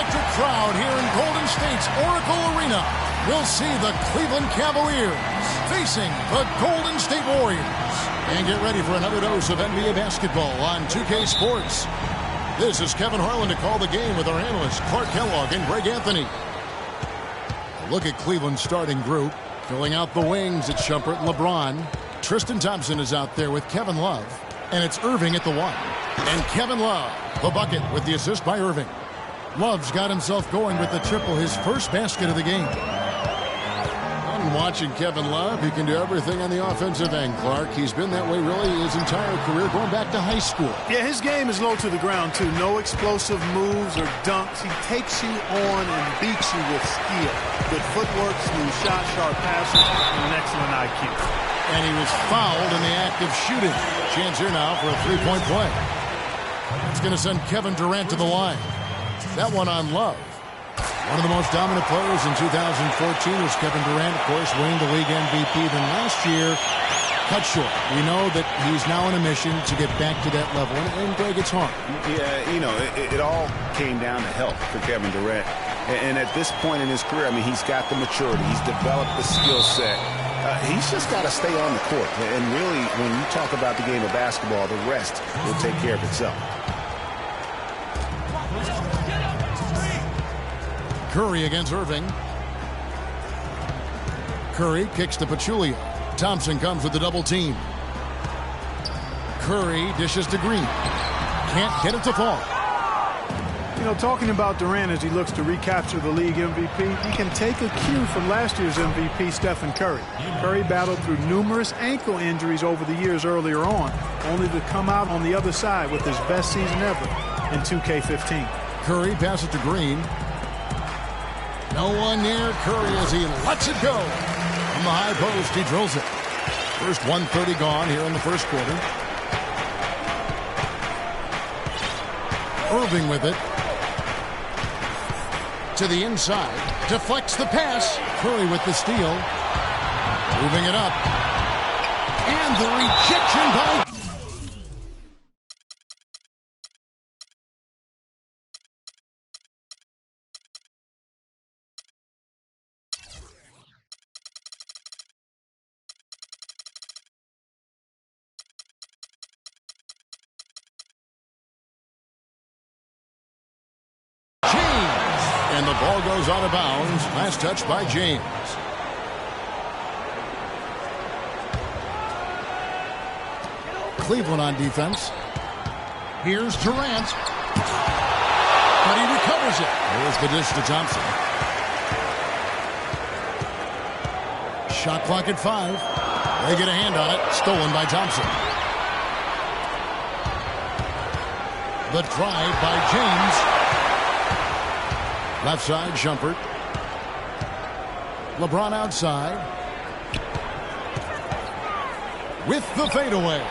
electric crowd here in Golden State's Oracle Arena will see the Cleveland Cavaliers facing the Golden State Warriors. And get ready for another dose of NBA basketball on 2K Sports. This is Kevin Harlan to call the game with our analysts Clark Kellogg and Greg Anthony. A look at Cleveland's starting group. Filling out the wings, it's Shumpert and LeBron. Tristan Thompson is out there with Kevin Love. And it's Irving at the 1. And Kevin Love, the bucket with the assist by Irving. Love's got himself going with the triple, his first basket of the game. And watching Kevin Love, he can do everything on the offensive end, Clark. He's been that way really his entire career, going back to high school. Yeah, his game is low to the ground, too. No explosive moves or dunks. He takes you on and beats you with skill. Good footwork, smooth shot, sharp passing, and an excellent IQ. And he was fouled in the act of shooting. Chance here now for a three-point play. It's going to send Kevin Durant to the line. That one on Love. One of the most dominant players in 2014 was Kevin Durant, of course, winning the league MVP. Then last year, cut short. We know that he's now on a mission to get back to that level. And Greg, it's hard. Yeah, you know, it all came down to health for Kevin Durant. And at this point in his career, I mean, he's got the maturity. He's developed the skill set. He's just got to stay on the court. And really, when you talk about the game of basketball, the rest will take care of itself. Curry against Irving. Curry kicks to Pachulia. Thompson comes with the double team. Curry dishes to Green. Can't get it to fall. You know, talking about Durant as he looks to recapture the league MVP, he can take a cue from last year's MVP, Stephen Curry. Curry battled through numerous ankle injuries over the years earlier on, only to come out on the other side with his best season ever in 2K15. Curry passes to Green. No one near Curry as he lets it go. From the high post, he drills it. First 1:30 gone here in the first quarter. Irving with it. To the inside. Deflects the pass. Curry with the steal. Moving it up. And the rejection by... And the ball goes out of bounds. Last touch by James. Cleveland on defense. Here's Durant. But he recovers it. There's the dish to Thompson. Shot clock at 5. They get a hand on it. Stolen by Thompson. The drive by James. Left side, Shumpert. LeBron outside. With the fadeaway.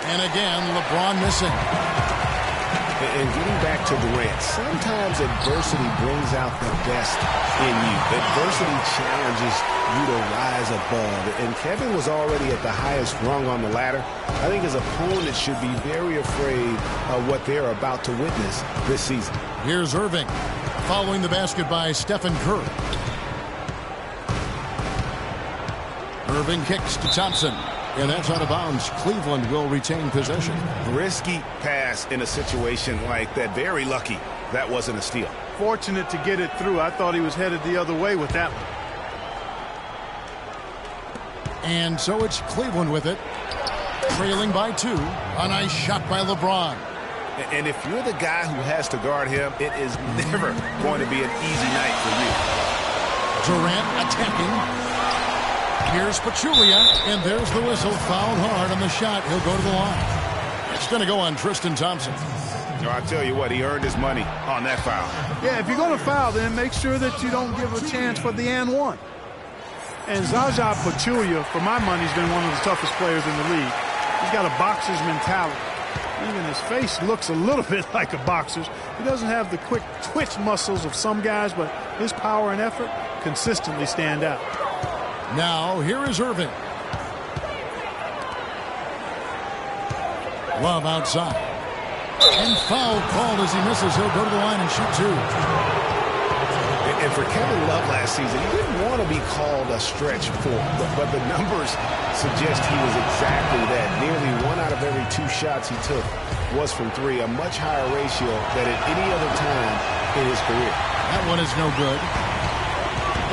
And again, LeBron missing. And getting back to Durant, sometimes adversity brings out the best in you. Adversity challenges you to rise above. And Kevin was already at the highest rung on the ladder. I think his opponent should be very afraid of what they're about to witness this season. Here's Irving. Following the basket by Stephen Curry. Irving kicks to Thompson. And that's out of bounds. Cleveland will retain possession. Risky pass in a situation like that. Very lucky that wasn't a steal. Fortunate to get it through. I thought he was headed the other way with that one. And so it's Cleveland with it. Trailing by 2. A nice shot by LeBron. And if you're the guy who has to guard him, it is never going to be an easy night for you. Durant attacking. Here's Pachulia, and there's the whistle. Fouled hard on the shot. He'll go to the line. It's going to go on Tristan Thompson. I tell you what, he earned his money on that foul. Yeah, if you're going to foul, then make sure that you don't give a chance for the and one. And Zaza Pachulia, for my money, has been one of the toughest players in the league. He's got a boxer's mentality. Even his face looks a little bit like a boxer's. He doesn't have the quick twitch muscles of some guys, but his power and effort consistently stand out. Now, here is Irving. Love outside. And foul called as he misses. He'll go to the line and shoot two. And for Kevin Love last season, he didn't want to be called a stretch four, but the numbers suggest he was exactly that. Nearly 1 out of every 2 shots he took was from 3, a much higher ratio than at any other time in his career. That one is no good.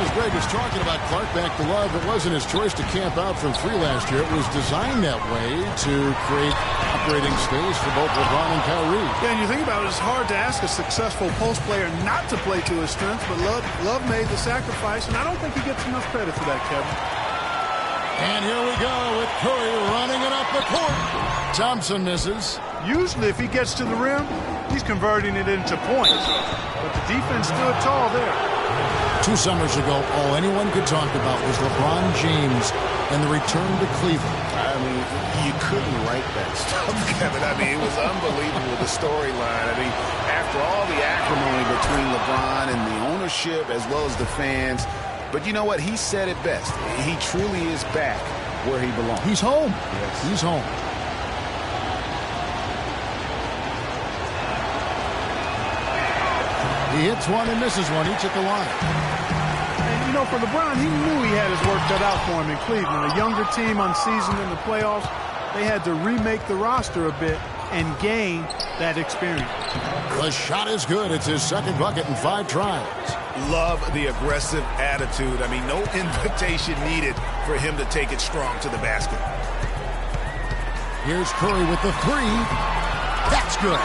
As Greg was talking about Clark back to Love, it wasn't his choice to camp out from 3 last year. It was designed that way to create operating space for both LeBron and Kyrie. Yeah, and you think about it, it's hard to ask a successful post player not to play to his strengths, but Love made the sacrifice, and I don't think he gets enough credit for that, Kevin. And here we go with Curry running it up the court. Thompson misses. Usually if he gets to the rim, he's converting it into points, but the defense stood tall there. 2 summers ago, all anyone could talk about was LeBron James and the return to Cleveland. I mean, you couldn't write that stuff, Kevin. I mean, it was unbelievable, the storyline. I mean, after all the acrimony between LeBron and the ownership as well as the fans, but you know what? He said it best. He truly is back where he belongs. He's home. Yes. He's home. He hits one and misses one, each at the line. And, you know, for LeBron, he knew he had his work cut out for him in Cleveland. A younger team unseasoned in the playoffs. They had to remake the roster a bit and gain that experience. The shot is good. It's his second bucket in 5 tries. Love the aggressive attitude. I mean, no invitation needed for him to take it strong to the basket. Here's Curry with the 3. That's good.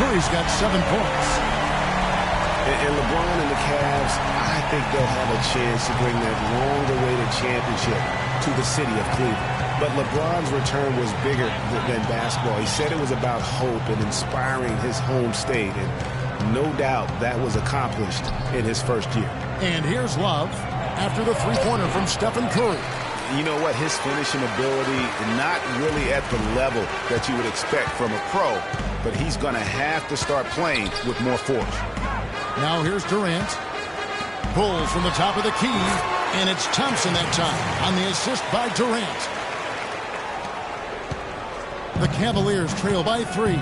Curry's got 7 points. And LeBron and the Cavs, I think they'll have a chance to bring that long-awaited championship to the city of Cleveland. But LeBron's return was bigger than basketball. He said it was about hope and inspiring his home state. And no doubt that was accomplished in his first year. And here's Love after the 3-pointer from Stephen Curry. You know what? His finishing ability, not really at the level that you would expect from a pro, but he's going to have to start playing with more force. Now here's Durant. Pulls from the top of the key, and it's Thompson that time on the assist by Durant. The Cavaliers trail by 3.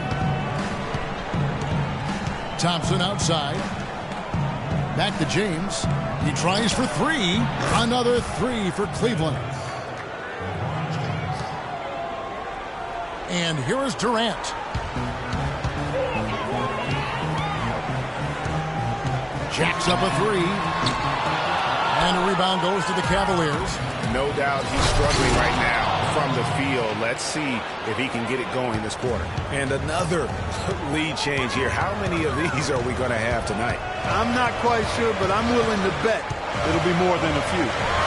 Thompson outside. Back to James. He tries for 3. Another 3 for Cleveland. And here is Durant. Jacks up a 3. And a rebound goes to the Cavaliers. No doubt he's struggling right now from the field. Let's see if he can get it going this quarter. And another lead change here. How many of these are we going to have tonight? I'm not quite sure, but I'm willing to bet it'll be more than a few.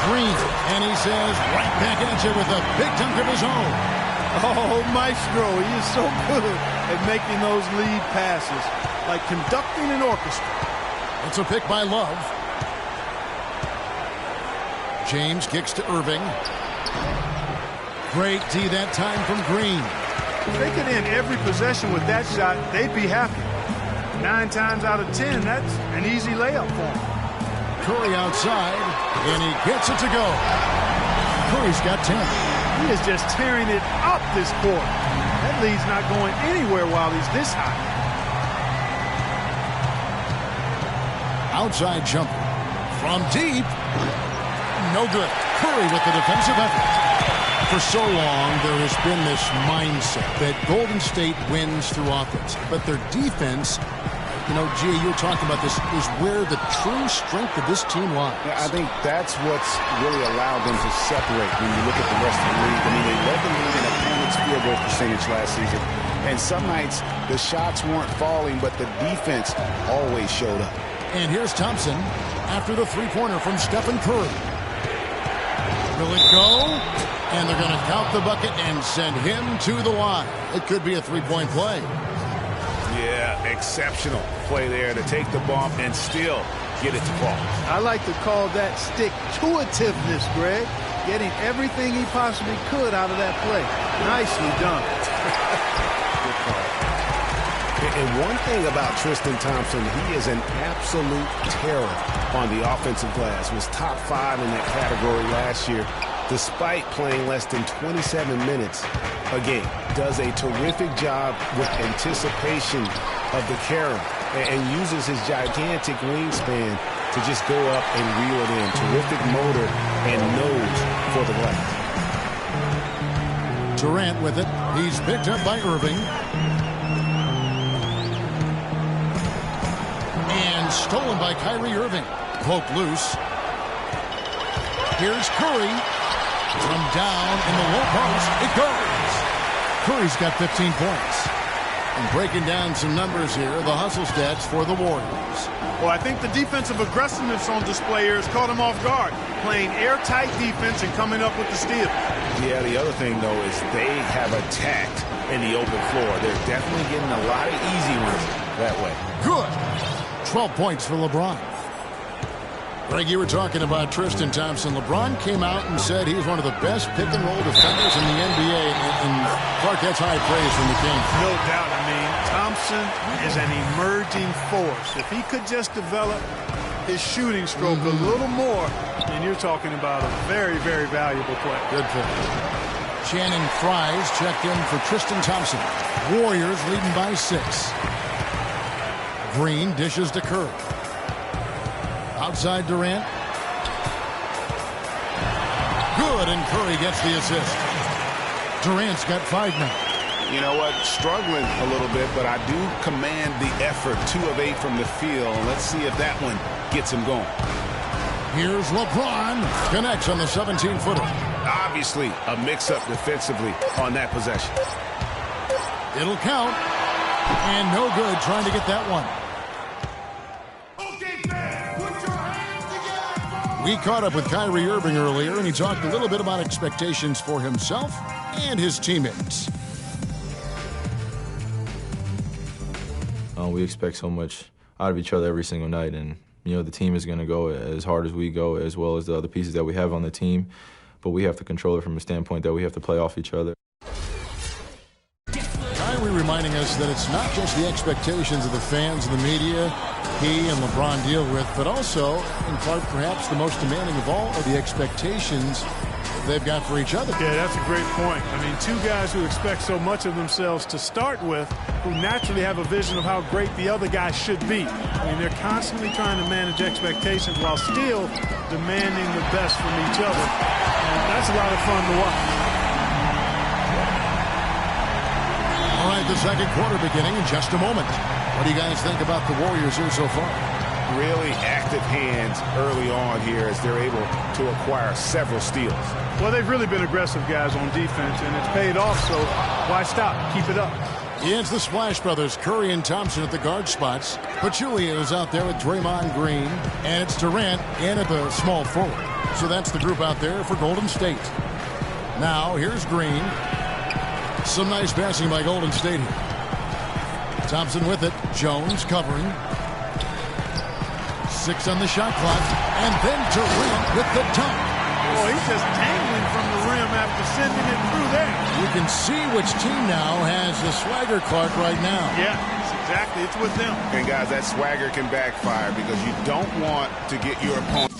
Green, and he says right back at you with a big dunk of his own. Oh, Maestro, he is so good at making those lead passes, like conducting an orchestra. It's a pick by Love. James kicks to Irving. Great D that time from Green. If they could end every possession with that shot, they'd be happy. 9 times out of 10, that's an easy layup for them. Curry outside, and he gets it to go. Curry's got 10. He is just tearing it up this quarter. That lead's not going anywhere while he's this high. Outside jumper from deep. No good. Curry with the defensive effort. For so long, there has been this mindset that Golden State wins through offense, but their defense, you know, Gia, you were talking about this, is where the true strength of this team lies. Yeah, I think that's what's really allowed them to separate when you look at the rest of the league. I mean, they led the league in opponents' field goal percentage last season, and some nights the shots weren't falling, but the defense always showed up. And here's Thompson after the 3-pointer from Stephen Curry. Will it go? And they're going to count the bucket and send him to the line. It could be a 3-point play. Yeah, exceptional play there to take the bump and still get it to fall. I like to call that stick-to-itiveness, Greg. Getting everything he possibly could out of that play. Nicely done. Good call. And one thing about Tristan Thompson, he is an absolute terror on the offensive glass. Was top 5 in that category last year, despite playing less than 27 minutes again, does a terrific job with anticipation of the carry and uses his gigantic wingspan to just go up and reel it in. Terrific motor and nose for the right. Durant with it. He's picked up by Irving. And stolen by Kyrie Irving. Poked loose. Here's Curry. From down in the low post, it goes. Curry's got 15 points. And breaking down some numbers here, the hustle stats for the Warriors. Well, I think the defensive aggressiveness on display here has caught him off guard. Playing airtight defense and coming up with the steal. Yeah, the other thing, though, is they have attacked in the open floor. They're definitely getting a lot of easy ones that way. Good. 12 points for LeBron. Greg, you were talking about Tristan Thompson. LeBron came out and said he's one of the best pick-and-roll defenders in the NBA, and Clark, that's high praise from the King. No doubt. I mean, Thompson is an emerging force. If he could just develop his shooting stroke a little more, then you're talking about a very, very valuable player. Good pick. Channing Frye's checked in for Tristan Thompson. Warriors leading by 6. Green dishes to Curry. Outside Durant. Good, and Curry gets the assist. Durant's got 5 now. You know what? Struggling a little bit, but I do command the effort. 2 of 8 from the field. Let's see if that one gets him going. Here's LeBron. Connects on the 17-footer. Obviously, a mix-up defensively on that possession. It'll count. And no good trying to get that one. We caught up with Kyrie Irving earlier, and he talked a little bit about expectations for himself and his teammates. We expect so much out of each other every single night, and the team is going to go as hard as we go, as well as the other pieces that we have on the team. But we have to control it from a standpoint that we have to play off each other. Kyrie reminding us that it's not just the expectations of the fans and the media he and LeBron deal with, but also, in part, perhaps the most demanding of all, are the expectations they've got for each other. Yeah, that's a great point. I mean, 2 guys who expect so much of themselves to start with, who naturally have a vision of how great the other guy should be. I mean, they're constantly trying to manage expectations while still demanding the best from each other. And that's a lot of fun to watch. All right, the second quarter beginning in just a moment. What do you guys think about the Warriors here so far? Really active hands early on here as they're able to acquire several steals. Well, they've really been aggressive guys on defense, and it's paid off, so why stop? Keep it up. It's the Splash Brothers, Curry and Thompson at the guard spots. Pachulia is out there with Draymond Green, and it's Durant in at the small forward. So that's the group out there for Golden State. Now, here's Green. Some nice passing by Golden State here. Thompson with it. Jones covering. 6 on the shot clock. And then Durant with the dunk. Oh, he's just tangling from the rim after sending it through there. You can see which team now has the swagger, Clark, right now. Yeah, exactly. It's with them. And, guys, that swagger can backfire because you don't want to get your opponent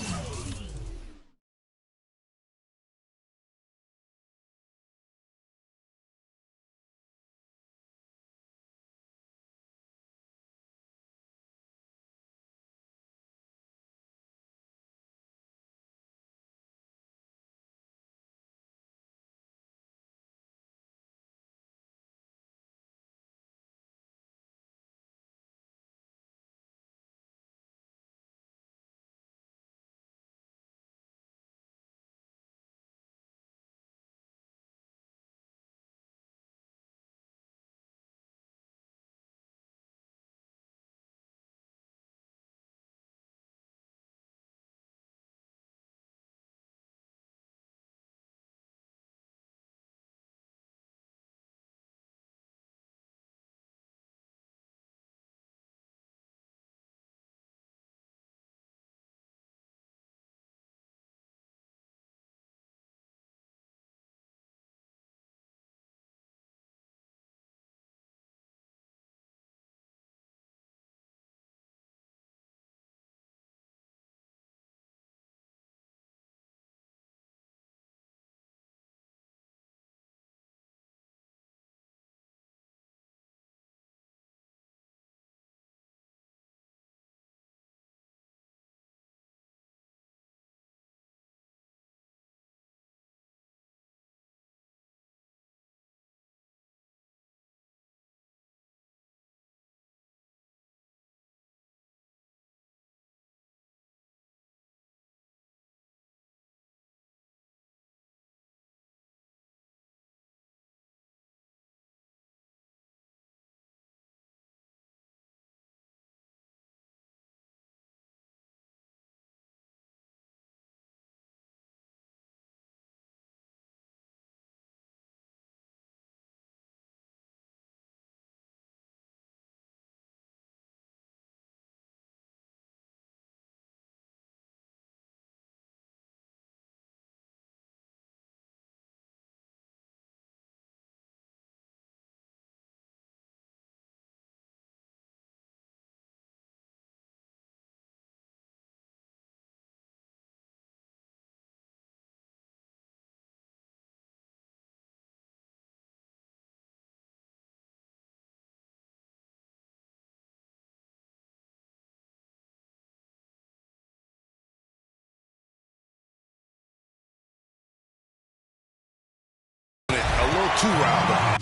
too riled up.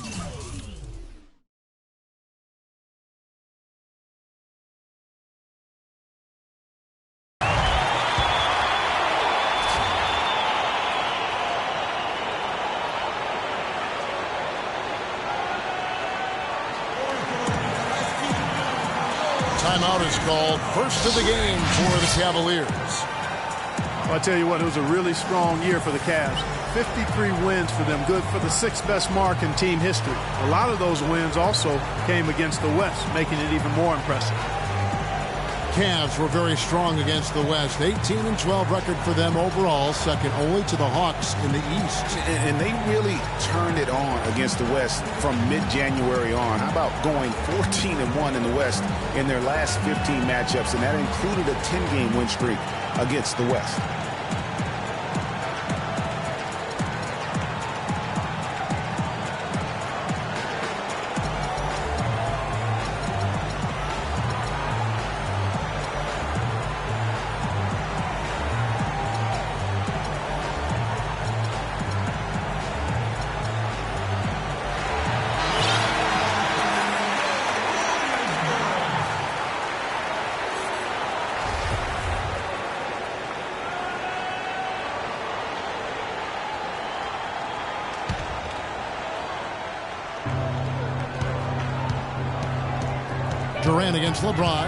Timeout is called. First of the game for the Cavaliers. Well, I tell you what, it was a really strong year for the Cavs. 53 wins for them, good for the 6th best mark in team history. A lot of those wins also came against the West, making it even more impressive. Cavs were very strong against the West. 18-12 record for them overall, second only to the Hawks in the East. And they really turned it on against the West from mid-January on. How about going 14-1 in the West in their last 15 matchups, and that included a 10-game win streak against the West. Durant against LeBron.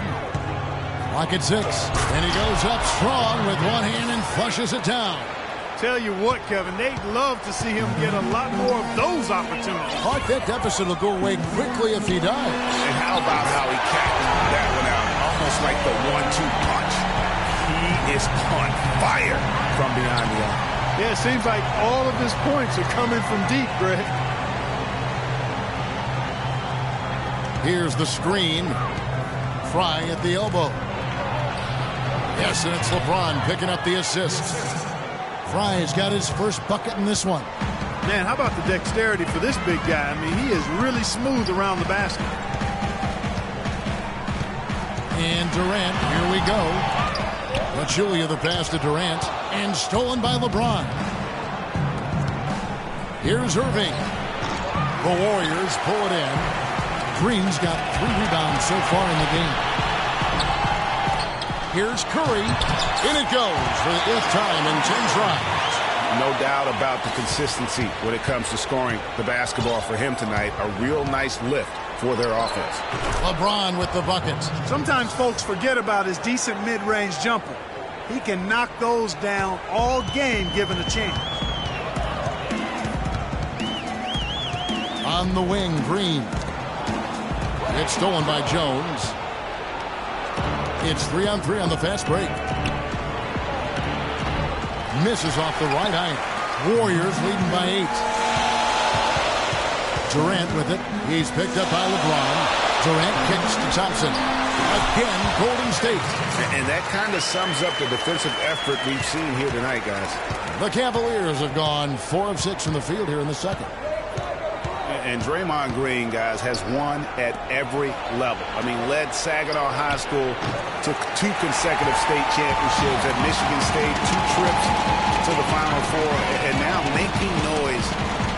Clock at 6. And he goes up strong with one hand and flushes it down. Tell you what, Kevin, they'd love to see him get a lot more of those opportunities. Clark, that deficit will go away quickly if he does. And how about how he capped that one out? Almost like the 1-2 punch. He is on fire from behind the arc. Yeah, it seems like all of his points are coming from deep, Greg. Here's the screen. Fry at the elbow. Yes, and it's LeBron picking up the assist. Fry's got his first bucket in this one. Man, how about the dexterity for this big guy? I mean, he is really smooth around the basket. And Durant, here we go. Pachulia the pass to Durant. And stolen by LeBron. Here's Irving. The Warriors pull it in. Green's got 3 rebounds so far in the game. Here's Curry. In it goes for the 8th time in 10 tries. No doubt about the consistency when it comes to scoring the basketball for him tonight. A real nice lift for their offense. LeBron with the bucket. Sometimes folks forget about his decent mid-range jumper. He can knock those down all game given a chance. On the wing, Green. It's stolen by Jones. It's 3-on-3 on the fast break. Misses off the right eye. Warriors leading by 8. Durant with it. He's picked up by LeBron. Durant kicks to Thompson. Again, Golden State. And that kind of sums up the defensive effort we've seen here tonight, guys. The Cavaliers have gone 4 of 6 from the field here in the second. And Draymond Green, guys, has won at every level. I mean, led Saginaw High School to 2 consecutive state championships at Michigan State, 2 trips to the Final Four, and now making noise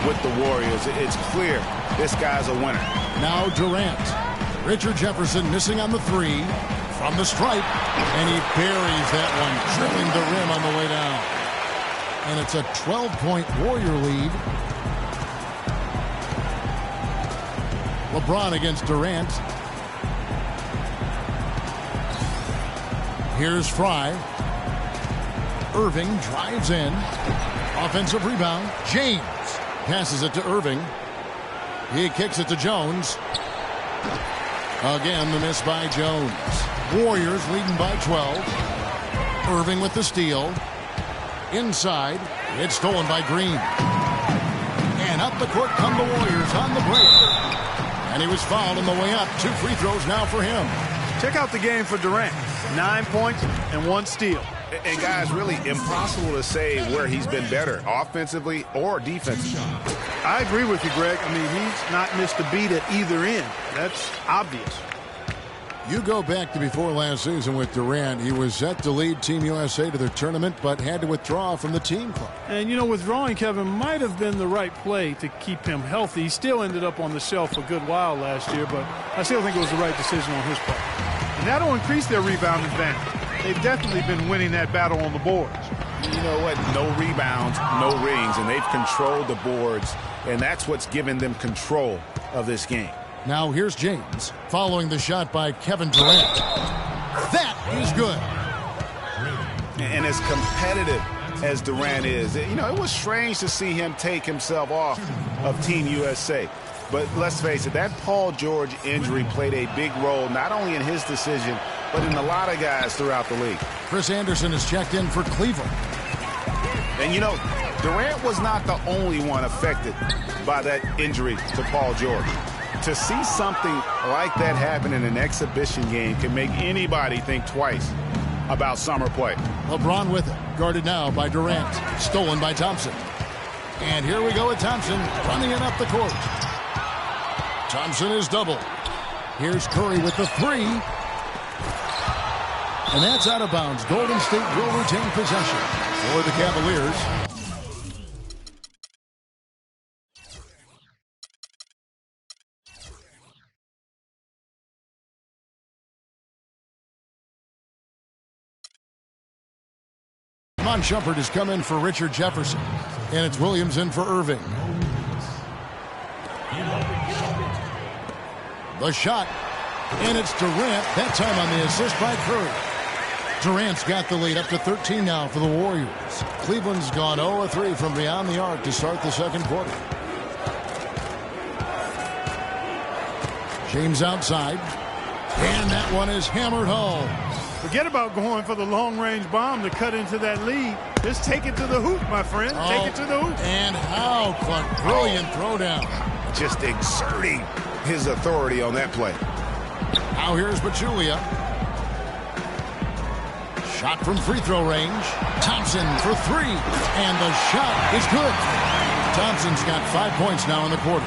with the Warriors. It's clear this guy's a winner. Now Durant. Richard Jefferson missing on the 3 from the stripe, and he buries that one, dribbling the rim on the way down. And it's a 12-point Warrior lead. LeBron against Durant. Here's Fry. Irving drives in. Offensive rebound. James passes it to Irving. He kicks it to Jones. Again, the miss by Jones. Warriors leading by 12. Irving with the steal. Inside. It's stolen by Green. And up the court come the Warriors on the break. And he was fouled on the way up. 2 free throws now for him. Check out the game for Durant. 9 points and 1 steal. And guys, really impossible to say where he's been better, offensively or defensively. I agree with you, Greg. I mean, he's not missed a beat at either end. That's obvious. You go back to before last season with Durant. He was set to lead Team USA to their tournament, but had to withdraw from the team club. And, you know, withdrawing Kevin might have been the right play to keep him healthy. He still ended up on the shelf a good while last year, but I still think it was the right decision on his part. And that'll increase their rebound advantage. They've definitely been winning that battle on the boards. You know what? No rebounds, no rings, and they've controlled the boards, and that's what's given them control of this game. Now here's James following the shot by Kevin Durant. That is good. And as competitive as Durant is, you know, it was strange to see him take himself off of Team USA. But let's face it, that Paul George injury played a big role, not only in his decision, but in a lot of guys throughout the league. Chris Anderson has checked in for Cleveland. And, you know, Durant was not the only one affected by that injury to Paul George. To see something like that happen in an exhibition game can make anybody think twice about summer play. LeBron with it, guarded now by Durant, stolen by Thompson. And here we go with Thompson running it up the court. Thompson is doubled. Here's Curry with the three. And that's out of bounds. Golden State will retain possession for the Cavaliers. Iman Shumpert has come in for Richard Jefferson. And it's Williams in for Irving. The shot. And it's Durant, that time on the assist by Curry. Durant's got the lead up to 13 now for the Warriors. Cleveland's gone 0-3 from beyond the arc to start the second quarter. James outside. And that one is hammered home. Forget about going for the long-range bomb to cut into that lead. Just take it to the hoop, my friend. Take it to the hoop. And how brilliant throwdown. Just exerting his authority on that play. Now here's Pachulia. Shot from free throw range. Thompson for three. And the shot is good. Thompson's got 5 points now in the quarter.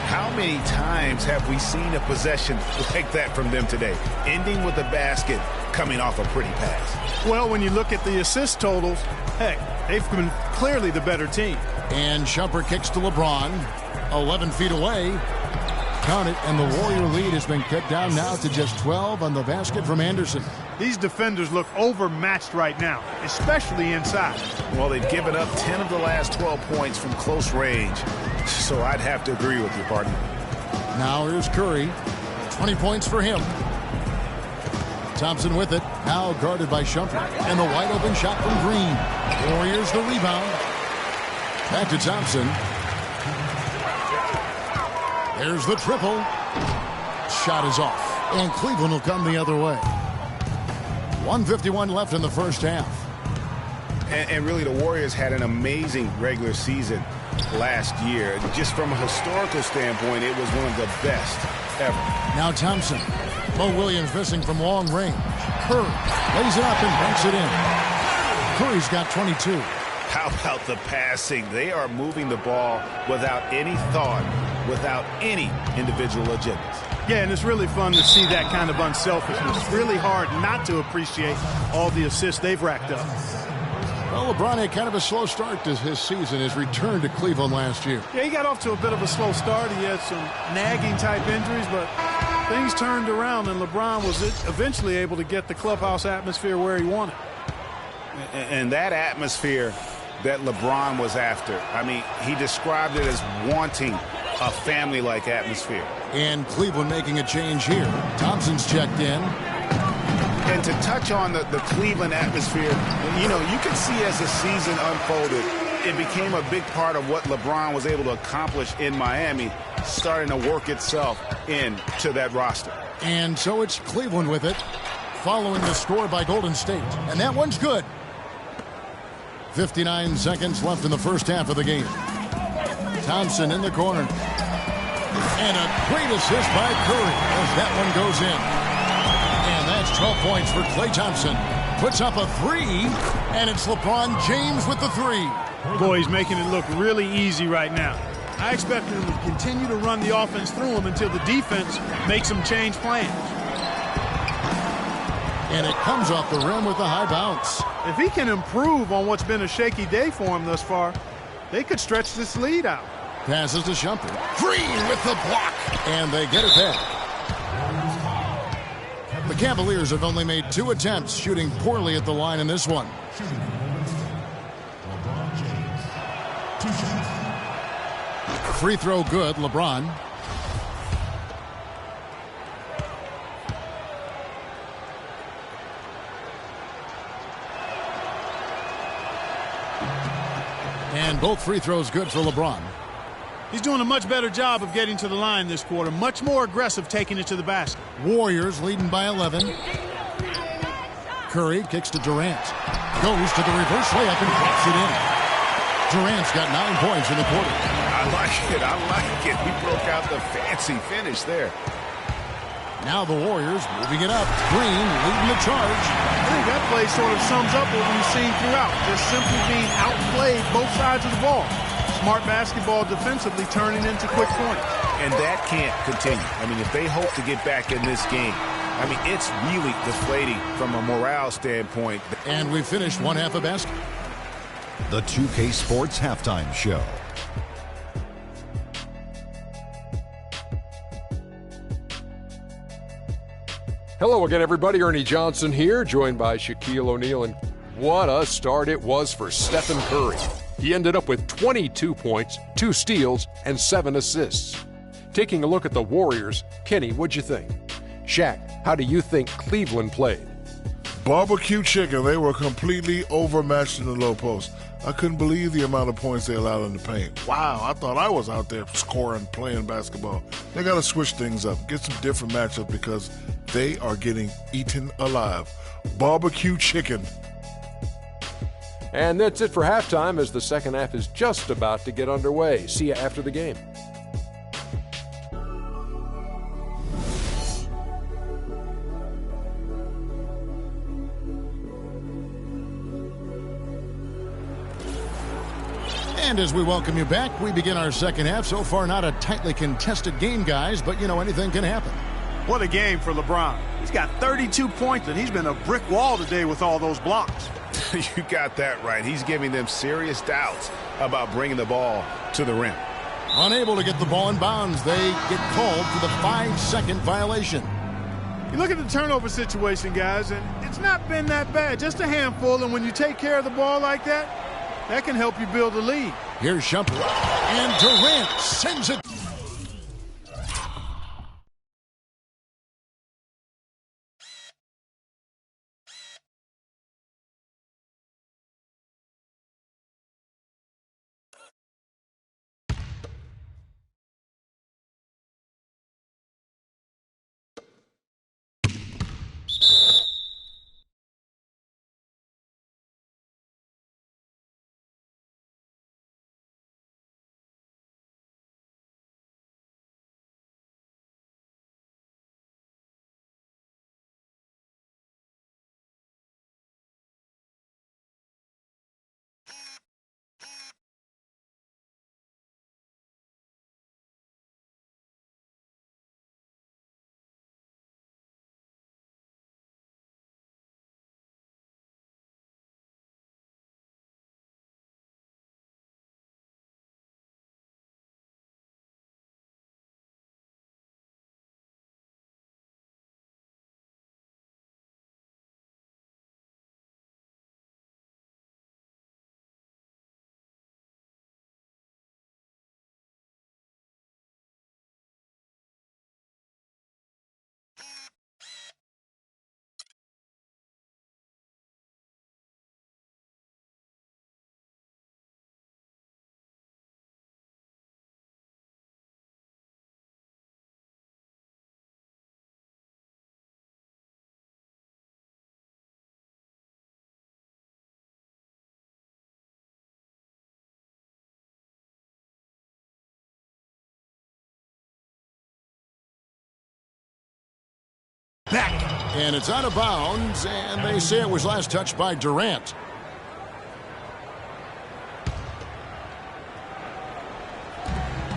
How many times have we seen a possession like that from them today? Ending with a basket, coming off a pretty pass. Well, when you look at the assist totals, heck, they've been clearly the better team. And Shumpert kicks to LeBron. 11 feet away. Count it, and the Warrior lead has been cut down now to just 12 on the basket from Anderson. These defenders look overmatched right now, especially inside. Well, they've given up 10 of the last 12 points from close range, so I'd have to agree with you, partner. Now here's Curry. 20 points for him. Thompson with it, now guarded by Shumpert. And the wide open shot from Green. Warriors the rebound. Back to Thompson. There's the triple. Shot is off. And Cleveland will come the other way. 1:51 left in the first half. And really, the Warriors had an amazing regular season last year. Just from a historical standpoint, it was one of the best ever. Now Thompson. Mo Williams missing from long range. Curry lays it up and banks it in. Curry's got 22. How about the passing? They are moving the ball without any thought, without any individual agendas. Yeah, and it's really fun to see that kind of unselfishness. It's really hard not to appreciate all the assists they've racked up. Well, LeBron had kind of a slow start to his season, his return to Cleveland last year. Yeah, he got off to a bit of a slow start. He had some nagging-type injuries, but things turned around, and LeBron was eventually able to get the clubhouse atmosphere where he wanted. And that atmosphere that LeBron was after, I mean, he described it as wanting a family-like atmosphere. And Cleveland making a change here. Thompson's checked in. And to touch on the Cleveland atmosphere, you know, you can see as the season unfolded, it became a big part of what LeBron was able to accomplish in Miami, starting to work itself into that roster. And so it's Cleveland with it, following the score by Golden State. And that one's good. 59 seconds left in the first half of the game. Thompson in the corner. And a great assist by Curry as that one goes in. And that's 12 points for Klay Thompson. Puts up a three, and it's LeBron James with the three. Boy, he's making it look really easy right now. I expect him to continue to run the offense through him until the defense makes him change plans. And it comes off the rim with a high bounce. If he can improve on what's been a shaky day for him thus far, they could stretch this lead out. Passes to Shumpert. Green with the block. And they get it back. The Cavaliers have only made 2 attempts, shooting poorly at the line in this one. Free throw good, LeBron. And both free throws good for LeBron. He's doing a much better job of getting to the line this quarter. Much more aggressive taking it to the basket. Warriors leading by 11. Curry kicks to Durant. Goes to the reverse layup and drops it in. Durant's got 9 points in the quarter. I like it. I like it. He broke out the fancy finish there. Now the Warriors moving it up. Green leading the charge. I think that play sort of sums up what we've seen throughout. Just simply being outplayed both sides of the ball. Smart basketball defensively turning into quick points. And that can't continue. I mean, if they hope to get back in this game, I mean, it's really deflating from a morale standpoint. And we finished one half of basketball. The 2K Sports Halftime Show. Hello again, everybody. Ernie Johnson here, joined by Shaquille O'Neal. And what a start it was for Stephen Curry. He ended up with 22 points, 2 steals, and 7 assists. Taking a look at the Warriors, Kenny, what'd you think? Shaq, how do you think Cleveland played? Barbecue chicken. They were completely overmatched in the low post. I couldn't believe the amount of points they allowed in the paint. Wow, I thought I was out there scoring, playing basketball. They got to switch things up, get some different matchups because they are getting eaten alive. Barbecue chicken. And that's it for halftime as the second half is just about to get underway. See you after the game. And as we welcome you back, we begin our second half. So far, not a tightly contested game, guys, but, you know, anything can happen. What a game for LeBron. He's got 32 points, and he's been a brick wall today with all those blocks. You got that right. He's giving them serious doubts about bringing the ball to the rim. Unable to get the ball in bounds, they get called for the 5-second violation. You look at the turnover situation, guys, and it's not been that bad. Just a handful, and when you take care of the ball like that, that can help you build a lead. Here's Shumpert. And Durant sends it. Back. And it's out of bounds, and they say it was last touched by Durant.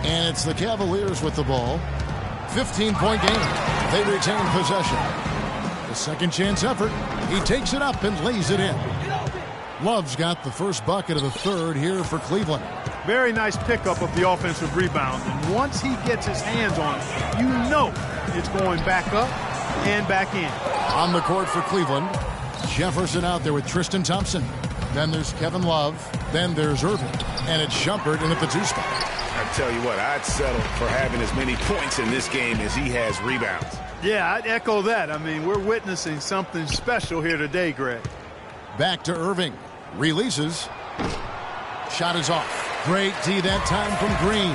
And it's the Cavaliers with the ball. 15-point game. They retain possession. A second chance effort. He takes it up and lays it in. Love's got the first bucket of the third here for Cleveland. Very nice pickup of the offensive rebound. And once he gets his hands on it, you know it's going back up and back in. On the court for Cleveland, Jefferson out there with Tristan Thompson. Then there's Kevin Love. Then there's Irving. And it's Shumpert in at the 2 spot. I tell you what, I'd settle for having as many points in this game as he has rebounds. Yeah, I'd echo that. I mean, we're witnessing something special here today, Greg. Back to Irving. Releases. Shot is off. Great D that time from Green.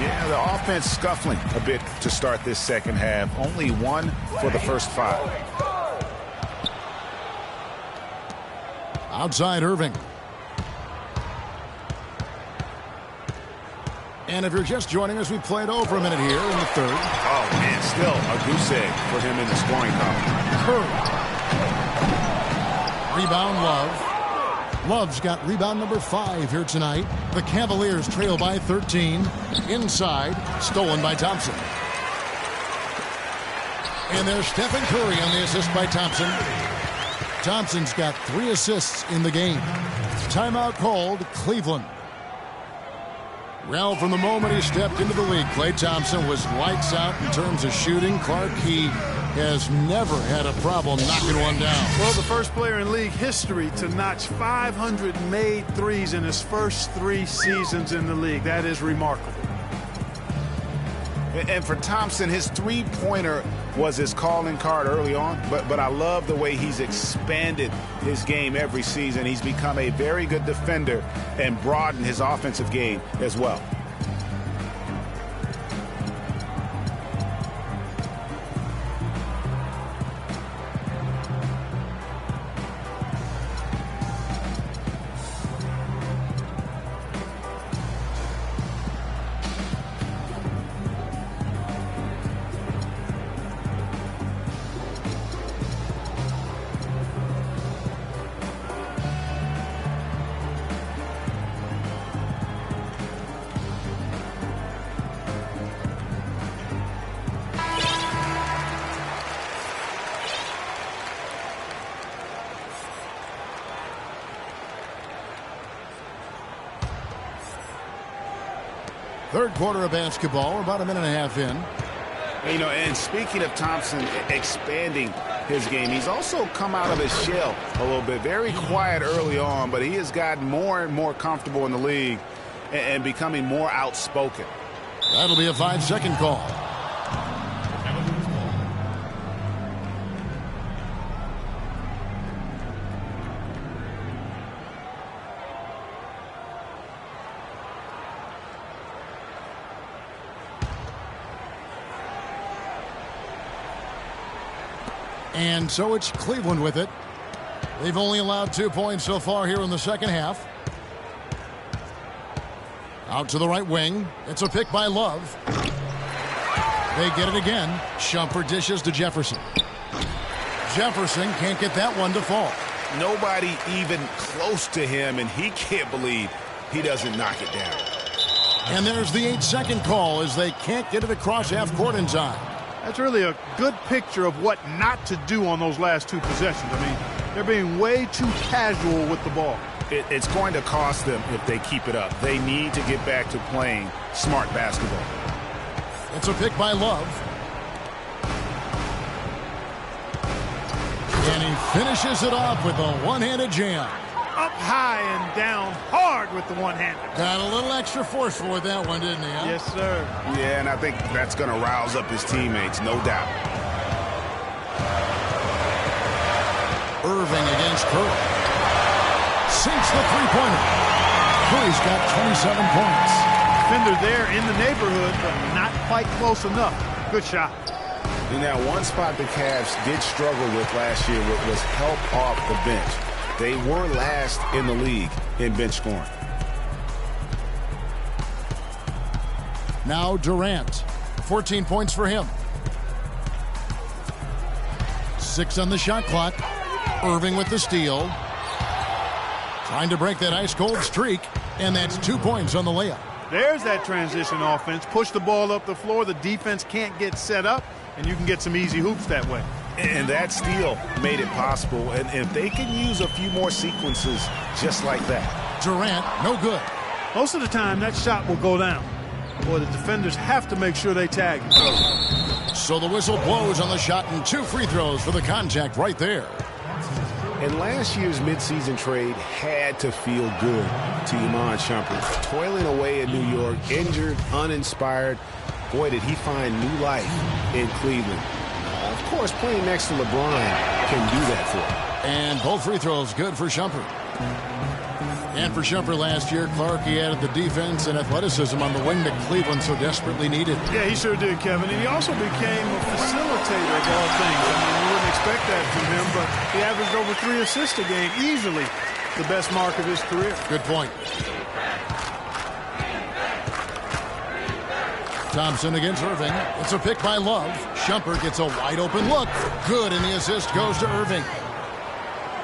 Yeah, the offense scuffling a bit to start this second half. Only 1 for the first 5. Outside Irving. And if you're just joining us, we played over a minute here in the third. Oh, man, still a goose egg for him in the scoring column. Curry. Rebound Love. Love's got rebound number 5 here tonight. The Cavaliers trail by 13. Inside, stolen by Thompson. And there's Stephen Curry on the assist by Thompson. Thompson's got 3 assists in the game. Timeout called, Cleveland. Well, from the moment he stepped into the league, Klay Thompson was lights out in terms of shooting. Clark, he has never had a problem knocking one down. Well, the first player in league history to notch 500 made threes in his first 3 seasons in the league. That is remarkable. And for Thompson, his three-pointer was his calling card early on, but I love the way he's expanded his game every season. He's become a very good defender and broadened his offensive game as well. Third quarter of basketball, about a minute and a half in. You know, and speaking of Thompson expanding his game, he's also come out of his shell a little bit. Very quiet early on, but he has gotten more and more comfortable in the league and becoming more outspoken. That'll be a 5-second call. And so it's Cleveland with it. They've only allowed 2 points so far here in the second half. Out to the right wing. It's a pick by Love. They get it again. Shumpert dishes to Jefferson. Jefferson can't get that one to fall. Nobody even close to him, and he can't believe he doesn't knock it down. And there's the 8-second call as they can't get it across half court in time. That's really a good picture of what not to do on those last 2 possessions. I mean, they're being way too casual with the ball. It's going to cost them if they keep it up. They need to get back to playing smart basketball. It's a pick by Love. And he finishes it off with a one-handed jam. Up high and down hard with the one-hander. Got a little extra forceful with that one, didn't he? Huh? Yes, sir. Yeah, and I think that's going to rouse up his teammates, no doubt. Irving against Curry. Sinks the three-pointer. Curry's got 27 points. Defender there in the neighborhood, but not quite close enough. Good shot. And now one spot the Cavs did struggle with last year was help off the bench. They were last in the league in bench scoring. Now Durant. 14 points for him. 6 on the shot clock. Irving with the steal. Trying to break that ice-cold streak. And that's 2 points on the layup. There's that transition offense. Push the ball up the floor. The defense can't get set up, and you can get some easy hoops that way. And that steal made it possible. And if they can use a few more sequences just like that. Durant, no good. Most of the time, that shot will go down. Boy, the defenders have to make sure they tag him. So the whistle blows on the shot and 2 free throws for the contact right there. And last year's midseason trade had to feel good to Iman Shumpert. Toiling away in New York, injured, uninspired. Boy, did he find new life in Cleveland. Of course, playing next to LeBron can do that for him. And both free throws good for Shumpert. And for Shumpert last year, Clark, he added the defense and athleticism on the wing that Cleveland so desperately needed. Yeah, he sure did, Kevin. And he also became a facilitator of all things. I mean, you wouldn't expect that from him, but he averaged over 3 assists a game, easily the best mark of his career. Good point. Thompson against Irving. It's a pick by Love. Shumpert gets a wide open look. Good, and the assist goes to Irving.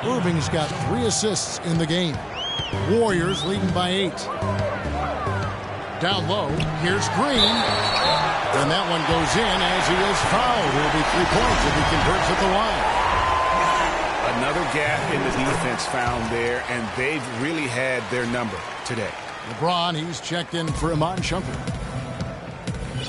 Irving's got 3 assists in the game. Warriors leading by 8. Down low, here's Green. And that one goes in as he is fouled. It'll be 3 points if he converts at the line. Another gap in the defense found there, and they've really had their number today. LeBron, he's checked in for Iman Shumpert.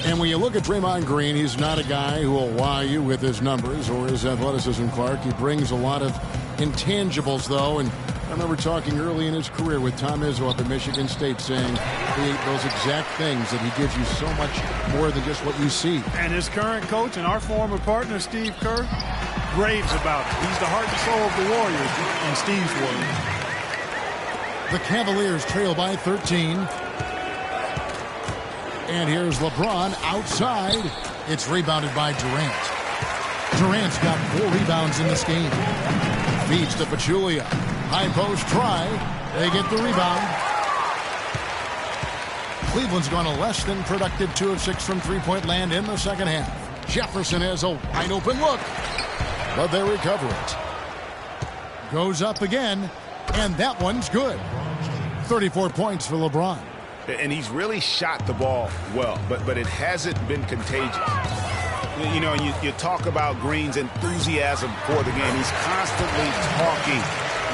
And when you look at Draymond Green, he's not a guy who will wow you with his numbers or his athleticism, Clark. He brings a lot of intangibles, though, and I remember talking early in his career with Tom Izzo up at Michigan State saying those exact things, that he gives you so much more than just what you see. And his current coach and our former partner, Steve Kerr, raves about it. He's the heart and soul of the Warriors, in Steve's words. The Cavaliers trail by 13. And here's LeBron outside. It's rebounded by Durant. Durant's got 4 rebounds in this game. Feeds to Pachulia. High post try. They get the rebound. Cleveland's gone a less than productive 2 of 6 from three-point land in the second half. Jefferson has a wide open look, but they recover it. Goes up again, and that one's good. 34 points for LeBron. And he's really shot the ball well, but it hasn't been contagious. You know, you talk about Green's enthusiasm for the game. He's constantly talking,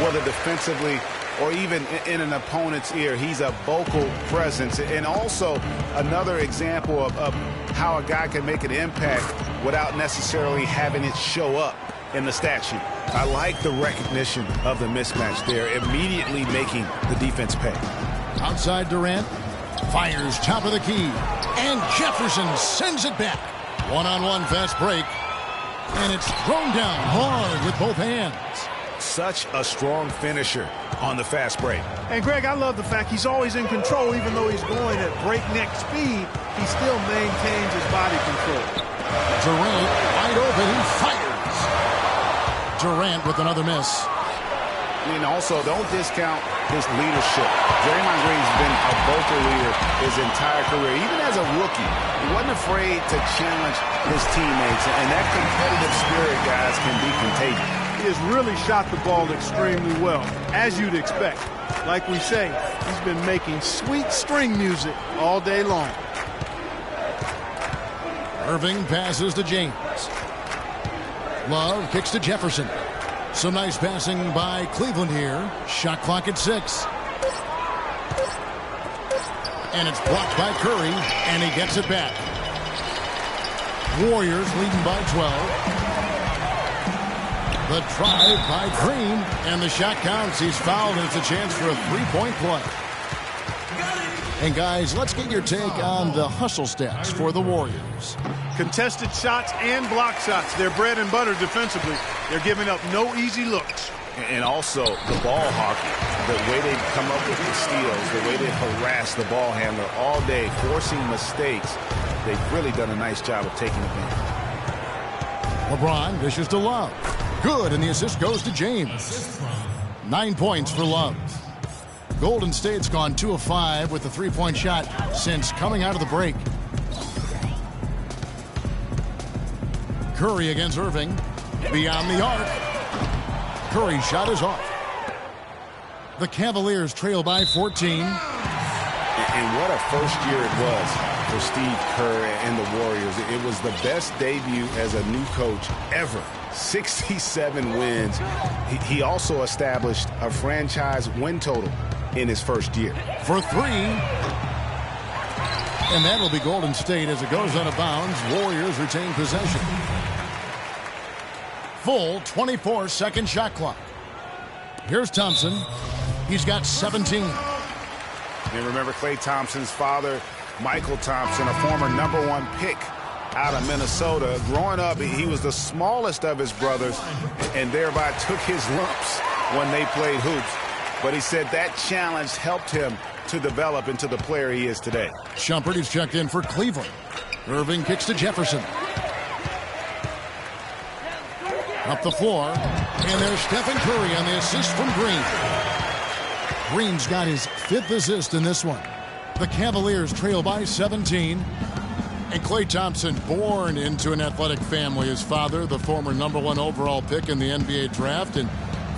whether defensively or even in an opponent's ear. He's a vocal presence. And also another example of how a guy can make an impact without necessarily having it show up in the stat sheet. I like the recognition of the mismatch there, immediately making the defense pay. Outside Durant, fires top of the key, and Jefferson sends it back. One-on-one fast break, and it's thrown down hard with both hands. Such a strong finisher on the fast break. And Greg, I love the fact he's always in control. Even though he's going at breakneck speed, he still maintains his body control. Durant wide open, he fires. Durant with another miss. And also, don't discount his leadership. Draymond Green's been a vocal leader his entire career. Even as a rookie, he wasn't afraid to challenge his teammates. And that competitive spirit, guys, can be contagious. He has really shot the ball extremely well, as you'd expect. Like we say, he's been making sweet string music all day long. Irving passes to James. Love kicks to Jefferson. Some nice passing by Cleveland here. Shot clock at 6. And it's blocked by Curry, and he gets it back. Warriors leading by 12. The drive by Green, and the shot counts. He's fouled, and it's a chance for a three-point play. And guys, let's get your take on the hustle stats for the Warriors. Contested shots and block shots. They're bread and butter defensively. They're giving up no easy looks. And also the ball hockey, the way they come up with the steals, the way they harass the ball handler all day, forcing mistakes. They've really done a nice job of taking advantage. LeBron dishes to Love. Good, and the assist goes to James. 9 points for Love. Golden State's gone 2 of 5 with the three-point shot since coming out of the break. Curry against Irving. Beyond the arc. Curry's shot is off. The Cavaliers trail by 14. And what a first year it was for Steve Kerr and the Warriors. It was the best debut as a new coach ever. 67 wins. He also established a franchise win total in his first year. For three. And that'll be Golden State as it goes out of bounds. Warriors retain possession. Full 24-second shot clock. Here's Thompson. He's got 17. And remember Klay Thompson's father, Michael Thompson, a former #1 pick out of Minnesota. Growing up, he was the smallest of his brothers and thereby took his lumps when they played hoops. But he said that challenge helped him to develop into the player he is today. Shumpert is checked in for Cleveland. Irving kicks to Jefferson. Up the floor. And there's Stephen Curry on the assist from Green. Green's got his 5th assist in this one. The Cavaliers trail by 17. And Klay Thompson, born into an athletic family. His father, the former #1 overall pick in the NBA draft. And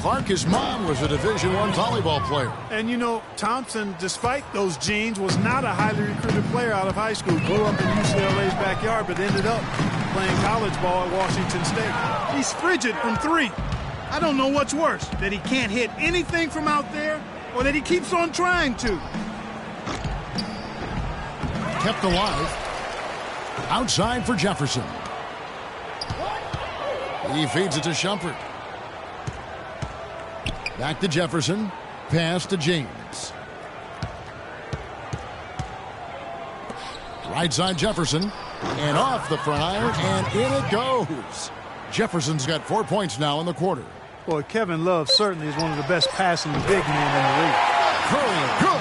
Clark, his mom, was a Division I volleyball player. And, you know, Thompson, despite those genes, was not a highly recruited player out of high school. Grew up in UCLA's backyard, but ended up playing college ball at Washington State. He's frigid from 3. I don't know what's worse, that he can't hit anything from out there or that he keeps on trying to. Kept alive. Outside for Jefferson. He feeds it to Shumpert. Back to Jefferson. Pass to James. Right side Jefferson. And off the front iron, and in it goes. Jefferson's got 4 points now in the quarter. Boy, Kevin Love certainly is one of the best passing big men in the league. Curry, good.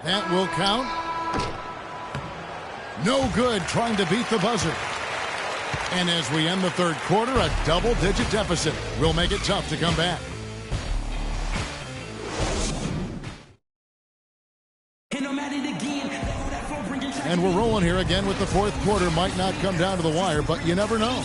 That will count. No good, trying to beat the buzzer. And as we end the third quarter, a double-digit deficit will make it tough to come back. And we're rolling here again with the fourth quarter. Might not come down to the wire, but you never know.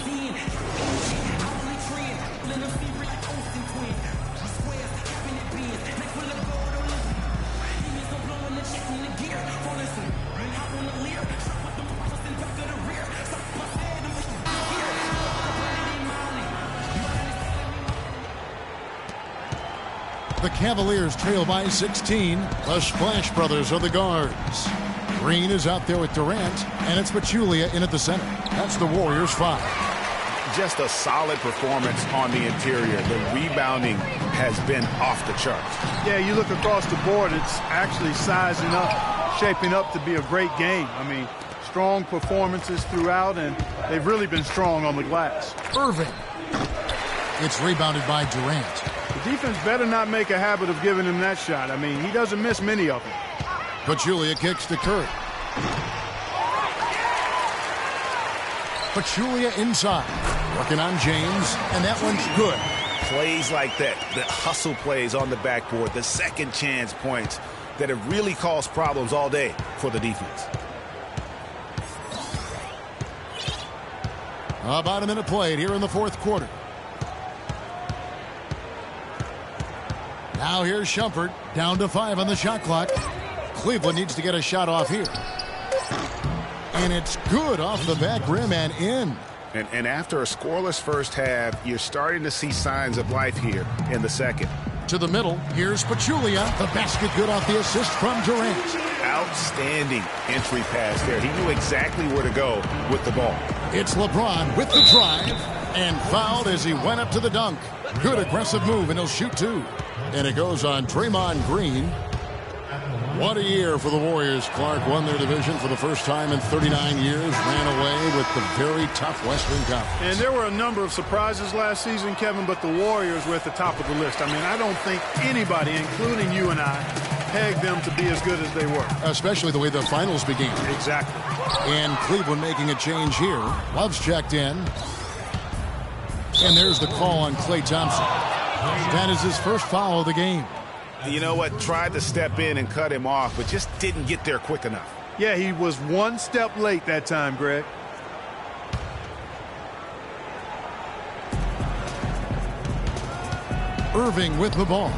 The Cavaliers trail by 16. The Splash Brothers are the guards. Green is out there with Durant, and it's Pachulia in at the center. That's the Warriors' 5. Just a solid performance on the interior. The rebounding has been off the charts. Yeah, you look across the board, it's actually sizing up, shaping up to be a great game. I mean, strong performances throughout, and they've really been strong on the glass. Irving. It's rebounded by Durant. The defense better not make a habit of giving him that shot. I mean, he doesn't miss many of them. Pachulia kicks to Curry. Pachulia inside. Working on James, and that one's good. Plays like that, the hustle plays on the backboard, the second chance points that have really caused problems all day for the defense. About a minute played here in the fourth quarter. Now here's Shumpert, down to 5 on the shot clock. Cleveland needs to get a shot off here. And it's good off the back rim and in. And after a scoreless first half, you're starting to see signs of life here in the second. To the middle, here's Pachulia. The basket good off the assist from Durant. Outstanding entry pass there. He knew exactly where to go with the ball. It's LeBron with the drive and fouled as he went up to the dunk. Good aggressive move, and he'll shoot 2. And it goes on Draymond Green. What a year for the Warriors. Clark won their division for the first time in 39 years, ran away with the very tough Western Conference. And there were a number of surprises last season, Kevin, but the Warriors were at the top of the list. I mean, I don't think anybody, including you and I, pegged them to be as good as they were. Especially the way the finals began. Exactly. And Cleveland making a change here. Love's checked in. And there's the call on Klay Thompson. That is his first foul of the game. You know what? Tried to step in and cut him off, but just didn't get there quick enough. Yeah, he was one step late that time, Greg. Irving with the ball.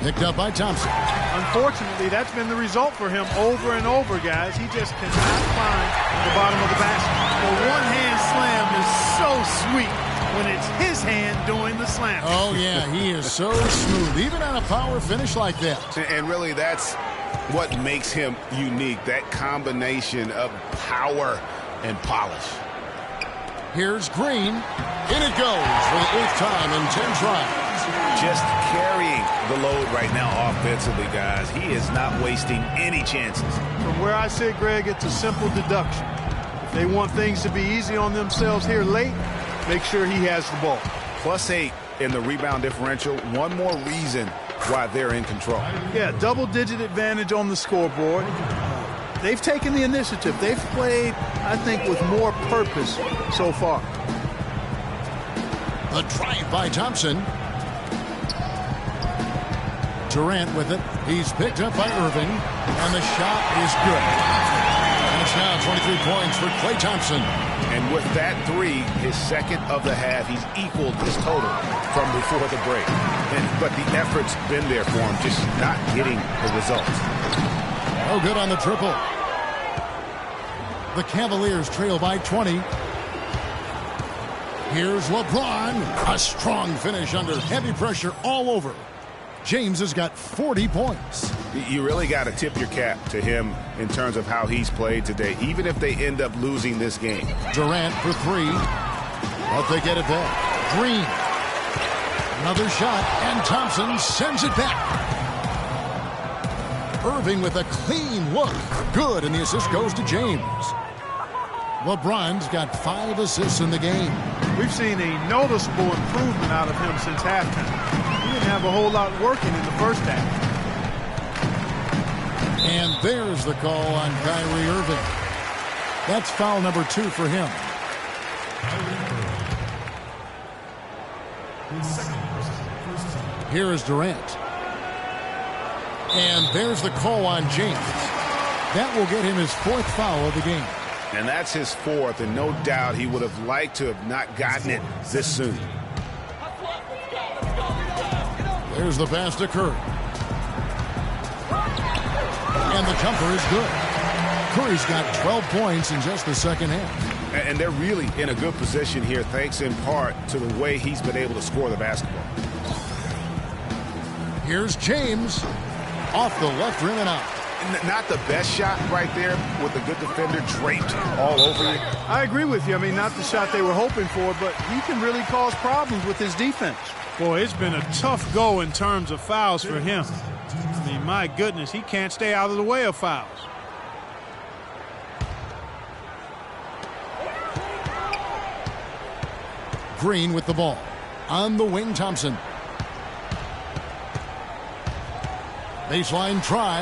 Picked up by Thompson. Unfortunately, that's been the result for him over and over, guys. He just cannot find the bottom of the basket. The one-hand slam is so sweet when it's his hand doing the slam. Oh, yeah, he is so smooth, even on a power finish like that. And really, that's what makes him unique, that combination of power and polish. Here's Green. In it goes for the 8th time in 10 tries. Just carrying the load right now offensively, guys. He is not wasting any chances. From where I sit, Greg, it's a simple deduction. If they want things to be easy on themselves here late, make sure he has the ball. +8 in the rebound differential. One more reason why they're in control. Yeah, double-digit advantage on the scoreboard. They've taken the initiative. They've played, I think, with more purpose so far. The drive by Thompson. Durant with it. He's picked up by Irving, and the shot is good. That's now 23 points for Klay Thompson. And with that three, his second of the half, he's equaled his total from before the break. But the effort's been there for him, just not getting the results. No good on the triple. The Cavaliers trail by 20. Here's LeBron. A strong finish under heavy pressure all over. James has got 40 points. You really got to tip your cap to him in terms of how he's played today, even if they end up losing this game. Durant for 3. But they get it back. Green. Another shot, and Thompson sends it back. Irving with a clean look. Good, and the assist goes to James. LeBron's got 5 assists in the game. We've seen a noticeable improvement out of him since halftime. He didn't have a whole lot working in the first half. And there's the call on Kyrie Irving. That's foul number 2 for him. Here is Durant. And there's the call on James. That will get him his 4th foul of the game. And that's his 4th, and no doubt he would have liked to have not gotten it this soon. There's the pass to Curry. And the jumper is good. Curry's got 12 points in just the second half. And they're really in a good position here, thanks in part to the way he's been able to score the basketball. Here's James. Off the left rim and out. Not the best shot right there with a good defender draped all over you. I agree with you. I mean, not the shot they were hoping for, but he can really cause problems with his defense. Boy, it's been a tough go in terms of fouls for him. I mean, my goodness, he can't stay out of the way of fouls. Green with the ball. On the wing, Thompson. Baseline try.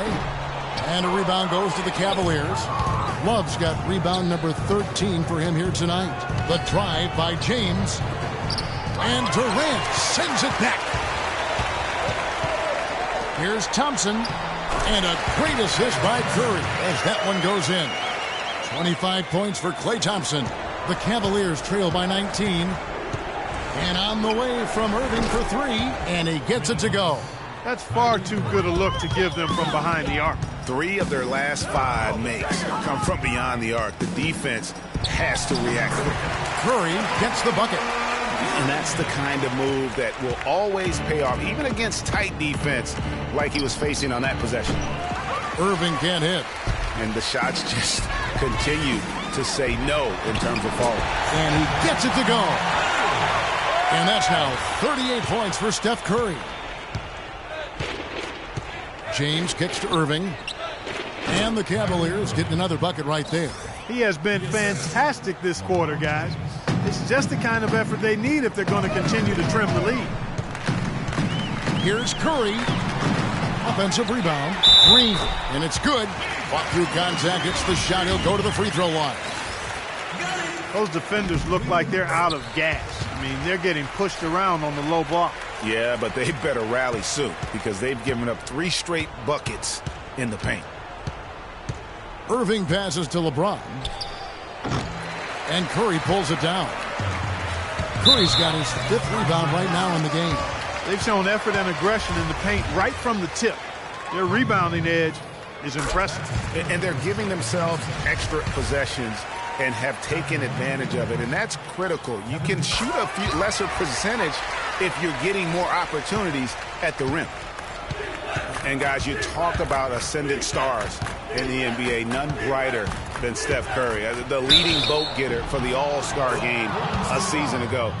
And a rebound goes to the Cavaliers. Love's got rebound number 13 for him here tonight. The drive by James. And Durant sends it back. Here's Thompson. And a great assist by Curry as that one goes in. 25 points for Klay Thompson. The Cavaliers trail by 19. And on the way from Irving for 3. And he gets it to go. That's far too good a look to give them from behind the arc. 3 of their last 5 makes come from beyond the arc. The defense has to react to it. Curry gets the bucket. And that's the kind of move that will always pay off, even against tight defense like he was facing on that possession. Irving can't hit. And the shots just continue to say no in terms of falling. And he gets it to go. And that's now 38 points for Steph Curry. James kicks to Irving. And the Cavaliers getting another bucket right there. He has been fantastic this quarter, guys. It's just the kind of effort they need if they're going to continue to trim the lead. Here's Curry. Offensive rebound. Green. And it's good. Walk through contact. Hits the shot. He'll go to the free throw line. Those defenders look like they're out of gas. I mean, they're getting pushed around on the low block. Yeah, but they better rally soon because they've given up 3 straight buckets in the paint. Irving passes to LeBron. And Curry pulls it down. Curry's got his 5th rebound right now in the game. They've shown effort and aggression in the paint right from the tip. Their rebounding edge is impressive. And they're giving themselves extra possessions and have taken advantage of it, and that's critical. You can shoot a few lesser percentage if you're getting more opportunities at the rim. And guys, you talk about ascendant stars in the NBA, none brighter than Steph Curry, the leading vote getter for the All-Star game a season ago.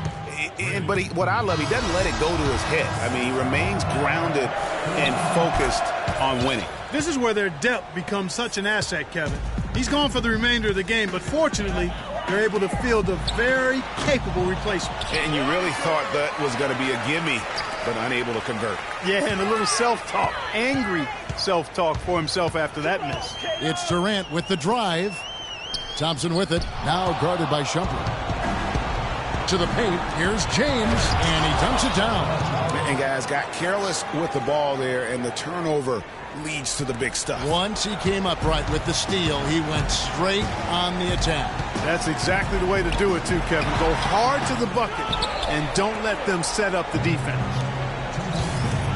But what I love, he doesn't let it go to his head. I mean, he remains grounded and focused on winning. This is where their depth becomes such an asset, Kevin. He's gone for the remainder of the game, but fortunately, they're able to field a very capable replacement. And you really thought that was going to be a gimme, but unable to convert. Yeah, and a little self-talk, angry self-talk for himself after that miss. It's Durant with the drive. Thompson with it, now guarded by Shumpert. To the paint, here's James, and he dunks it down. And guys got careless with the ball there, and the turnover leads to the big stuff. Once he came upright with the steal, he went straight on the attack. That's exactly the way to do it too, Kevin. Go hard to the bucket and don't let them set up the defense.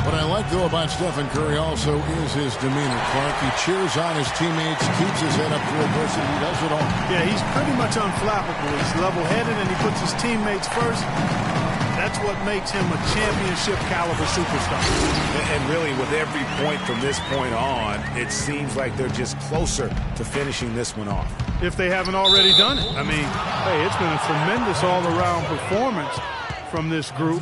What I like, though, about Stephen Curry also is his demeanor, Clark. He cheers on his teammates, keeps his head up through adversity. He does it all. Yeah, he's pretty much unflappable. He's level-headed, and he puts his teammates first. That's what makes him a championship-caliber superstar. And really, with every point from this point on, it seems like they're just closer to finishing this one off. If they haven't already done it. I mean, hey, it's been a tremendous all-around performance from this group.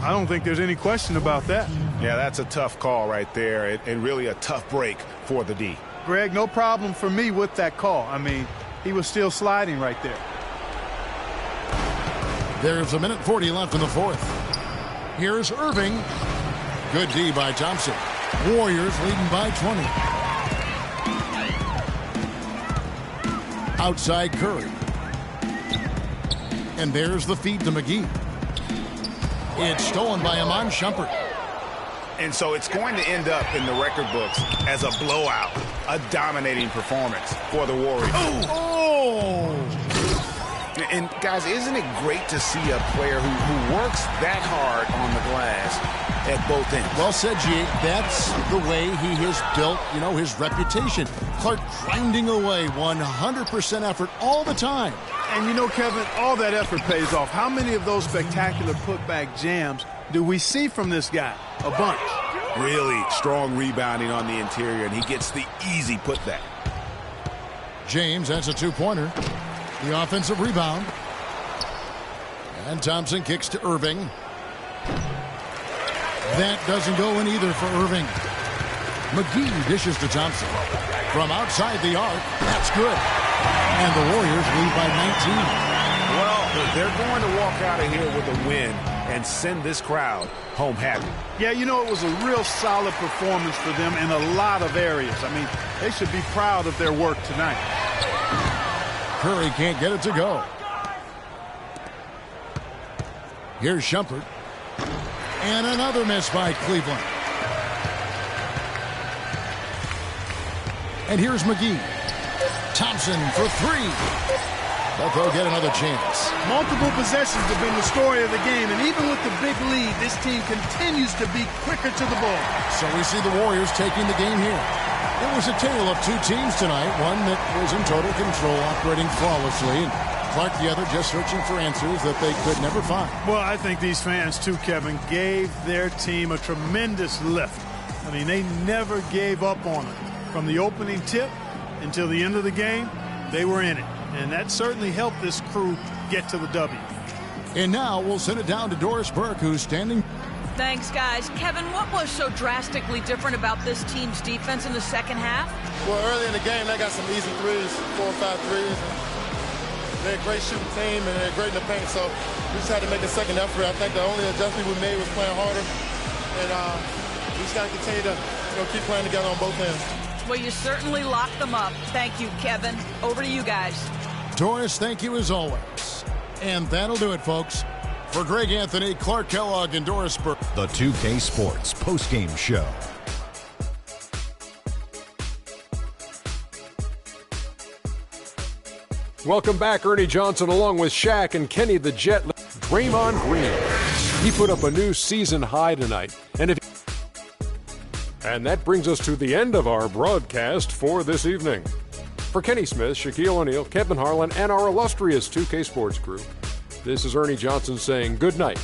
I don't think there's any question about that. Yeah, that's a tough call right there, and really a tough break for the D. Greg, no problem for me with that call. I mean, he was still sliding right there. There's 1:40 left in the fourth. Here's Irving. Good D by Thompson. Warriors leading by 20. Outside Curry. And there's the feed to McGee. It's stolen by Iman Shumpert. And so it's going to end up in the record books as a blowout, a dominating performance for the Warriors. Oh! And, guys, isn't it great to see a player who works that hard on the glass at both ends? Well said, G. That's the way he has built, his reputation. Clark grinding away, 100% effort all the time. And Kevin, all that effort pays off. How many of those spectacular putback jams do we see from this guy? A bunch. Really strong rebounding on the interior, and he gets the easy putback. James, that's a two-pointer. The offensive rebound. And Thompson kicks to Irving. That doesn't go in either for Irving. McGee dishes to Thompson. From outside the arc, that's good. And the Warriors lead by 19. Well, they're going to walk out of here with a win and send this crowd home happy. Yeah, it was a real solid performance for them in a lot of areas. I mean, they should be proud of their work tonight. Curry can't get it to go. Here's Shumpert. And another miss by Cleveland. And here's McGee. Thompson for three. But they'll get another chance. Multiple possessions have been the story of the game, and even with the big lead, this team continues to be quicker to the ball. So we see the Warriors taking the game here. It was a tale of two teams tonight, one that was in total control, operating flawlessly, and Clark the other just searching for answers that they could never find. Well, I think these fans, too, Kevin, gave their team a tremendous lift. I mean, they never gave up on it. From the opening tip until the end of the game, they were in it. And that certainly helped this crew get to the W. And now we'll send it down to Doris Burke, who's standing. Thanks, guys. Kevin, what was so drastically different about this team's defense in the second half? Well, early in the game, they got some easy threes, 4 or 5 threes. They're a great shooting team, and they're great in the paint. So we just had to make a second effort. I think the only adjustment we made was playing harder. And we just got to continue to keep playing together on both ends. Well, you certainly locked them up. Thank you, Kevin. Over to you guys. Doris, thank you as always. And that'll do it, folks. For Greg Anthony, Clark Kellogg, and Doris Burke. The 2K Sports postgame show. Welcome back, Ernie Johnson, along with Shaq and Kenny the Jet. Draymond Green. He put up a new season high tonight. And that brings us to the end of our broadcast for this evening. For Kenny Smith, Shaquille O'Neal, Kevin Harlan, and our illustrious 2K Sports crew, this is Ernie Johnson saying good night.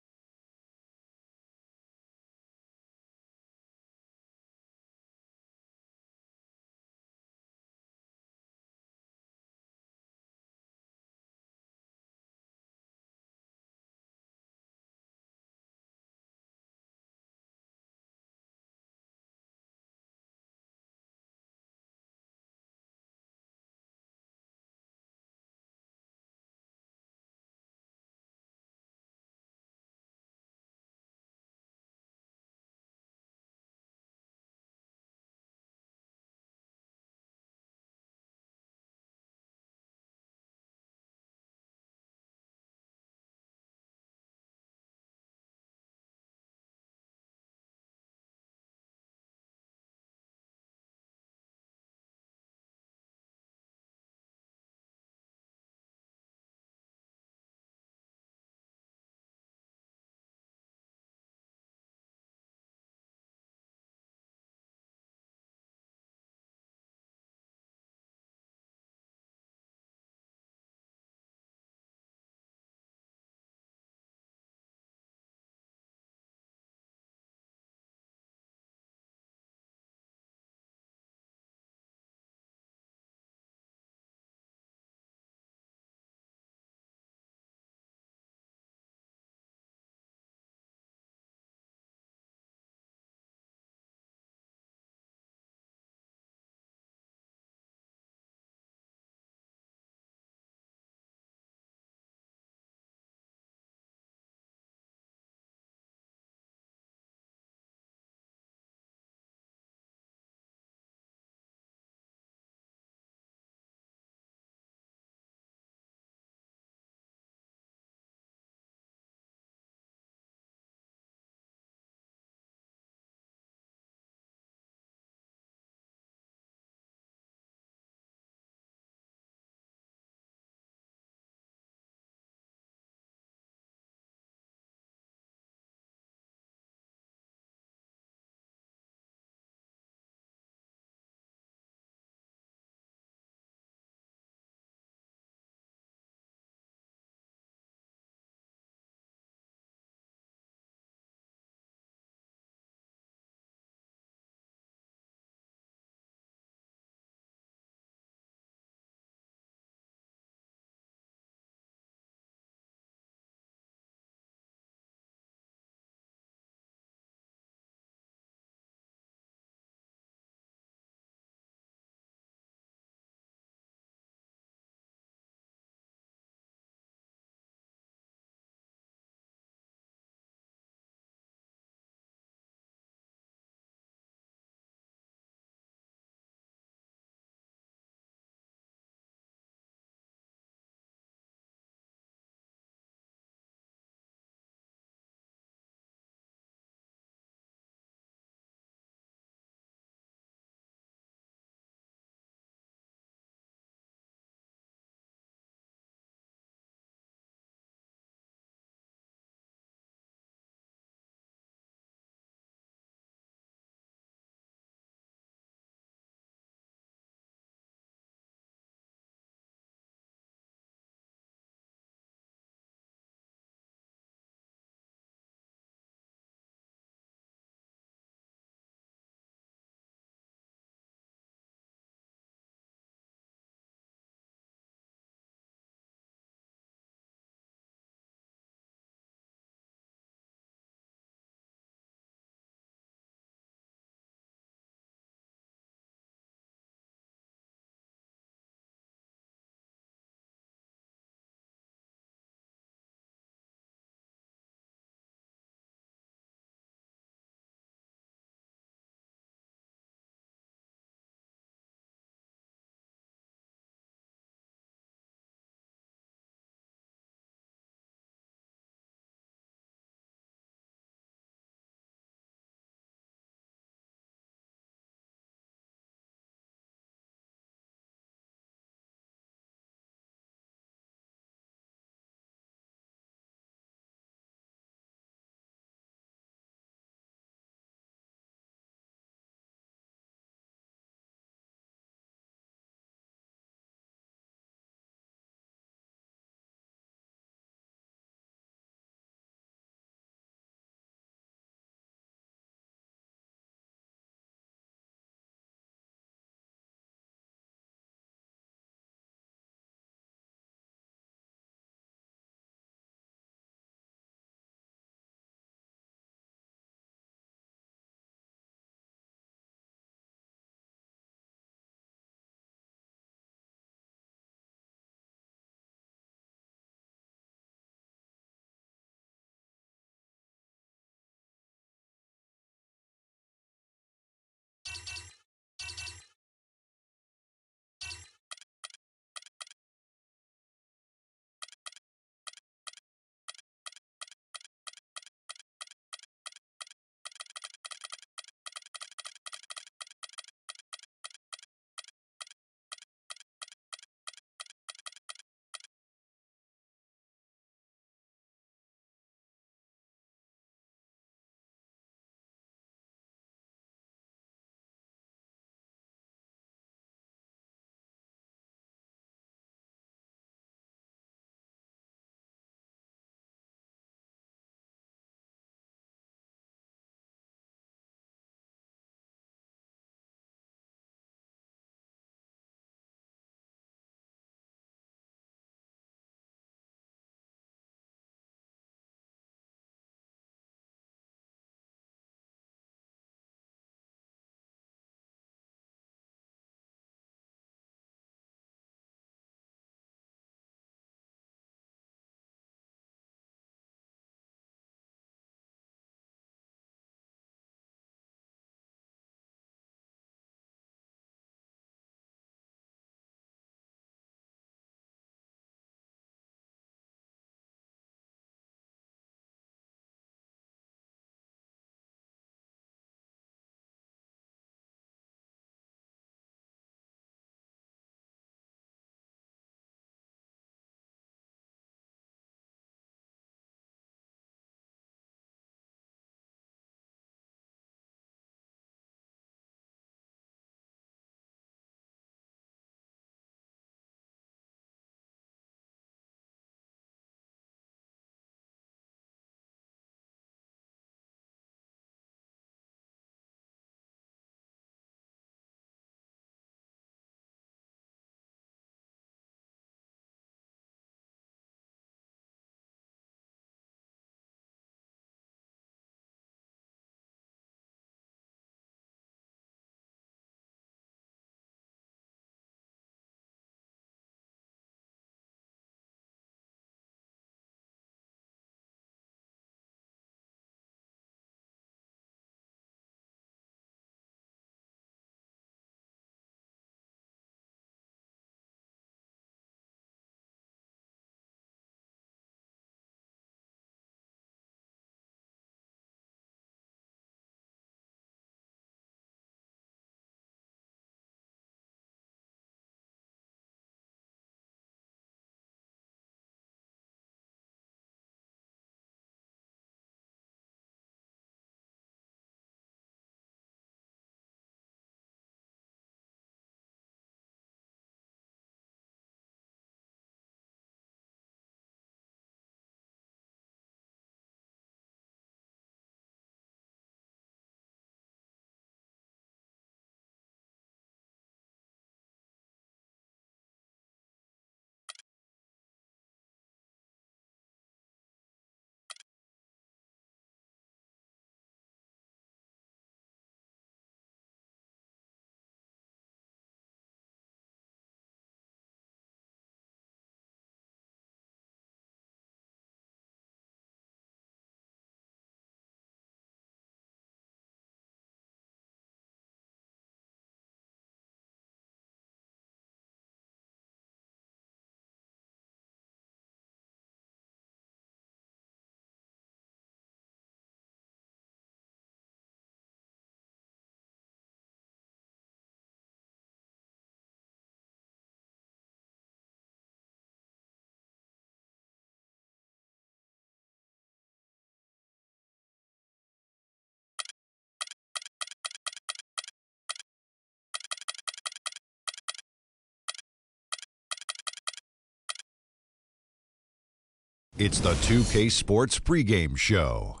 It's the 2K Sports pregame show.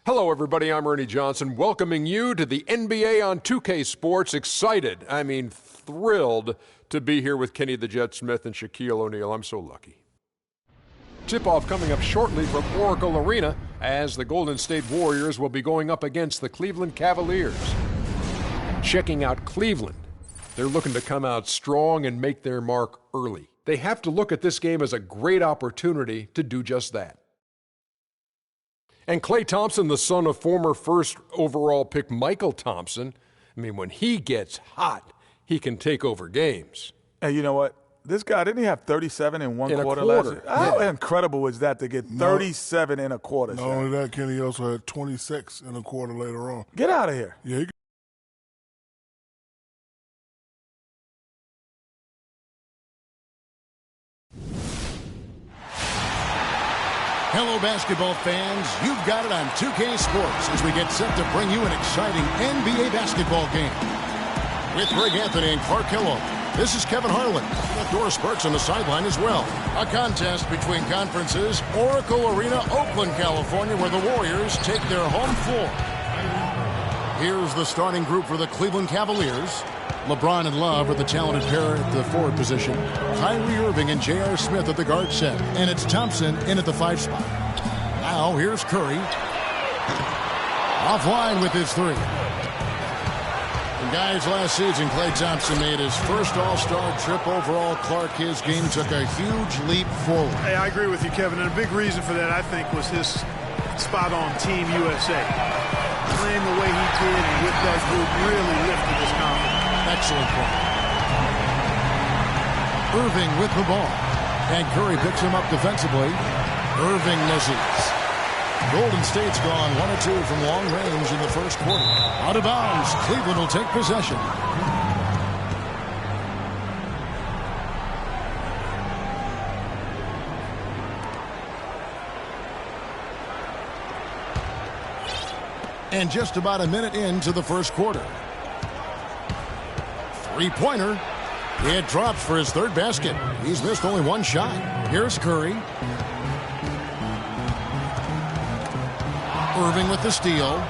Hello, everybody. I'm Ernie Johnson, welcoming you to the NBA on 2K Sports. Excited, thrilled to be here with Kenny the Jet Smith and Shaquille O'Neal. I'm so lucky. Tip-off coming up shortly from Oracle Arena as the Golden State Warriors will be going up against the Cleveland Cavaliers. Checking out Cleveland. They're looking to come out strong and make their mark early. They have to look at this game as a great opportunity to do just that. And Klay Thompson, the son of former first overall pick Michael Thompson, when he gets hot, he can take over games. And you know what? This guy, didn't he have 37 in one quarter last year? How incredible is that to get 37 in a quarter? Not only that, Kenny also had 26 in a quarter later on. Get out of here. Yeah, Hello, basketball fans. You've got it on 2K Sports as we get set to bring you an exciting NBA basketball game. With Greg Anthony and Clark Kellogg, this is Kevin Harlan. Doris Burks on the sideline as well. A contest between conferences, Oracle Arena, Oakland, California, where the Warriors take their home floor. Here's the starting group for the Cleveland Cavaliers. LeBron and Love are the talented pair at the forward position. Kyrie Irving and J.R. Smith at the guard set. And it's Thompson in at the 5 spot. Now here's Curry. Offline with his 3. And guys, last season, Klay Thompson made his first All-Star trip overall. Clark, his game took a huge leap forward. Hey, I agree with you, Kevin. And a big reason for that, I think, was his spot on Team USA. Playing the way he did and with that group really lifted his confidence. Excellent point. Irving with the ball. And Curry picks him up defensively. Irving misses. Golden State's gone 1 of 2 from long range in the first quarter. Out of bounds. Cleveland will take possession. And just about a minute into the first quarter. Three-pointer. It drops for his 3rd basket. He's missed only 1 shot. Here's Curry. Irving with the steal.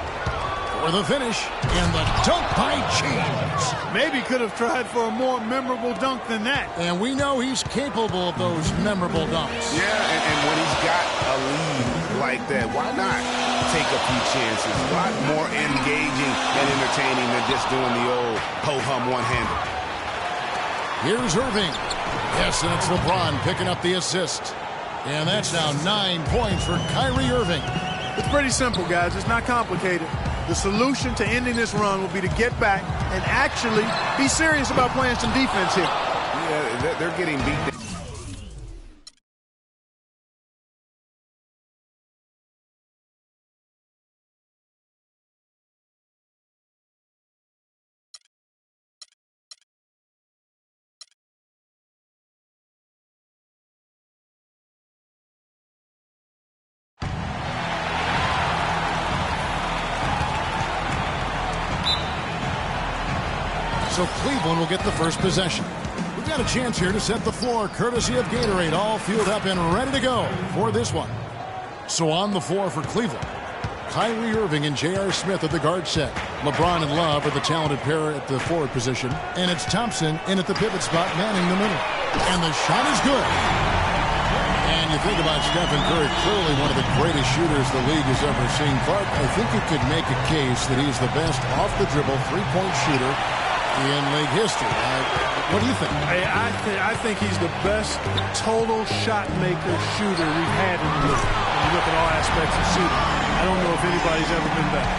For the finish. And the dunk by James. Maybe could have tried for a more memorable dunk than that. And we know he's capable of those memorable dunks. Yeah, and when he's got a lead like that, why not take a few chances? A lot more engaging and entertaining than just doing the old ho-hum one-hander. Here's Irving. Yes, and it's LeBron picking up the assist. And that's now 9 points for Kyrie Irving. It's pretty simple, guys. It's not complicated. The solution to ending this run will be to get back and actually be serious about playing some defense here. Yeah, they're getting beat. So Cleveland will get the first possession. We've got a chance here to set the floor, courtesy of Gatorade, all fueled up and ready to go for this one. So on the floor for Cleveland, Kyrie Irving and J.R. Smith at the guard set. LeBron and Love are the talented pair at the forward position. And it's Thompson in at the pivot spot, manning the middle. And the shot is good. And you think about Stephen Curry, clearly one of the greatest shooters the league has ever seen. Clark, I think you could make a case that he's the best off-the-dribble three-point shooter in league history. What do you think? I think he's the best total shot maker shooter we've had in the league. When you look at all aspects of shooting, I don't know if anybody's ever been better.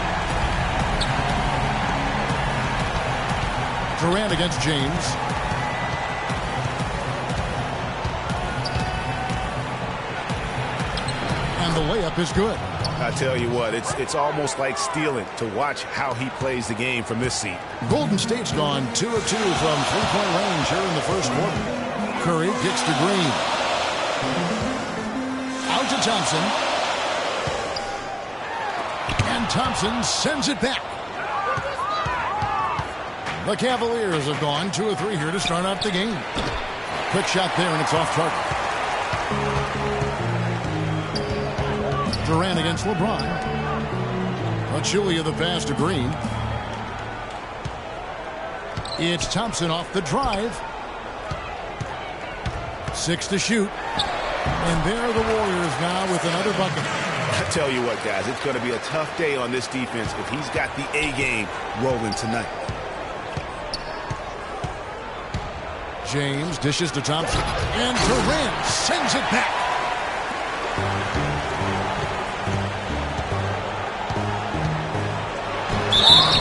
Durant against James. And the layup is good. I tell you what, it's almost like stealing to watch how he plays the game from this seat. Golden State's gone 2 of 2 from three-point range here in the first quarter. Curry gets to Green. Out to Thompson. And Thompson sends it back. The Cavaliers have gone 2 of 3 here to start out the game. Quick shot there, and it's off target. Durant against LeBron. Pachulia the pass to Green. It's Thompson off the drive. 6 to shoot. And there are the Warriors now with another bucket. I tell you what, guys, it's going to be a tough day on this defense if he's got the A game rolling tonight. James dishes to Thompson. And Durant sends it back.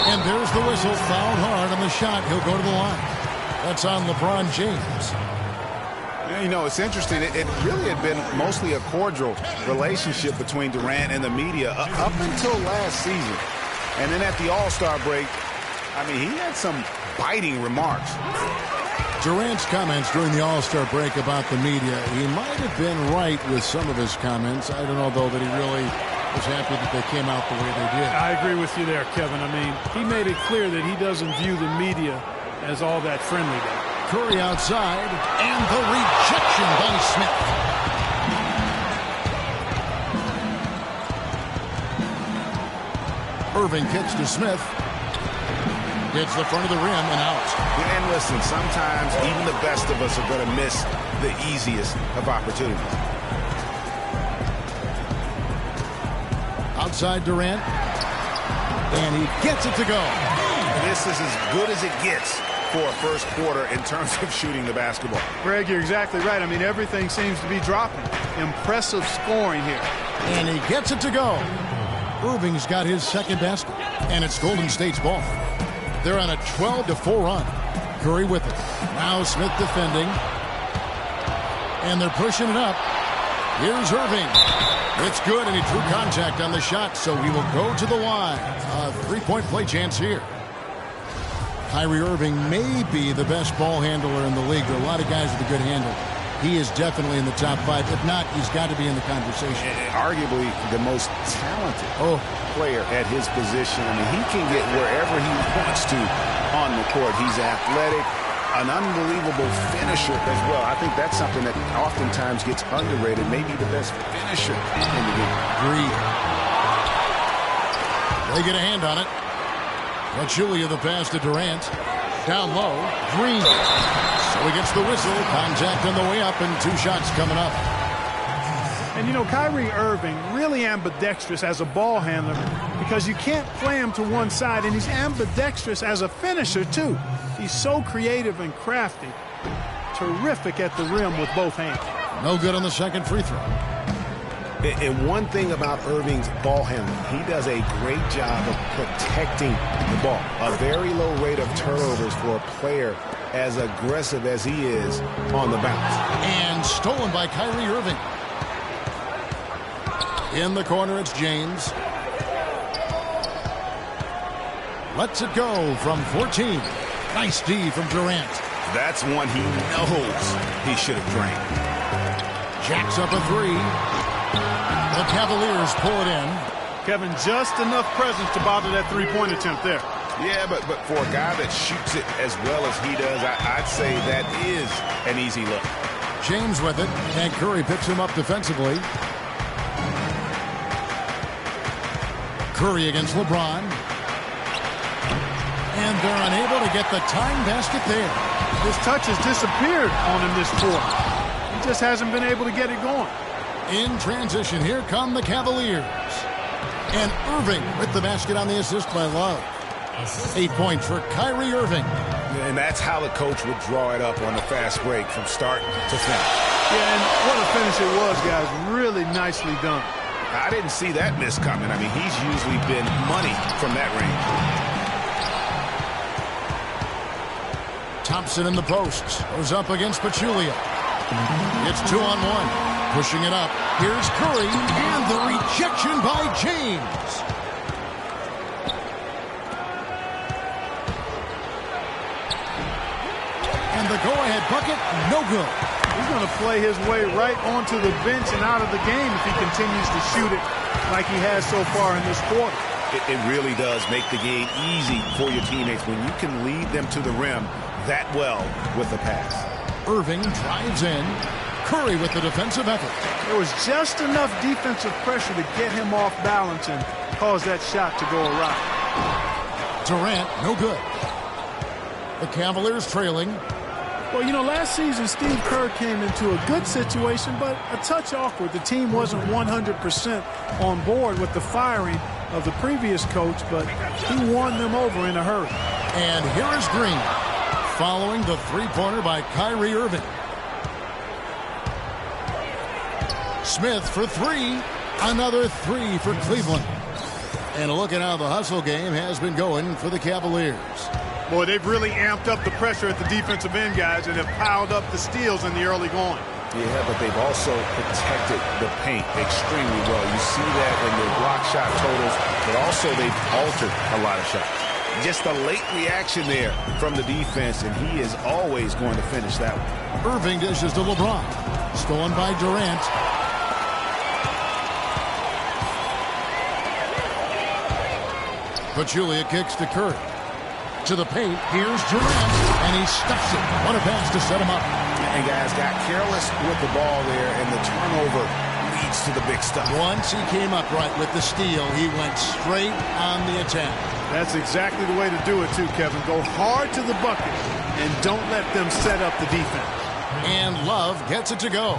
And there's the whistle. Fouled hard on the shot. He'll go to the line. That's on LeBron James. Yeah, you know, it's interesting. It really had been mostly a cordial relationship between Durant and the media up until last season. And then at the All-Star break, I mean, he had some biting remarks. Durant's comments during the All-Star break about the media, he might have been right with some of his comments. I don't know, though, that he really was happy that they came out the way they did. I agree with you there, Kevin. I mean, he made it clear that he doesn't view the media as all that friendly there. Curry outside, and the rejection by Smith. Irving kicks to Smith. Hits the front of the rim and out. And listen, sometimes even the best of us are going to miss the easiest of opportunities. Outside Durant. And he gets it to go. This is as good as it gets for a first quarter in terms of shooting the basketball. Greg, you're exactly right. I mean, everything seems to be dropping. Impressive scoring here. And he gets it to go. Irving's got his second basket. And it's Golden State's ball. They're on a 12-4 run. Curry with it. Now Smith defending. And they're pushing it up. Here's Irving. It's good, and he drew contact on the shot, so he will go to the line. A three-point play chance here. Kyrie Irving may be the best ball handler in the league. There are a lot of guys with a good handle. He is definitely in the top 5. If not, he's got to be in the conversation. Arguably the most talented player at his position. I mean, he can get wherever he wants to on the court. He's athletic, an unbelievable finisher as well. I think that's something that oftentimes gets underrated. Maybe the best finisher in the league. Agreed. They get a hand on it. Pachulia the pass to Durant. Down low. Green. So he gets the whistle. Contact on the way up and 2 shots coming up. And, you know, Kyrie Irving really ambidextrous as a ball handler because you can't play him to one side, and he's ambidextrous as a finisher, too. He's so creative and crafty. Terrific at the rim with both hands. No good on the second free throw. And one thing about Irving's ball handling, he does a great job of protecting the ball. A very low rate of turnovers for a player as aggressive as he is on the bounce. And stolen by Kyrie Irving. In the corner, it's James. Lets it go from 14. Nice D from Durant. That's one he knows he should have drained. Jacks up a 3. The Cavaliers pull it in. Kevin, just enough presence to bother that three-point attempt there. Yeah, but for a guy that shoots it as well as he does, I'd say that is an easy look. James with it, and Curry picks him up defensively. Curry against LeBron. And they're unable to get the time basket there. His touch has disappeared on him this quarter. He just hasn't been able to get it going. In transition, here come the Cavaliers. And Irving with the basket on the assist by Love. 8 points for Kyrie Irving. And that's how the coach would draw it up on the fast break from start to finish. Yeah, and what a finish it was, guys. Really nicely done. I didn't see that miss coming. I mean, he's usually been money from that range. Thompson in the post. Goes up against Pachulia. It's 2-on-1. Pushing it up. Here's Curry. And the rejection by James. And the go-ahead bucket, no good. He's going to play his way right onto the bench and out of the game if he continues to shoot it like he has so far in this quarter. It really does make the game easy for your teammates when you can lead them to the rim that well with the pass. Irving drives in. Curry with the defensive effort. There was just enough defensive pressure to get him off balance and cause that shot to go awry. Durant, no good. The Cavaliers trailing. Well, you know, last season Steve Kerr came into a good situation, but a touch awkward. The team wasn't 100% on board with the firing of the previous coach, but he won them over in a hurry. And here is Green, following the three-pointer by Kyrie Irving. Smith for three. Another three for Cleveland. And look at how the hustle game has been going for the Cavaliers. Boy, they've really amped up the pressure at the defensive end, guys, and have piled up the steals in the early going. Yeah, but they've also protected the paint extremely well. You see that in their block shot totals, but also they've altered a lot of shots. Just a late reaction there from the defense, and he is always going to finish that one. Irving dishes to LeBron. Stolen by Durant. Pachulia kicks to Curry. To the paint, here's Durant, and he stuffs it. What a pass to set him up. And guys got careless with the ball there, and the turnover leads to the big stuff. Once he came up right with the steal, he went straight on the attack. That's exactly the way to do it, too, Kevin. Go hard to the bucket, and don't let them set up the defense. And Love gets it to go.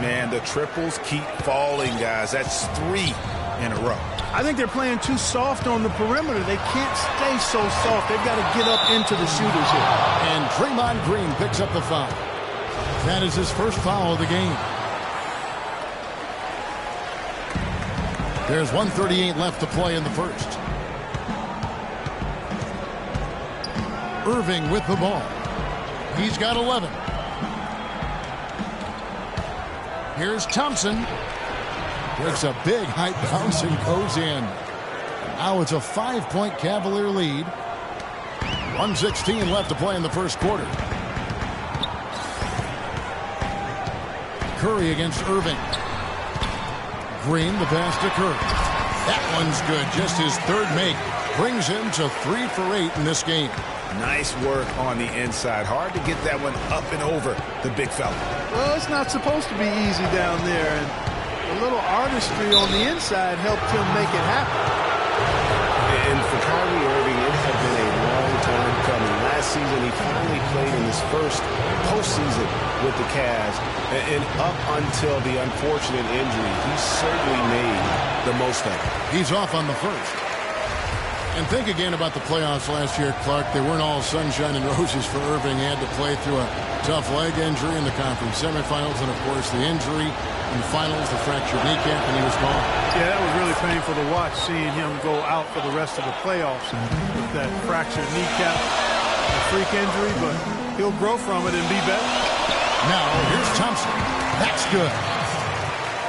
Man, the triples keep falling, guys. That's 3 in a row. I think they're playing too soft on the perimeter. They can't stay so soft. They've got to get up into the shooters here. And Draymond Green picks up the foul. That is his first foul of the game. There's 1:38 left to play in the first. Irving with the ball. He's got 11. Here's Thompson. Takes a big height bounce and goes in. Now it's a 5-point Cavalier lead. 1:16 left to play in the first quarter. Curry against Irving. Green, the pass to Curry. That one's good. Just his third make. Brings him to 3 for 8 in this game. Nice work on the inside. Hard to get that one up and over the big fella. Well, it's not supposed to be easy down there, and a little artistry on the inside helped him make it happen. And for Kyrie Irving, it had been a long time coming. Last season, he finally played in his first postseason with the Cavs. And up until the unfortunate injury, he certainly made the most of it. He's off on the first. And think again about the playoffs last year, Clark. They weren't all sunshine and roses for Irving. He had to play through a tough leg injury in the conference semifinals, and, of course, the injury in the finals, the fractured kneecap, and he was gone. Yeah, that was really painful to watch, seeing him go out for the rest of the playoffs with that fractured kneecap, a freak injury, but he'll grow from it and be better. Now, here's Thompson. That's good.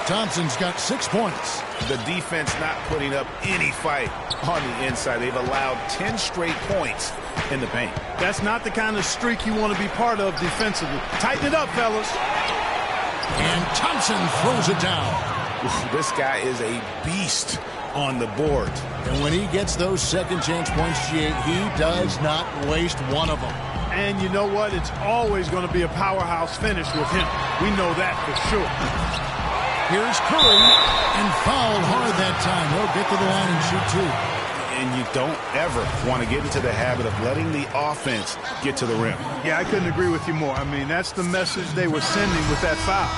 Thompson's got 6 points. The defense not putting up any fight on the inside. They've allowed 10 straight points in the paint. That's not the kind of streak you want to be part of defensively. Tighten it up, fellas. And Thompson throws it down. This guy is a beast on the board. And when he gets those second chance points, G8, he does not waste one of them. And you know what? It's always going to be a powerhouse finish with him. We know that for sure. Here's Curry, and fouled hard that time. He'll get to the line and shoot 2. And you don't ever want to get into the habit of letting the offense get to the rim. Yeah, I couldn't agree with you more. I mean, that's the message they were sending with that foul.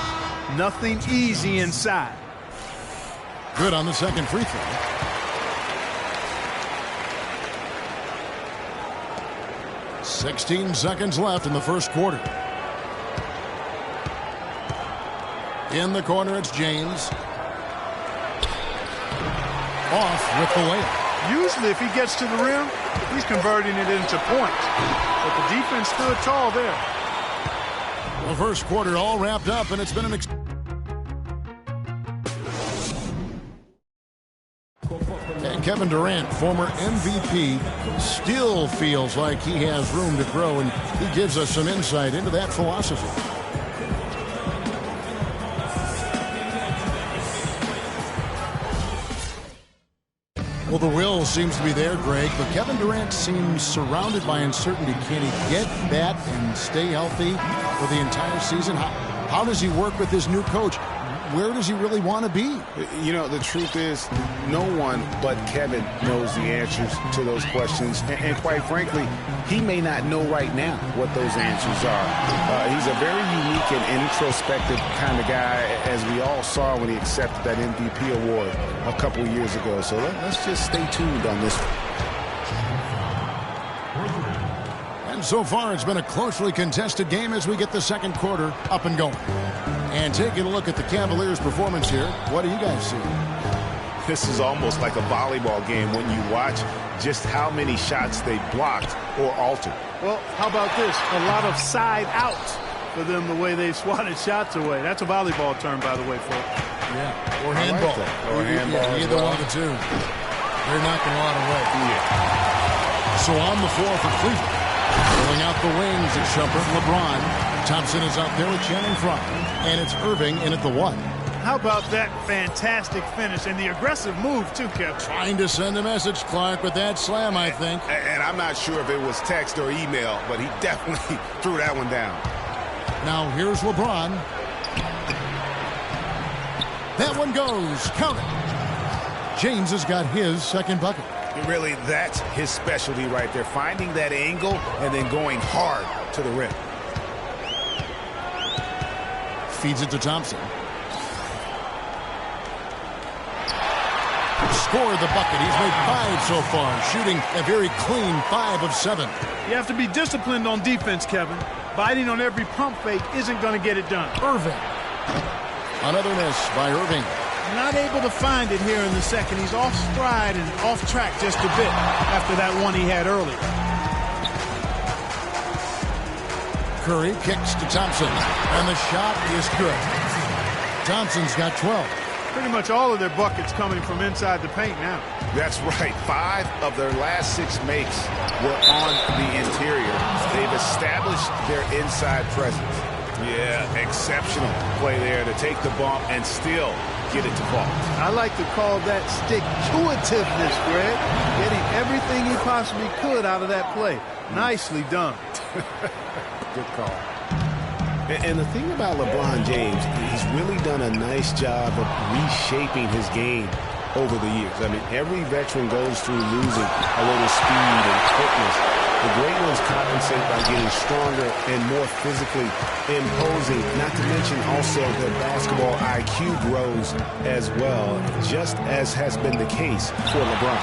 Nothing easy inside. Good on the second free throw. "16 seconds left in the first quarter. In the corner, it's James. Off with the layup. Usually, if he gets to the rim, he's converting it into points. But the defense stood tall there. The first quarter all wrapped up, and it's been an and Kevin Durant, former MVP, still feels like he has room to grow, and he gives us some insight into that philosophy. Well, the will seems to be there, Greg, but Kevin Durant seems surrounded by uncertainty. Can he get that and stay healthy for the entire season? How does he work with his new coach? Where does he really want to be? You know, the truth is, no one but Kevin knows the answers to those questions. And quite frankly, he may not know right now what those answers are. He's a very unique and introspective kind of guy, as we all saw when he accepted that MVP award a couple years ago. So let's just stay tuned on this one. And so far, it's been a closely contested game as we get the second quarter up and going. And taking a look at the Cavaliers' performance here, what do you guys see? This is almost like a volleyball game when you watch just how many shots they blocked or altered. Well, how about this? A lot of side outs for them, the way they swatted shots away. That's a volleyball term, by the way, folks. Yeah, or handball. Or handball. Yeah, either one of the two. They're knocking a lot away. Yeah. So on the floor for Cleveland. Filling out the wings at Shumpert, LeBron. Thompson is out there with Channing Frye. And it's Irving in at the 1. How about that fantastic finish and the aggressive move, too, Kev? Trying to send a message, Clark, with that slam, I think. And I'm not sure if it was text or email, but he definitely threw that one down. Now here's LeBron. That one goes. Count it. James has got his second bucket. Really, that's his specialty right there. Finding that angle and then going hard to the rim. Feeds it to Thompson. Scored the bucket. He's made 5 so far, shooting a very clean 5 of 7. You have to be disciplined on defense, Kevin. Biting on every pump fake isn't going to get it done. Irving. Another miss by Irving. Not able to find it here in the second. He's off stride and off track just a bit after that one he had earlier. Curry kicks to Thompson, and the shot is good. Thompson's got 12. Pretty much all of their buckets coming from inside the paint now. That's right. 5 of their last 6 makes were on the interior. They've established their inside presence. Yeah, exceptional play there to take the bump and still get it to fall. I like to call that stick-to-itiveness, Greg. Getting everything he possibly could out of that play. Nicely done. Good call. And the thing about LeBron James, he's really done a nice job of reshaping his game over the years. I mean, every veteran goes through losing a little speed and quickness. The great ones compensate by getting stronger and more physically imposing, not to mention also their basketball IQ grows as well, just as has been the case for LeBron.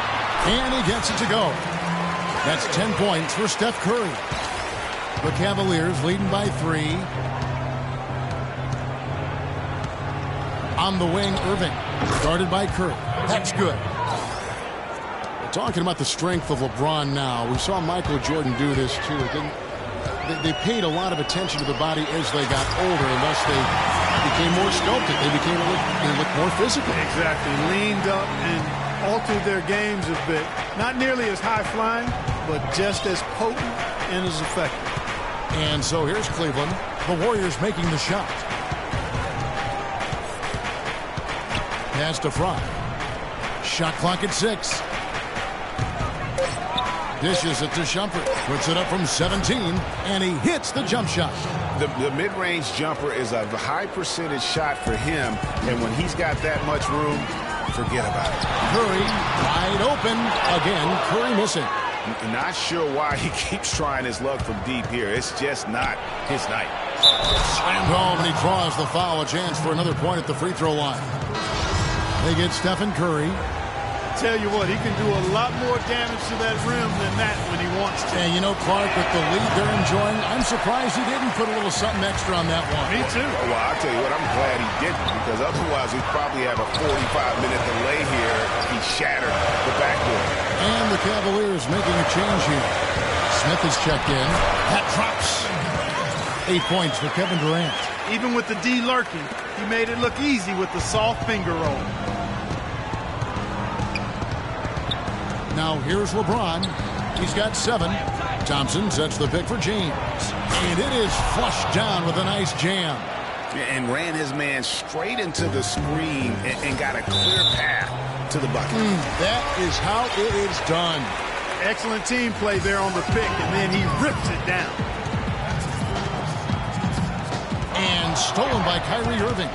And he gets it to go. That's 10 points for Steph Curry. The Cavaliers leading by 3. On the wing, Irving. Guarded by Curry. That's good. Talking about the strength of LeBron now, we saw Michael Jordan do this too. They paid a lot of attention to the body as they got older, and thus they became more sculpted. They looked more physical. Exactly. Leaned up and altered their games a bit. Not nearly as high-flying, but just as potent and as effective. And so here's Cleveland. The Warriors making the shot. Pass to Frye. Shot clock at 6. Dishes it to Shumpert. Puts it up from 17, and he hits the jump shot. The mid-range jumper is a high percentage shot for him, and when he's got that much room, forget about it. Curry wide open. Again, Curry missing. Not sure why he keeps trying his luck from deep here. It's just not his night. Slammed home, and he draws the foul. A chance for another point at the free throw line. They get Stephen Curry. Tell you what, he can do a lot more damage to that rim than that when he wants to. And you know, Clark, with the lead they're enjoying, I'm surprised he didn't put a little something extra on that one. Me too. Well, I'll tell you what, I'm glad he didn't, because otherwise we'd probably have a 45-minute delay here if he shattered the backboard. And the Cavaliers making a change here. Smith is checked in. That drops. 8 points for Kevin Durant. Even with the D lurking, he made it look easy with the soft finger roll. Now here's LeBron. He's got 7. Thompson sets the pick for James. And it is flushed down with a nice jam. And ran his man straight into the screen and got a clear path to the bucket. That is how it is done. Excellent team play there on the pick, and then he rips it down. And stolen by Kyrie Irving.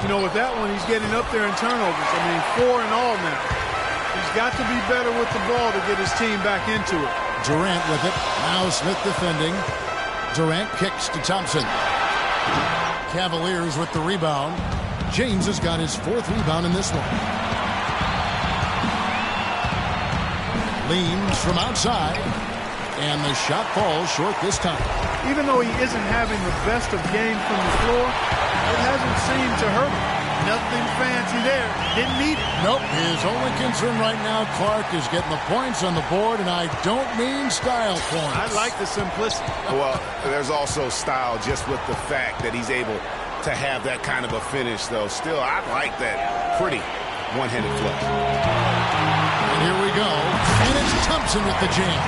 You know, with that one, he's getting up there in turnovers. I mean, 4 in all now. He's got to be better with the ball to get his team back into it. Durant with it. Now Smith defending. Durant kicks to Thompson. Cavaliers with the rebound. James has got his 4th rebound in this one. Leans from outside. And the shot falls short this time. Even though he isn't having the best of games from the floor, it hasn't seemed to hurt him. Nothing fancy there. Didn't need it. Nope. His only concern right now, Clark, is getting the points on the board, and I don't mean style points. I like the simplicity. Well, there's also style just with the fact that he's able to have that kind of a finish, though. Still, I like that pretty one-handed flush. And here we go. And it's Thompson with the jam.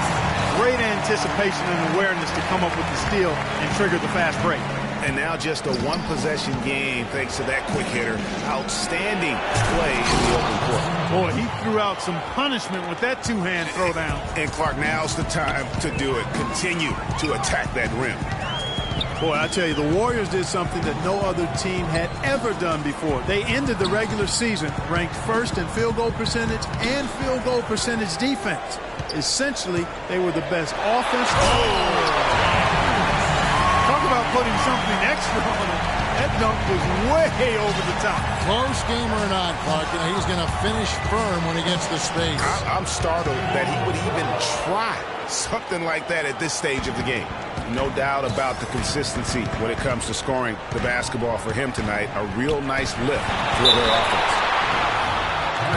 Great anticipation and awareness to come up with the steal and trigger the fast break. And now just a one-possession game thanks to that quick hitter. Outstanding play in the open court. Boy, he threw out some punishment with that two-hand throwdown. And Clark, now's the time to do it. Continue to attack that rim. Boy, I tell you, the Warriors did something that no other team had ever done before. They ended the regular season ranked first in field goal percentage and field goal percentage defense. Essentially, they were the best offense. Talk about putting something extra on it. That dunk was way over the top. Close game or not, Clark, he's going to finish firm when he gets the space. I'm startled that he would even try something like that at this stage of the game. No doubt about the consistency when it comes to scoring the basketball for him tonight. A real nice lift for their offense.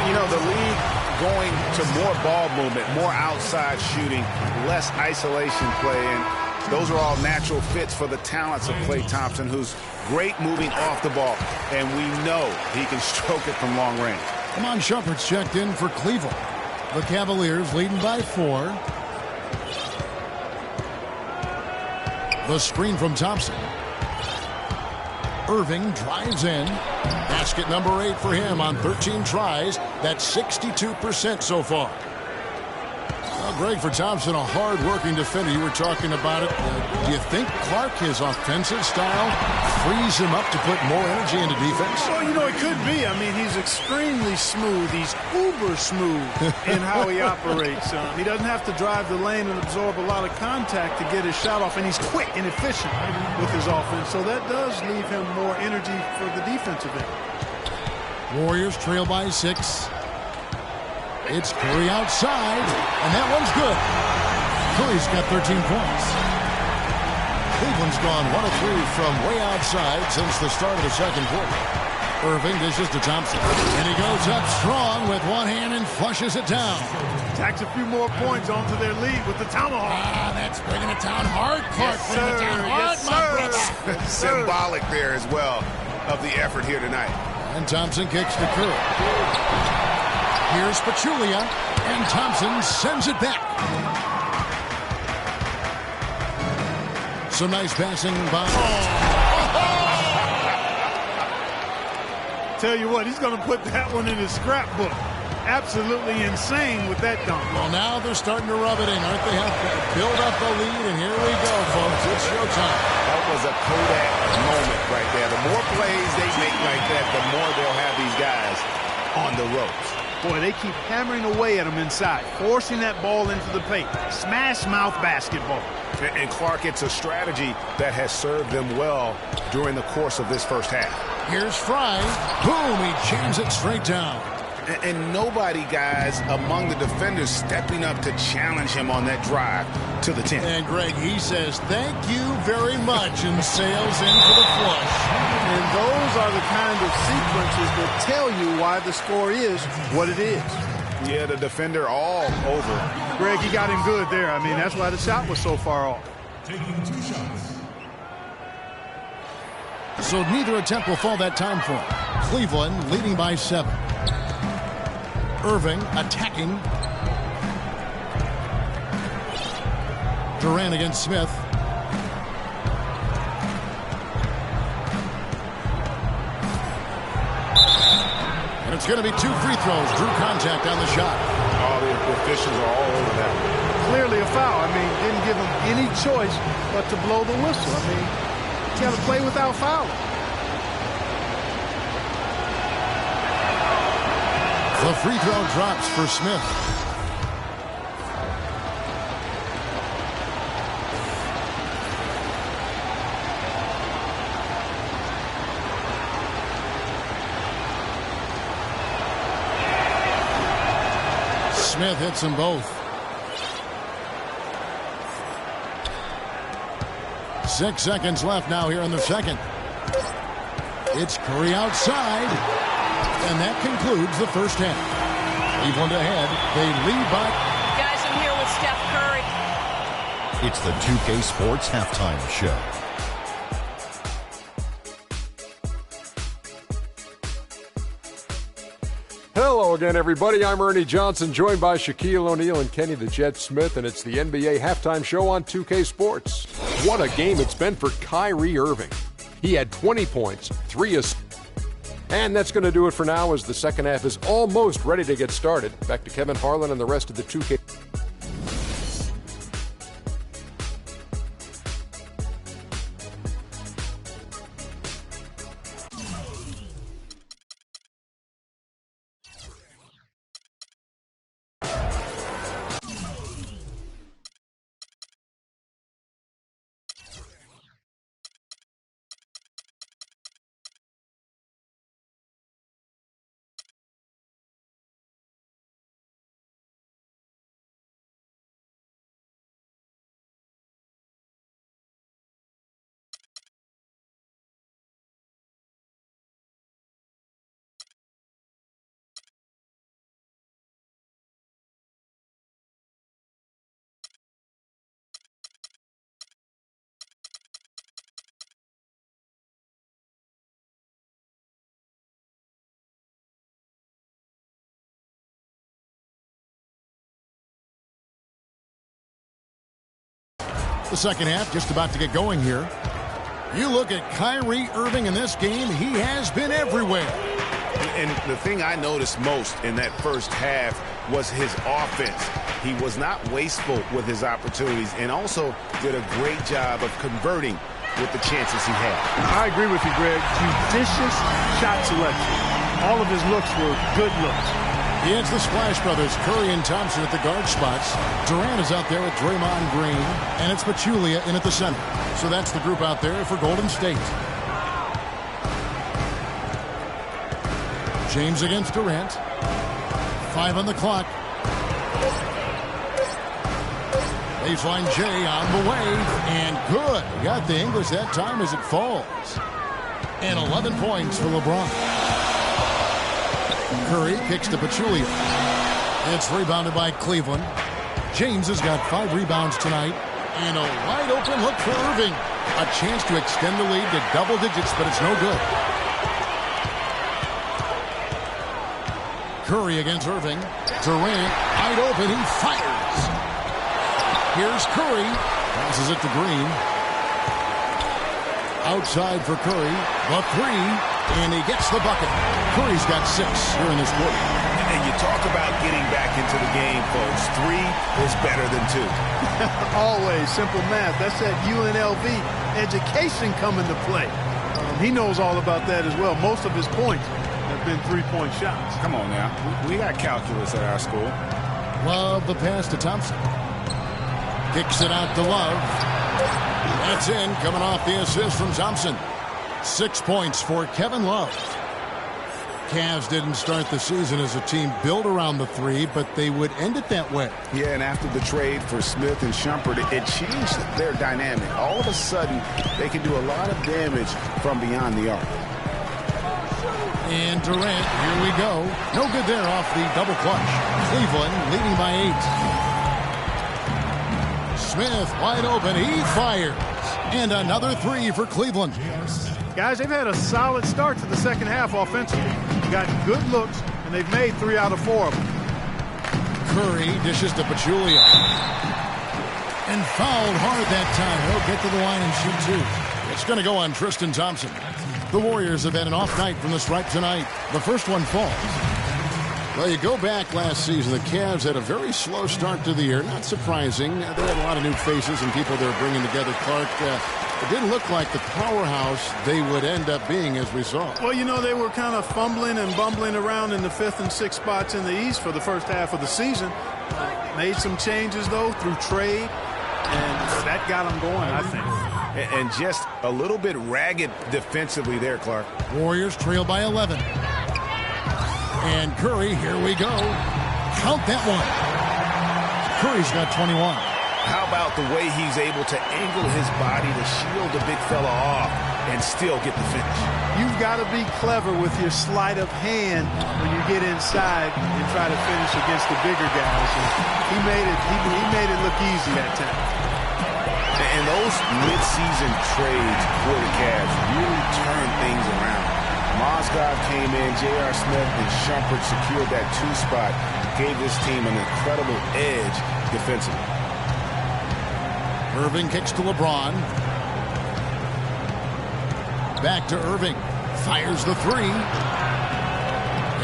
You know, the league going to more ball movement, more outside shooting, less isolation play, and those are all natural fits for the talents of Klay Thompson, who's great moving off the ball, and we know he can stroke it from long range. Amon Shumpert's checked in for Cleveland. The Cavaliers leading by 4. The screen from Thompson. Irving drives in. Basket number 8 for him on 13 tries. That's 62% so far. Well, Greg, for Thompson, a hard-working defender. You were talking about it. Do you think Clark, his offensive style, frees him up to put more energy into defense? Well, you know, it could be. I mean, he's extremely smooth. He's uber smooth in how he operates. He doesn't have to drive the lane and absorb a lot of contact to get his shot off, and he's quick and efficient with his offense. So that does leave him more energy for the defensive end. Warriors trail by 6. It's Curry outside, and that one's good. Curry's got 13 points. Cleveland's gone 1 of 3 from way outside since the start of the second quarter. Irving dishes to Thompson, and he goes up strong with one hand and flushes it down. Tacks a few more points onto their lead with the tomahawk. Ah, that's bringing it down hard, Clark. Yes, bringing it down hard, yes, my brother. Yes, Symbolic there as well of the effort here tonight. And Thompson kicks to Curry. Here's Pachulia, and Thompson sends it back. Some nice passing by. Tell you what, he's going to put that one in his scrapbook. Absolutely insane with that dunk. Well, now they're starting to rub it in, aren't they? Have to build up a lead, and here we go, folks. It's showtime. That was a Kodak moment right there. The more plays they make like that, the more they'll have these guys on the ropes. Boy, they keep hammering away at him inside, forcing that ball into the paint. Smash mouth basketball. And Clark, it's a strategy that has served them well during the course of this first half. Here's Fry. Boom, he jams it straight down. And nobody, guys, among the defenders stepping up to challenge him on that drive to the 10. And Greg, he says, thank you very much, and sails in for the flush. And those are the kind of sequences that tell you why the score is what it is. Yeah, the defender all over. Greg, he got him good there. I mean, that's why the shot was so far off. Taking 2 shots. So neither attempt will fall that time for him. Cleveland leading by 7. Irving attacking. Durant against Smith. And it's going to be 2 free throws. Drew contact on the shot. All the officials are all over that. Clearly a foul. I mean, didn't give him any choice but to blow the whistle. I mean, you got to play without fouling. The free throw drops for Smith. Smith hits them both. 6 seconds left now here in the second. It's Curry outside. And that concludes the first half. Cleveland ahead. They lead by... Guys, I'm here with Steph Curry. It's the 2K Sports Halftime Show. Hello again, everybody. I'm Ernie Johnson, joined by Shaquille O'Neal and Kenny the Jet Smith, and it's the NBA Halftime Show on 2K Sports. What a game it's been for Kyrie Irving. He had 20 points, 3 assists. And that's going to do it for now as the second half is almost ready to get started. Back to Kevin Harlan and the rest of the 2K. The second half just about to get going here. You look at Kyrie Irving in this game, he has been everywhere. And the thing I noticed most in that first half was his offense. He was not wasteful with his opportunities and also did a great job of converting with the chances he had. I agree with you, Greg. Judicious shot selection. All of his looks were good looks. He hits the Splash Brothers, Curry and Thompson at the guard spots. Durant is out there with Draymond Green, and it's Pachulia in at the center. So that's the group out there for Golden State. James against Durant. 5 on the clock. Baseline J on the way, and good. Got the English that time as it falls. And 11 points for LeBron. Curry kicks to Pachulia. It's rebounded by Cleveland. James has got 5 rebounds tonight. And a wide open look for Irving. A chance to extend the lead to double digits, but it's no good. Curry against Irving. Durant, wide open, he fires. Here's Curry. Passes it to Green. Outside for Curry. The 3. And he gets the bucket. Curry's got 6 here in this quarter. And you talk about getting back into the game, folks. 3 is better than 2. Always simple math. That's that UNLV education coming to play. He knows all about that as well. Most of his points have been 3-point shots. Come on now. We got calculus at our school. Love the pass to Thompson. Kicks it out to Love. That's in, coming off the assist from Thompson. 6 points for Kevin Love. Cavs didn't start the season as a team built around the 3, but they would end it that way. Yeah, and after the trade for Smith and Shumpert, it changed their dynamic. All of a sudden, they can do a lot of damage from beyond the arc. And Durant, here we go. No good there off the double clutch. Cleveland leading by 8. Smith wide open. He fires. And another 3 for Cleveland. Guys, they've had a solid start to the second half offensively. Got good looks, and they've made 3 out of 4 of them. Curry dishes to Pachulia. And fouled hard that time. He'll get to the line and shoot 2. It's going to go on Tristan Thompson. The Warriors have had an off night from the stripe tonight. The first one falls. Well, you go back last season, the Cavs had a very slow start to the year. Not surprising. They had a lot of new faces and people they were bringing together. Clark, It didn't look like the powerhouse they would end up being, as we saw. Well, you know, they were kind of fumbling and bumbling around in the 5th and 6th spots in the East for the first half of the season. Made some changes, though, through trade, and that got them going, I think. And just a little bit ragged defensively there, Clark. Warriors trail by 11. And Curry, here we go. Count that one. Curry's got 21. How about the way he's able to angle his body to shield the big fella off and still get the finish? You've got to be clever with your sleight of hand when you get inside and try to finish against the bigger guys. And he made it look easy that time. And those mid-season trades for the Cavs really turned things around. Mozgov came in, J.R. Smith and Shumpert secured that 2 spot, gave this team an incredible edge defensively. Irving kicks to LeBron. Back to Irving. Fires the 3.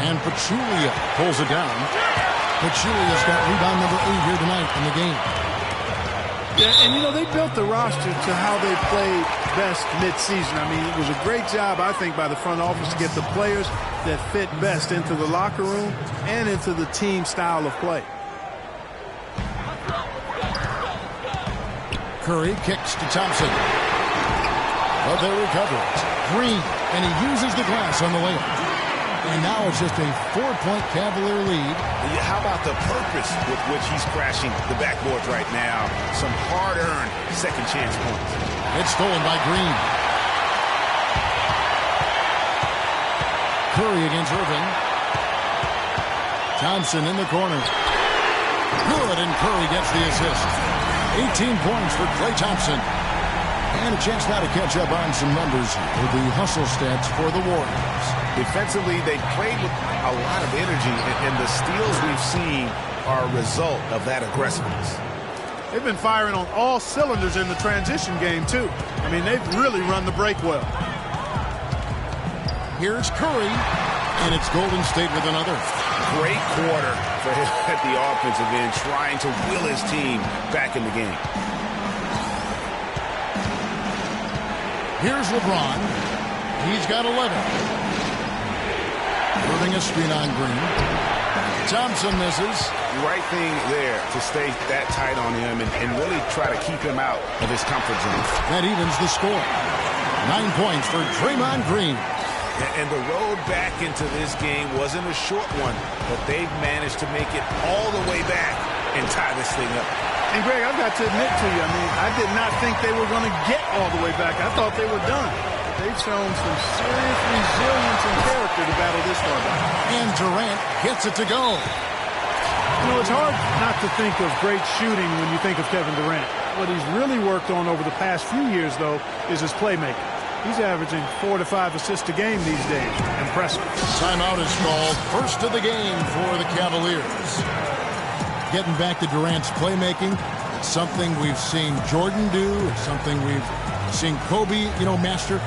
And Pachulia pulls it down. Pachulia's got rebound number 8 here tonight in the game. Yeah, and, you know, they built the roster to how they played best midseason. I mean, it was a great job, I think, by the front office to get the players that fit best into the locker room and into the team style of play. Curry kicks to Thompson. But they recover it. Green, and he uses the glass on the layup. And now it's just a 4-point Cavalier lead. How about the purpose with which he's crashing the backboards right now? Some hard-earned second chance points. It's stolen by Green. Curry against Irving. Thompson in the corner. Good, and Curry gets the assist. 18 points for Klay Thompson. And a chance now to catch up on some numbers with the hustle stats for the Warriors. Defensively, they played with a lot of energy, and the steals we've seen are a result of that aggressiveness. They've been firing on all cylinders in the transition game, too. I mean, they've really run the break well. Here's Curry, and it's Golden State with another. Great quarter for him at the offensive end, trying to will his team back in the game. Here's LeBron. He's got 11. Moving a screen on Green. Thompson misses. Right thing there to stay that tight on him and really try to keep him out of his comfort zone. That evens the score. 9 points for Draymond Green. And the road back into this game wasn't a short one, but they've managed to make it all the way back and tie this thing up. And, Greg, I've got to admit to you, I mean, I did not think they were going to get all the way back. I thought they were done. They've shown some serious resilience and character to battle this far back. And Durant gets it to go. You know, it's hard not to think of great shooting when you think of Kevin Durant. What he's really worked on over the past few years, though, is his playmaking. He's averaging 4 to 5 assists a game these days. Impressive. Timeout is called. First of the game for the Cavaliers. Getting back to Durant's playmaking, it's something we've seen Jordan do. It's something we've seen Kobe, master.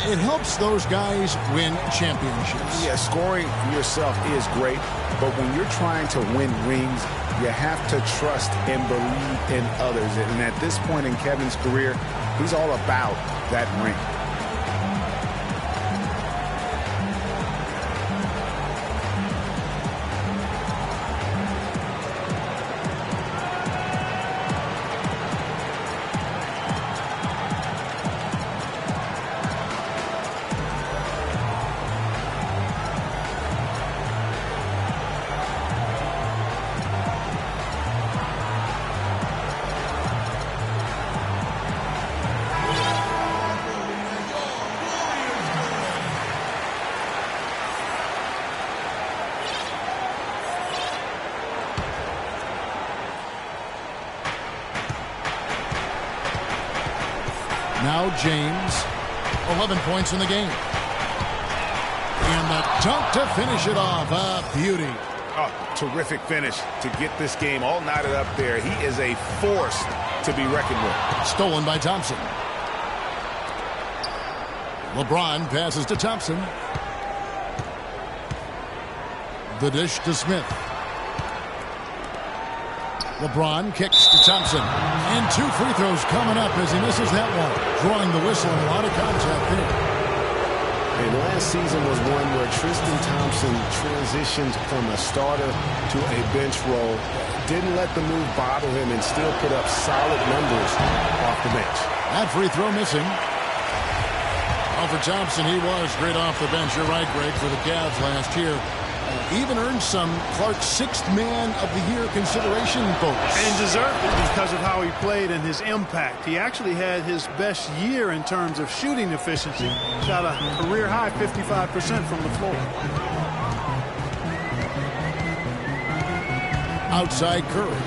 It helps those guys win championships. Yeah, scoring yourself is great, but when you're trying to win rings, you have to trust and believe in others. And at this point in Kevin's career, he's all about that ring. Now James, 11 points in the game. And the dunk to finish it off. A beauty. Oh, terrific finish to get this game all knotted up there. He is a force to be reckoned with. Stolen by Thompson. LeBron passes to Thompson. The dish to Smith. LeBron kicks to Thompson. And 2 free throws coming up as he misses that one. Drawing the whistle and a lot of contact there. And last season was one where Tristan Thompson transitioned from a starter to a bench role. Didn't let the move bother him and still put up solid numbers off the bench. That free throw missing. For Thompson, he was great off the bench. You're right, Greg, for the Cavs last year. Even earned some Clark's 6th Man of the Year consideration votes. And deserved it because of how he played and his impact. He actually had his best year in terms of shooting efficiency. Shot a career-high 55% from the floor. Outside Curry.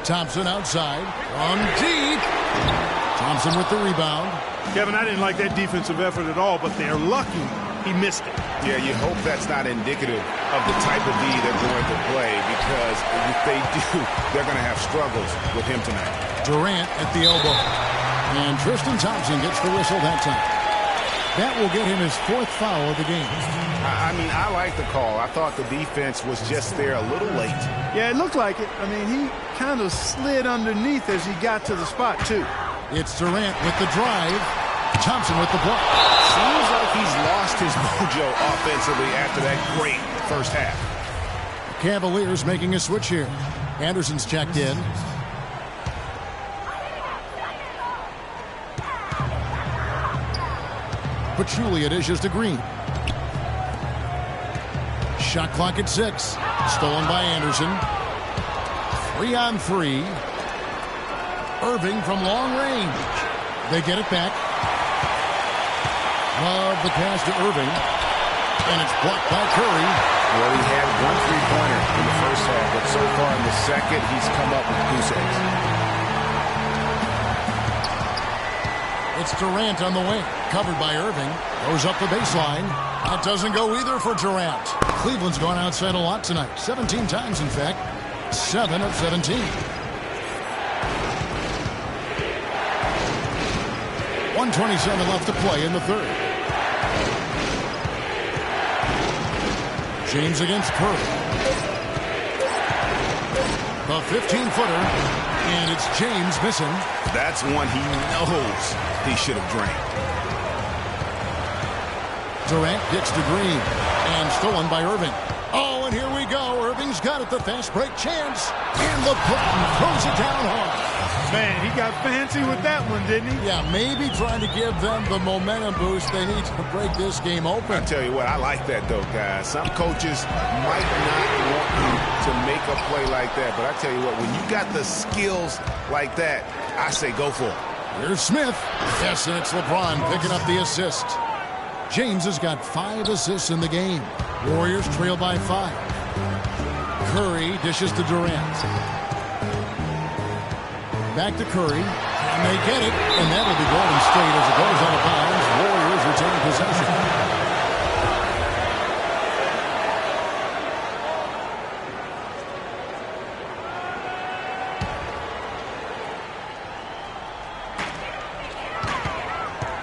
Thompson outside. On deep. Thompson with the rebound. Kevin, I didn't like that defensive effort at all, but they're lucky he missed it. Yeah, you hope that's not indicative of the type of D they're going to play, because if they do, they're going to have struggles with him tonight. Durant at the elbow. And Tristan Thompson gets the whistle that time. That will get him his 4th foul of the game. I mean, I like the call. I thought the defense was just there a little late. Yeah, it looked like it. I mean, he kind of slid underneath as he got to the spot, too. It's Durant with the drive. Thompson with the block. Seems like he's lost his mojo offensively after that great first half. Cavaliers making a switch here. Anderson's checked in. Pachulia dishes to Green. Shot clock at 6. Stolen by Anderson. 3-on-3. Irving from long range. They get it back. Love the pass to Irving. And it's blocked by Curry. Well, he had 1 3-pointer in the first half, but so far in the second, he's come up with goose eggs. It's Durant on the wing. Covered by Irving. Goes up the baseline. That doesn't go either for Durant. Cleveland's gone outside a lot tonight. 17 times, in fact. 7 of 17. 1:27 left to play in the third. James against Curry. The 15-footer. And it's James missing. That's one he knows he should have drained. Durant gets to Green. And stolen by Irving. Oh, and here we go. Irving's got it. The fast break chance. And LeBron throws it down hard. Man, he got fancy with that one, didn't he? Yeah, maybe trying to give them the momentum boost they need to break this game open. I tell you what, I like that, though, guys. Some coaches might not want you to make a play like that, but I tell you what, when you got the skills like that, I say go for it. Here's Smith. Yes, and it's LeBron picking up the assist. James has got 5 assists in the game. Warriors trail by 5. Curry dishes to Durant. Back to Curry, and they get it, and that'll be Golden State as it goes out of bounds. Warriors retain possession.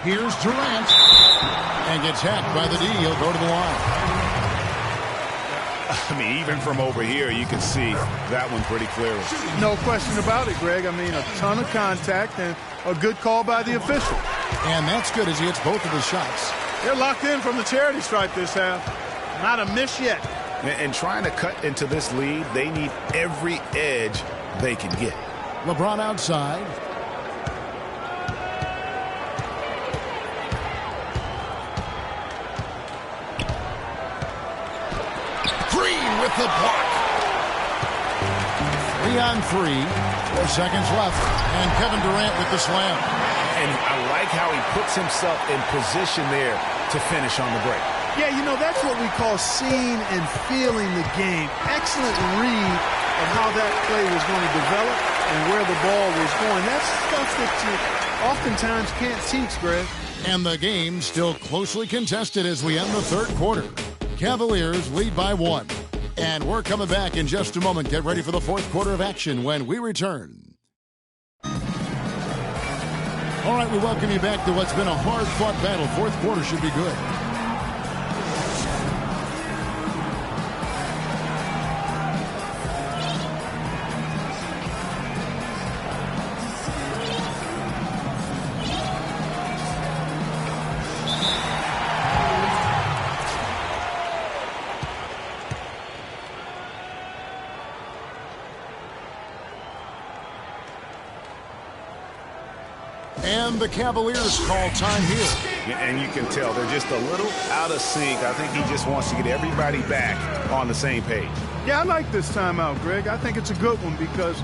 Here's Durant, and gets hacked by the D. He'll go to the line. I mean, even from over here, you can see that one pretty clearly. No question about it, Greg. I mean, a ton of contact and a good call by the official. And that's good as he hits both of his shots. They're locked in from the charity stripe this half. Not a miss yet. And trying to cut into this lead, they need every edge they can get. LeBron outside. With the block. 3-on-3. 4 seconds left. And Kevin Durant with the slam. And I like how he puts himself in position there to finish on the break. Yeah, you know, that's what we call seeing and feeling the game. Excellent read of how that play was going to develop and where the ball was going. That's stuff that you oftentimes can't teach, Greg. And the game still closely contested as we end the third quarter. Cavaliers lead by 1. And we're coming back in just a moment. Get ready for the fourth quarter of action when we return. All right, we welcome you back to what's been a hard-fought battle. Fourth quarter should be good. And the Cavaliers call time here. And you can tell they're just a little out of sync. I think he just wants to get everybody back on the same page. Yeah, I like this timeout, Greg. I think it's a good one because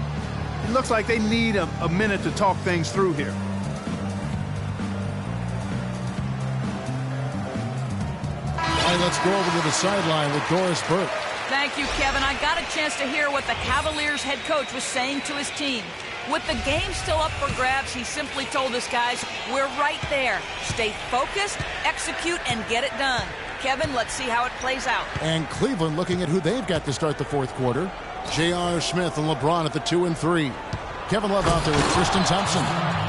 it looks like they need a minute to talk things through here. All right, let's go over to the sideline with Doris Burke. Thank you, Kevin. I got a chance to hear what the Cavaliers head coach was saying to his team. With the game still up for grabs, he simply told his guys, we're right there. Stay focused, execute, and get it done. Kevin, let's see how it plays out. And Cleveland looking at who they've got to start the fourth quarter. J.R. Smith and LeBron at the 2 and 3. Kevin Love out there with Tristan Thompson.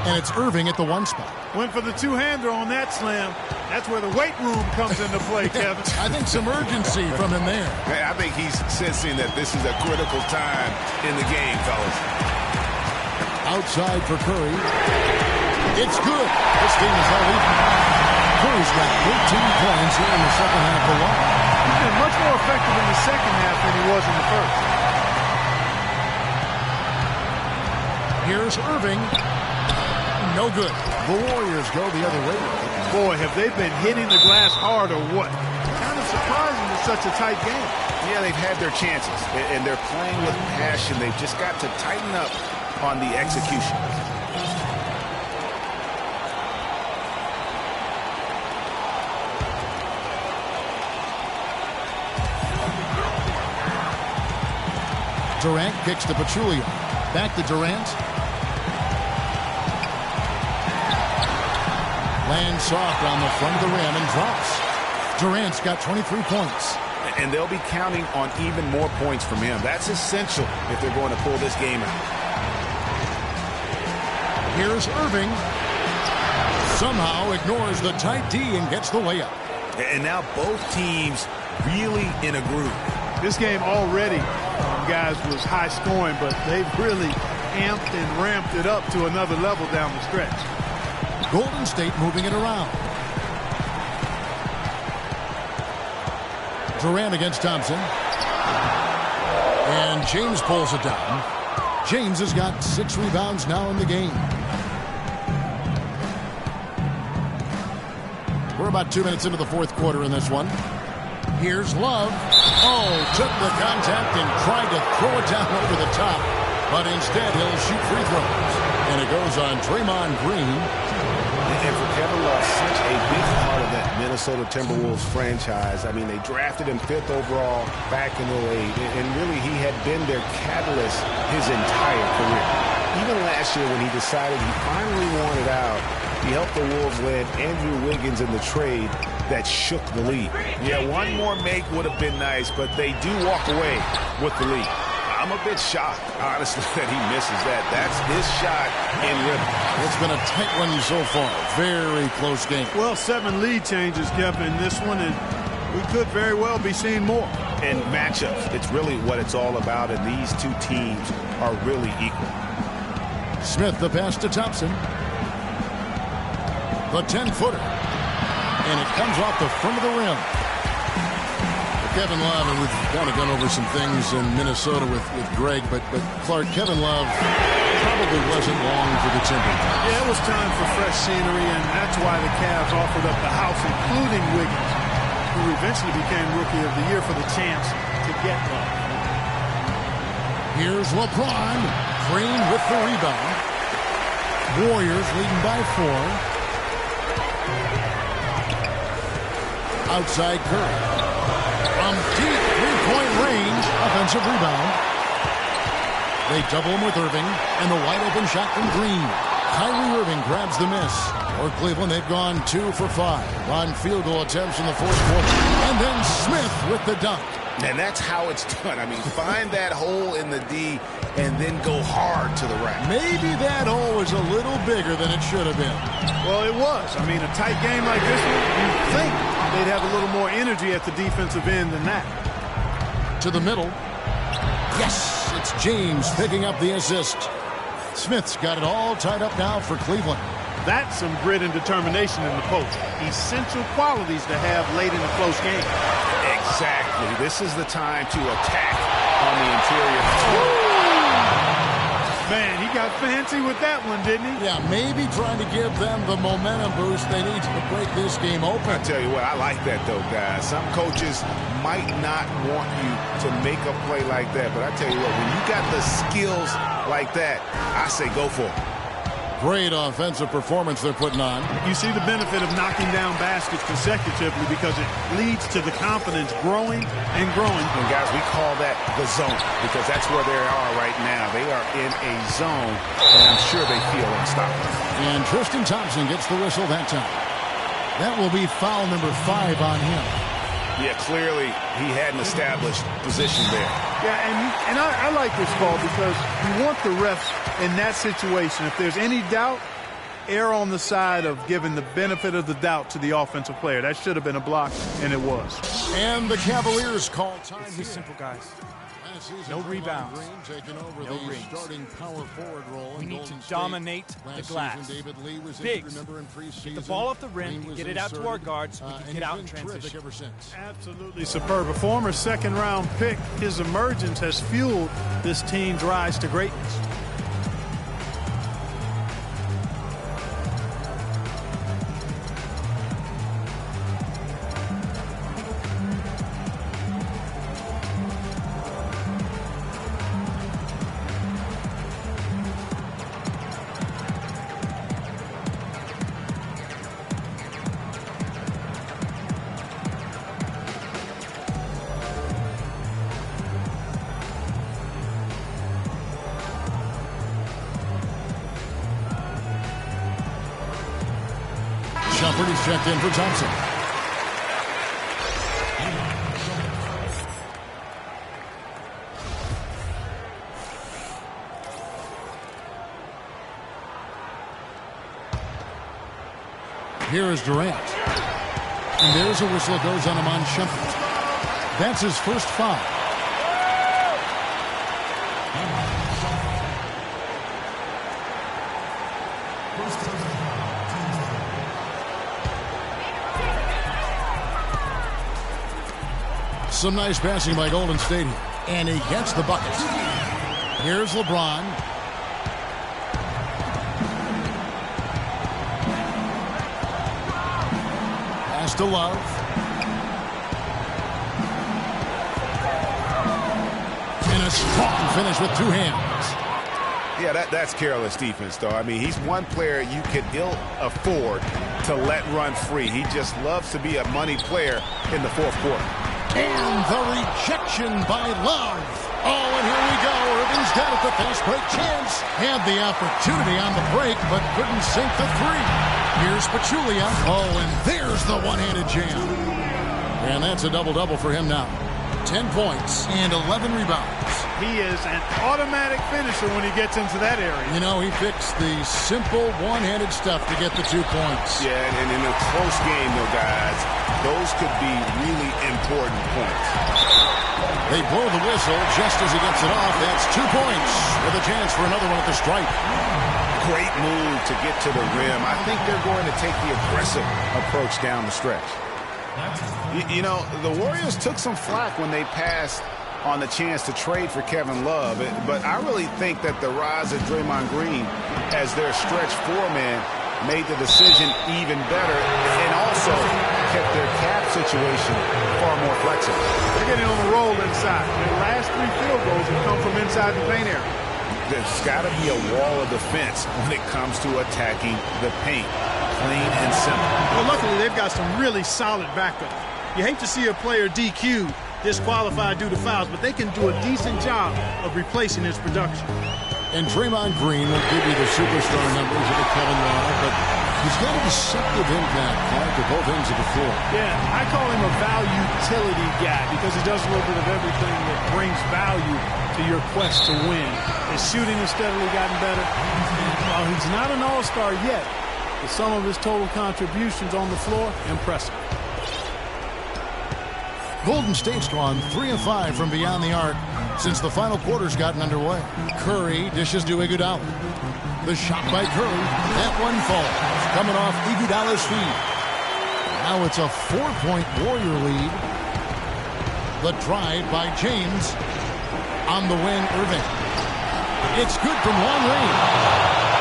And it's Irving at the 1 spot. Went for the two-hander on that slam. That's where the weight room comes into play, Kevin. I think some urgency from him there. I think he's sensing that this is a critical time in the game, fellas. Outside for Curry. It's good. This game is all even. Curry's got 13 points here in the second half alone. He's been much more effective in the second half than he was in the first. Here's Irving. No good. The Warriors go the other way. Boy, have they been hitting the glass hard or what? Kind of surprising it's such a tight game. Yeah, they've had their chances, and they're playing with passion. They've just got to tighten up on the execution. Durant kicks to Pachulia. Back to Durant. Lands soft on the front of the rim and drops. Durant's got 23 points. And they'll be counting on even more points from him. That's essential if they're going to pull this game out. Here's Irving. Somehow ignores the tight D and gets the layup. And now both teams really in a groove. This game already, guys, was high scoring, but they've really amped and ramped it up to another level down the stretch. Golden State moving it around. Durant against Thompson. And James pulls it down. James has got 6 rebounds now in the game. We're about 2 minutes into the fourth quarter in this one. Here's Love. Oh, took the contact and tried to throw it down over the top. But instead, he'll shoot free throws. And it goes on Draymond Green. And for Kevin Love, such a big part of that Minnesota Timberwolves franchise. I mean, they drafted him 5th overall back in 08. And really, he had been their catalyst his entire career. Even last year when he decided he finally wanted out, he helped the Wolves land Andrew Wiggins in the trade that shook the league. Yeah, one more make would have been nice, but they do walk away with the lead. I'm a bit shocked, honestly, that he misses that. That's his shot in rhythm. It's been a tight one so far. Very close game. Well, 7 lead changes, Kevin, in this one, and we could very well be seeing more. And matchups, it's really what it's all about, and these two teams are really equal. Smith, the pass to Thompson. The 10-footer. And it comes off the front of the rim. Kevin Love, and we've kind of gone over some things in Minnesota with Greg, but Clark, Kevin Love probably wasn't long for the Timberwolves. Yeah, it was time for fresh scenery, and that's why the Cavs offered up the house, including Wiggins, who eventually became Rookie of the Year for the chance to get Love. Here's LeBron. Green with the rebound. Warriors leading by 4. Outside Curry. From deep three-point range, offensive rebound. They double him with Irving, and the wide-open shot from Green. Kyrie Irving grabs the miss. For Cleveland, they've gone 2 for 5 on field goal attempts in the fourth quarter. And then Smith with the dunk. And that's how it's done. I mean, find that hole in the D and then go hard to the rack. Maybe that hole was a little bigger than it should have been. Well, it was. I mean, a tight game like this one, you'd think they'd have a little more energy at the defensive end than that. To the middle. Yes, it's James picking up the assist. Smith's got it all tied up now for Cleveland. That's some grit and determination in the post. Essential qualities to have late in a close game. Exactly. This is the time to attack on the interior. Man, he got fancy with that one, didn't he? Yeah, maybe trying to give them the momentum boost they need to break this game open. I tell you what, I like that, though, guys. Some coaches might not want you to make a play like that, but I tell you what, when you got the skills like that, I say go for it. Great offensive performance they're putting on. You see the benefit of knocking down baskets consecutively because it leads to the confidence growing and growing. And guys, we call that the zone because that's where they are right now. They are in a zone, and I'm sure they feel unstoppable. And Tristan Thompson gets the whistle that time. That will be foul number 5 on him. Yeah, clearly he had an established position there. Yeah, and I like this call because you want the refs in that situation. If there's any doubt, err on the side of giving the benefit of the doubt to the offensive player. That should have been a block, and it was. And the Cavaliers call time. This is simple, guys. No rebounds. No rings. We need to dominate the glass. Bigs, get the ball off the rim, get it out to our guards, we can get out in transition. Absolutely superb. A former second-round pick, his emergence has fueled this team's rise to greatness. Shumpert is checked in for Thompson. Here is Durant. And there's a whistle that goes on him on Shumpert. That's his first foul. Some nice passing by Golden State here. And he gets the bucket. Here's LeBron. Pass to Love. And a strong finish with 2 hands. Yeah, that's careless defense, though. I mean, he's one player you could ill afford to let run free. He just loves to be a money player in the fourth quarter. And the rejection by Love. Oh, and here we go. Irving's got it, the fast break chance. Had the opportunity on the break, but couldn't sink the 3. Here's Pachulia. Oh, and there's the one-handed jam. And that's a double-double for him now. 10 points and 11 rebounds. He is an automatic finisher when he gets into that area. You know, he fixed the simple one-handed stuff to get the 2 points. Yeah, and in a close game, though, guys, those could be really important points. They blow the whistle just as he gets it off. That's 2 points with a chance for another one at the stripe. Great move to get to the rim. I think they're going to take the aggressive approach down the stretch. You know, the Warriors took some flack when they passed on the chance to trade for Kevin Love, but I really think that the rise of Draymond Green as their stretch 4-man made the decision even better and also kept their cap situation far more flexible. They're getting on the roll inside. Their last 3 field goals have come from inside the paint area. There's got to be a wall of defense when it comes to attacking the paint. Clean and simple. Well, luckily, they've got some really solid backup. You hate to see a player DQ'd, disqualified due to fouls, but they can do a decent job of replacing his production. And Draymond Green will give you the superstar numbers of the Kevin Love, but he's got a deceptive impact, Clark, at both ends of the floor. Yeah, I call him a value utility guy because he does a little bit of everything that brings value to your quest to win. His shooting has steadily gotten better. While he's not an all-star yet, the sum of his total contributions on the floor, impressive. Golden State's gone 3 of 5 from beyond the arc since the final quarter's gotten underway. Curry dishes to Iguodala. The shot by Curry. That one falls. Coming off Iguodala's feet. Now it's a 4-point Warrior lead. The drive by James. On the wing, Irving. It's good from long range.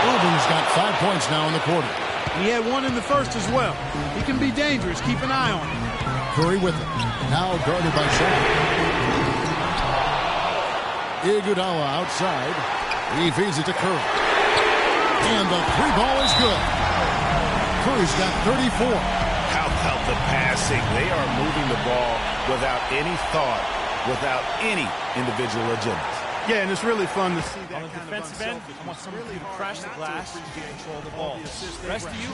Irving's got 5 points now in the quarter. He had one in the first as well. He can be dangerous. Keep an eye on him. Curry with it. Now guarded by Shaq. Iguodala outside. He feeds it to Curry. And the three ball is good. Curry's got 34. How about the passing? They are moving the ball without any thought, without any individual agendas. Yeah, and it's really fun to see that On the kind defensive of end, I want someone to crash the glass and control the ball. The rest of you,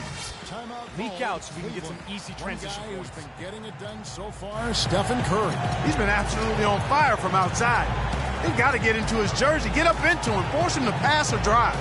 leak out so we can get some easy transition One guy who's points. been getting it done so far, Stephen Curry. He's been absolutely on fire from outside. They've got to get into his jersey, get up into him, force him to pass or drive.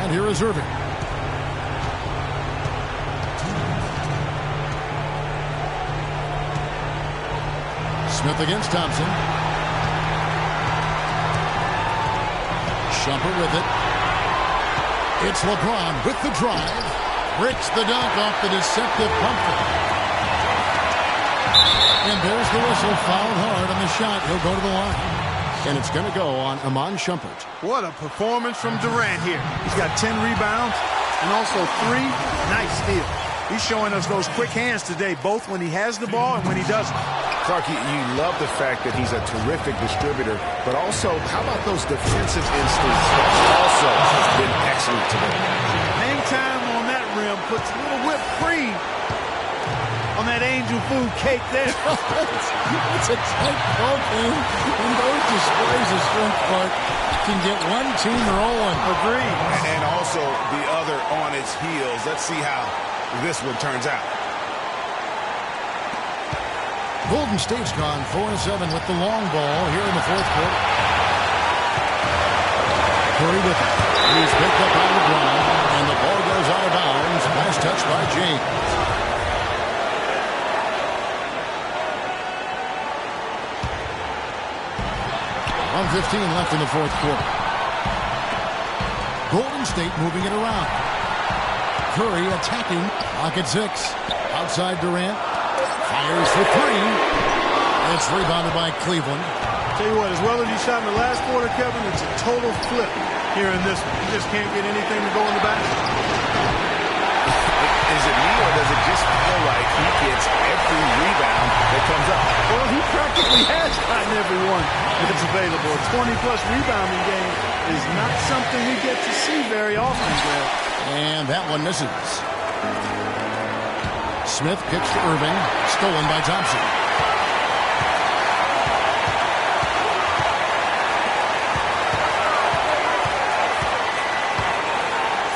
And here is Irving. Smith against Thompson. Shumpert with it. It's LeBron with the drive. Bricks the dunk off the deceptive pump fake. And there's the whistle. Fouled hard on the shot. He'll go to the line. And it's going to go on Iman Shumpert. What a performance from Durant here. He's got 10 rebounds and also 3 nice steals. He's showing us those quick hands today, both when he has the ball and when he doesn't. Clark, you love the fact that he's a terrific distributor, but also, how about those defensive instincts? Also been excellent today. Hang time on that rim puts a little whipped cream on that angel food cake there. It's a tight ball game, and those displays of strength, Clark, can get one team rolling. Agreed. And also the other on its heels. Let's see how this one turns out. Golden State's gone 4-7 with the long ball here in the fourth quarter. Curry with it. He's picked up on the ground, and the ball goes out of bounds. Nice touch by James. .1:15 left in the fourth quarter. Golden State moving it around. Curry attacking. Lock at 6. Outside Durant. Fires for 3. It's rebounded by Cleveland. Tell you what, as well as he shot in the last quarter, Kevin, it's a total flip here in this one. He just can't get anything to go in the basket. Is it me, or does it just feel like he gets every rebound that comes up? Well, he practically has gotten everyone that's available. A 20-plus rebounding game is not something we get to see very often, Greg. And that one misses. Smith kicks to Irving. Stolen by Thompson.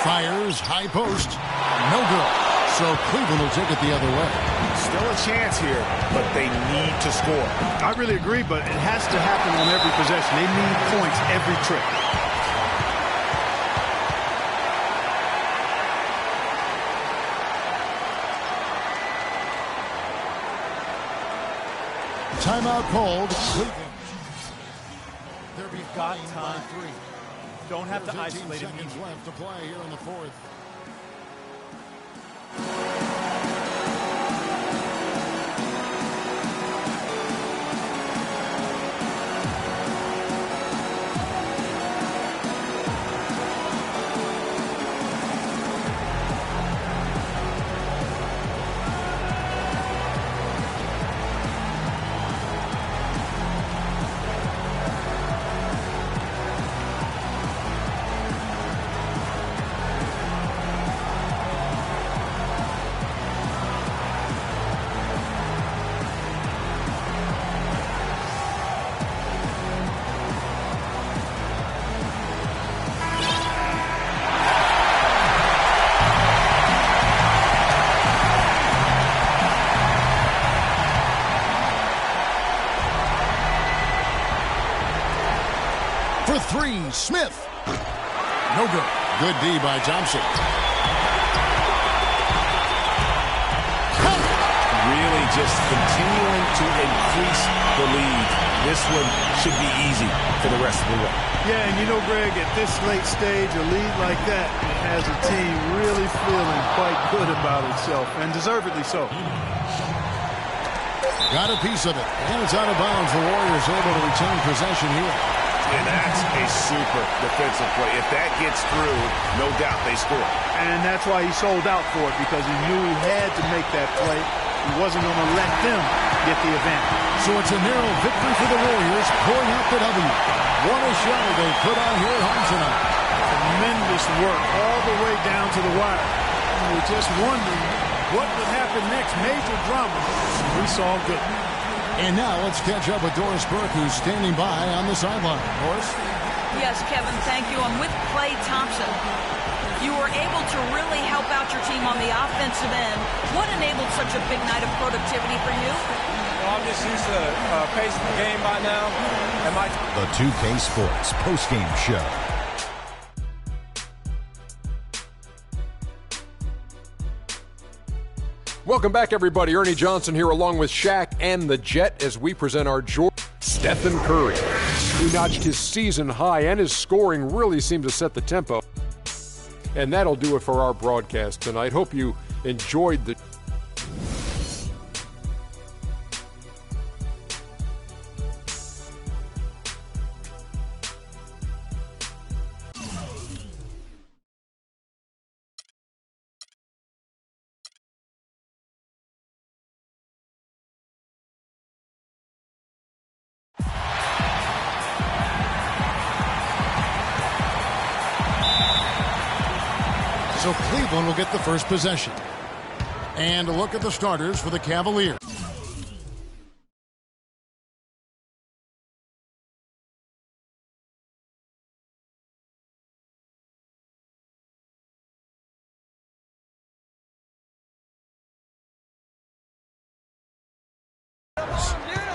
Fires, high post. No good. So Cleveland will take it the other way. Still a chance here, but they need to score. I really agree, but it has to happen on every possession. They need points every trip. Timeout called. We've got time. Don't have to isolate it. Seconds left to play here in the fourth. For 3, Smith. No good. Good D by Thompson. Really just continuing to increase the lead. This one should be easy for the rest of the way. Yeah, and you know, Greg, at this late stage, a lead like that has a team really feeling quite good about itself, and deservedly so. Got a piece of it, and it's out of bounds. The Warriors able to retain possession here. And that's a super defensive play. If that gets through, no doubt they score. And that's why he sold out for it, because he knew he had to make that play. He wasn't going to let them get the advantage. So it's a narrow victory for the Warriors, pulling out the W. What a show they put on here at home tonight. Tremendous work all the way down to the wire. And we're just wondering what would happen next. Major drama. We saw good. And now let's catch up with Doris Burke, who's standing by on the sideline. Doris? Yes, Kevin, thank you. I'm with Klay Thompson. You were able to really help out your team on the offensive end. What enabled such a big night of productivity for you? Well, I'm just used to the pace of the game by now. The 2K Sports postgame show. Welcome back, everybody. Ernie Johnson here along with Shaq and the Jet as we present our Stephen Curry, who notched his season high, and his scoring really seemed to set the tempo. And that'll do it for our broadcast tonight. Hope you enjoyed the... So Cleveland will get the first possession. And a look at the starters for the Cavaliers.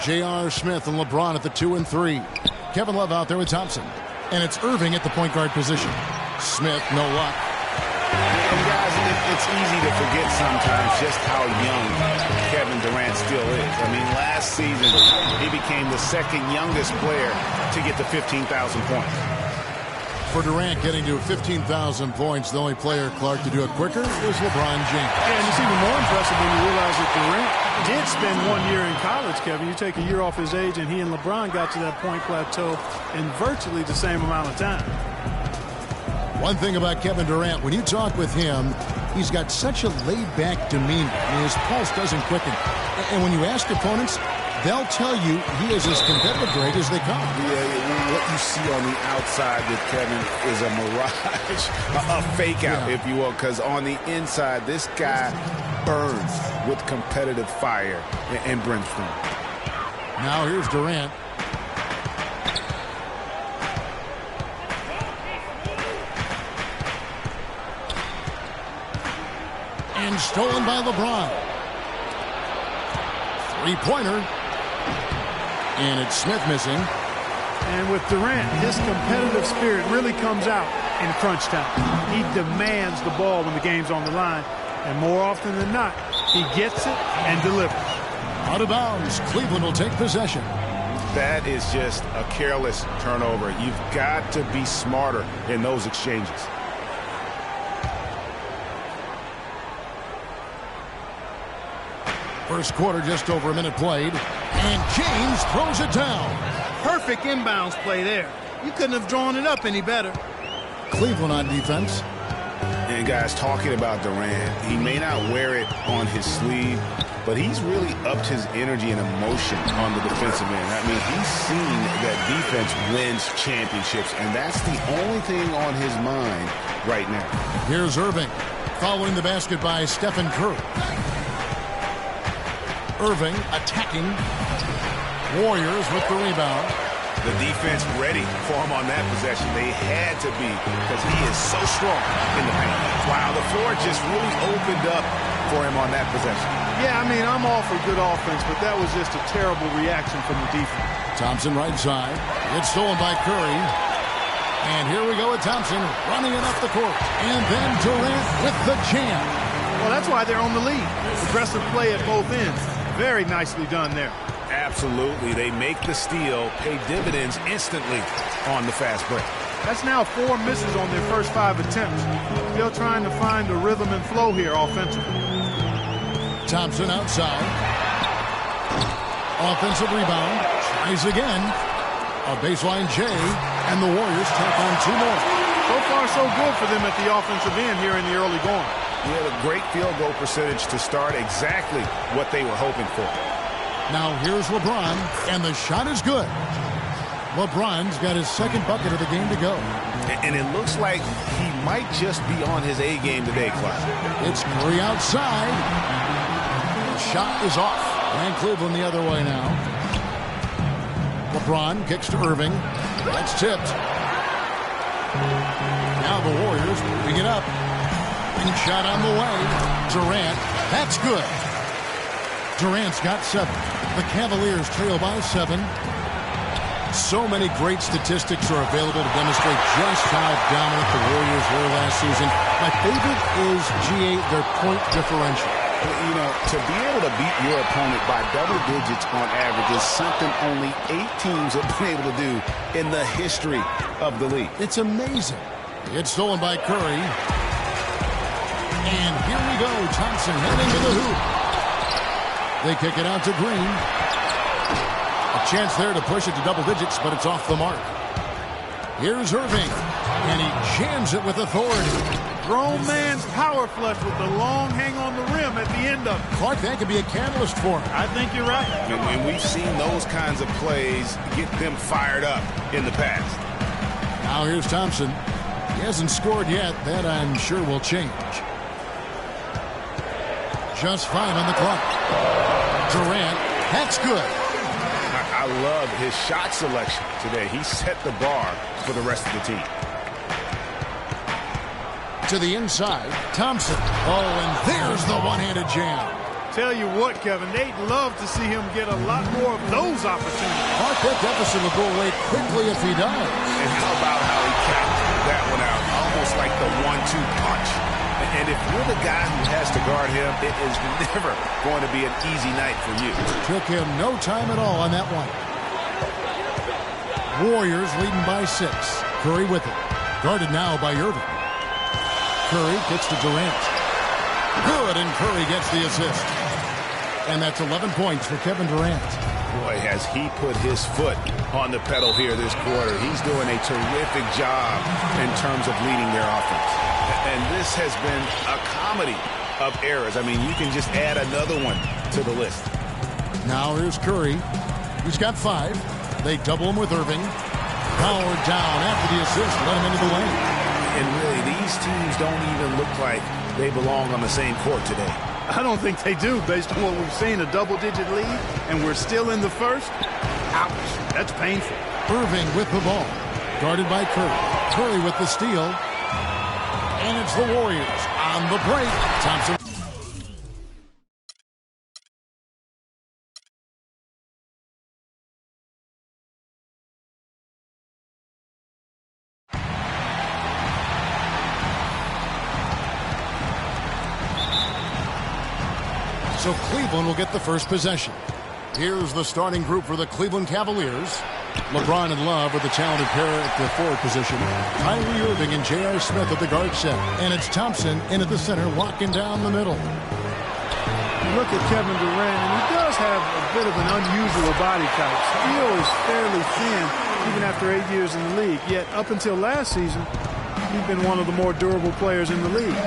J.R. Smith and LeBron at the 2 and 3. Kevin Love out there with Thompson. And it's Irving at the point guard position. Smith, no luck. And guys, it's easy to forget sometimes just how young Kevin Durant still is. I mean, last season, he became the second youngest player to get to 15,000 points. For Durant getting to 15,000 points, the only player, Clark, to do it quicker was LeBron James. Yeah, and it's even more impressive when you realize that Durant did spend 1 year in college, Kevin. You take a year off his age, and he and LeBron got to that point plateau in virtually the same amount of time. One thing about Kevin Durant, when you talk with him, he's got such a laid-back demeanor. I mean, his pulse doesn't quicken. And when you ask opponents, they'll tell you he is as competitive grade as they come. Yeah, what you see on the outside with Kevin is a mirage, a fake out, if you will, because on the inside, this guy burns with competitive fire and brimstone. Now here's Durant. And stolen by LeBron. Three-pointer. And it's Smith missing. And with Durant, his competitive spirit really comes out in crunch time. He demands the ball when the game's on the line. And more often than not, he gets it and delivers. Out of bounds. Cleveland will take possession. That is just a careless turnover. You've got to be smarter in those exchanges. First quarter, just over a minute played. And James throws it down. Perfect inbounds play there. You couldn't have drawn it up any better. Cleveland on defense. And guys, talking about Durant, he may not wear it on his sleeve, but he's really upped his energy and emotion on the defensive end. I mean, he's seen that defense wins championships, and that's the only thing on his mind right now. Here's Irving, following the basket by Stephen Curry. Irving attacking. Warriors with the rebound. The defense ready for him on that possession. They had to be, because he is so strong in the paint. Wow, the floor just really opened up for him on that possession. Yeah, I mean, I'm all for good offense, but that was just a terrible reaction from the defense. Thompson right side. It's stolen by Curry. And here we go with Thompson running it up the court. And then Durant with the jam. Well, that's why they're on the lead. Aggressive play at both ends. Very nicely done there. Absolutely. They make the steal, pay dividends instantly on the fast break. That's now 4 misses on their first 5 attempts. Still trying to find the rhythm and flow here offensively. Thompson outside. Offensive rebound. Tries again. A baseline J, and the Warriors tack on 2 more. So far, so good for them at the offensive end here in the early going. He had a great field goal percentage to start, exactly what they were hoping for. Now here's LeBron, and the shot is good. LeBron's got his second bucket of the game to go. And it looks like he might just be on his A game today, Clark. It's Curry outside. The shot is off. And Cleveland the other way now. LeBron kicks to Irving. That's tipped. Now the Warriors moving it up. And shot on the way. Durant. That's good. Durant's got 7. The Cavaliers trail by 7. So many great statistics are available to demonstrate just how dominant the Warriors were last season. My favorite is G8, their point differential. You know, to be able to beat your opponent by double digits on average is something only 8 teams have been able to do in the history of the league. It's amazing. It's stolen by Curry. And here we go. Thompson heading to the hoop. They kick it out to Green. A chance there to push it to double digits, but it's off the mark. Here's Irving. And he jams it with authority. Grown man's power flush with the long hang on the rim at the end of it. Clark, that could be a catalyst for him. I think you're right. And we've seen those kinds of plays get them fired up in the past. Now here's Thompson. He hasn't scored yet. That, I'm sure, will change. Just 5 on the clock. Durant, that's good. I love his shot selection today. He set the bar for the rest of the team. To the inside, Thompson. Oh, and there's the one-handed jam. Tell you what, Kevin, they'd love to see him get a lot more of those opportunities. Clark, that deficit will go away quickly if he does. And how about how he capped that one out? Almost like the 1-2 punch. And if you're the guy who has to guard him, it is never going to be an easy night for you. Took him no time at all on that one. Warriors leading by 6. Curry with it. Guarded now by Irving. Curry gets to Durant. Good, and Curry gets the assist. And that's 11 points for Kevin Durant. Boy, has he put his foot on the pedal here this quarter. He's doing a terrific job in terms of leading their offense. And this has been a comedy of errors. I mean, you can just add another one to the list. Now here's Curry. He's got 5. They double him with Irving. Powered down after the assist. Let him into the lane. And really, these teams don't even look like they belong on the same court today. I don't think they do, based on what we've seen, a double-digit lead, and we're still in the first. Ouch, that's painful. Irving with the ball. Guarded by Curry. Curry with the steal. And it's the Warriors on the break. Thompson. So Cleveland will get the first possession. Here's the starting group for the Cleveland Cavaliers. LeBron and Love are the talented pair at the forward position. Kyrie Irving and J.R. Smith at the guard set. And it's Thompson in at the center, locking down the middle. You look at Kevin Durant, and he does have a bit of an unusual body type. Still is fairly thin, even after 8 years in the league. Yet up until last season, he's been one of the more durable players in the league.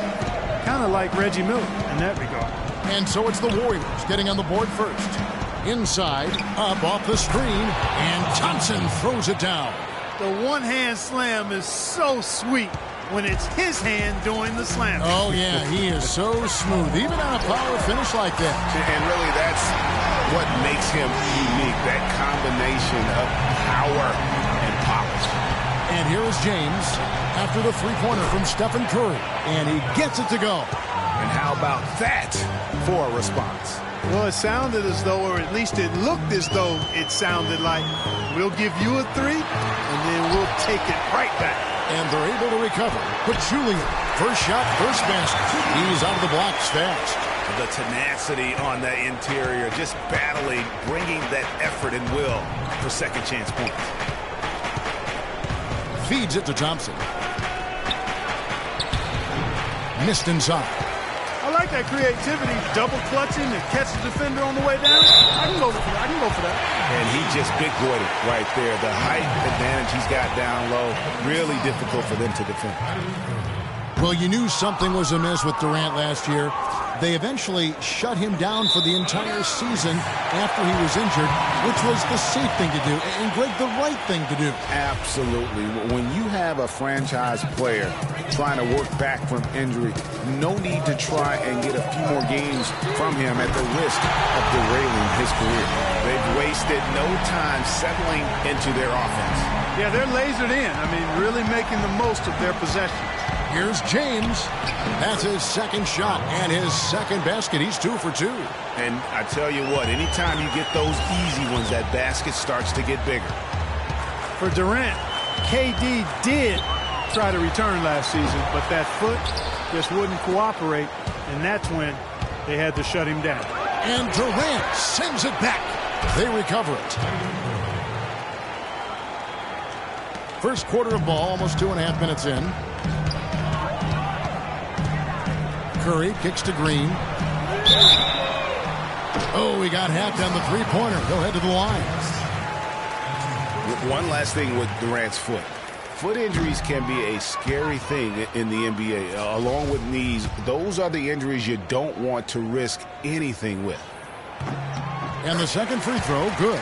Kind of like Reggie Miller in that regard. And so it's the Warriors getting on the board first. Inside, up off the screen, and Thompson throws it down. The one-hand slam is so sweet when it's his hand doing the slam. Oh, yeah, he is so smooth, even on a power finish like that. And really, that's what makes him unique, that combination of power and polish. And here is James after the three-pointer from Stephen Curry, and he gets it to go. And how about that for a response? Well, it sounded as though, or at least it looked as though it sounded like, we'll give you a 3, and then we'll take it right back. And they're able to recover. But Julian, first shot, first basket. He's out of the blocks fast. The tenacity on the interior, just battling, bringing that effort and will for second chance points. Feeds it to Thompson. Missed inside. I like that creativity, double clutching and catch the defender on the way down. I can go for that. And he just big-boyed it right there. The height advantage he's got down low, really difficult for them to defend. Well, you knew something was amiss with Durant last year. They eventually shut him down for the entire season after he was injured, which was the safe thing to do, and Greg, the right thing to do. Absolutely. When you have a franchise player trying to work back from injury, no need to try and get a few more games from him at the risk of derailing his career. They've wasted no time settling into their offense. Yeah, they're lasered in. I mean, really making the most of their possessions. Here's James. That's his second shot and his second basket. He's 2 for 2. And I tell you what, anytime you get those easy ones, that basket starts to get bigger. For Durant, KD did try to return last season, but that foot just wouldn't cooperate, and that's when they had to shut him down. And Durant sends it back. They recover it. First quarter of ball, almost 2.5 minutes in. Curry kicks to Green. Oh, he got hacked on the three-pointer. He'll head to the line. One last thing with Durant's foot. Foot injuries can be a scary thing in the NBA. Along with knees, those are the injuries you don't want to risk anything with. And the second free throw, good.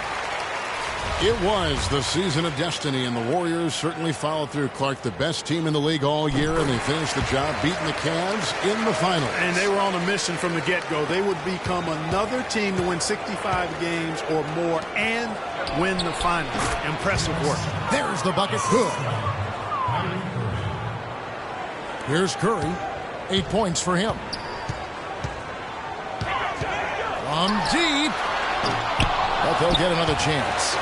It was the season of destiny, and the Warriors certainly followed through. Clark, the best team in the league all year, and they finished the job beating the Cavs in the finals. And they were on a mission from the get-go. They would become another team to win 65 games or more and win the finals. Impressive work. There's the bucket. Good. Here's Curry. 8 points for him. From deep. But they'll get another chance.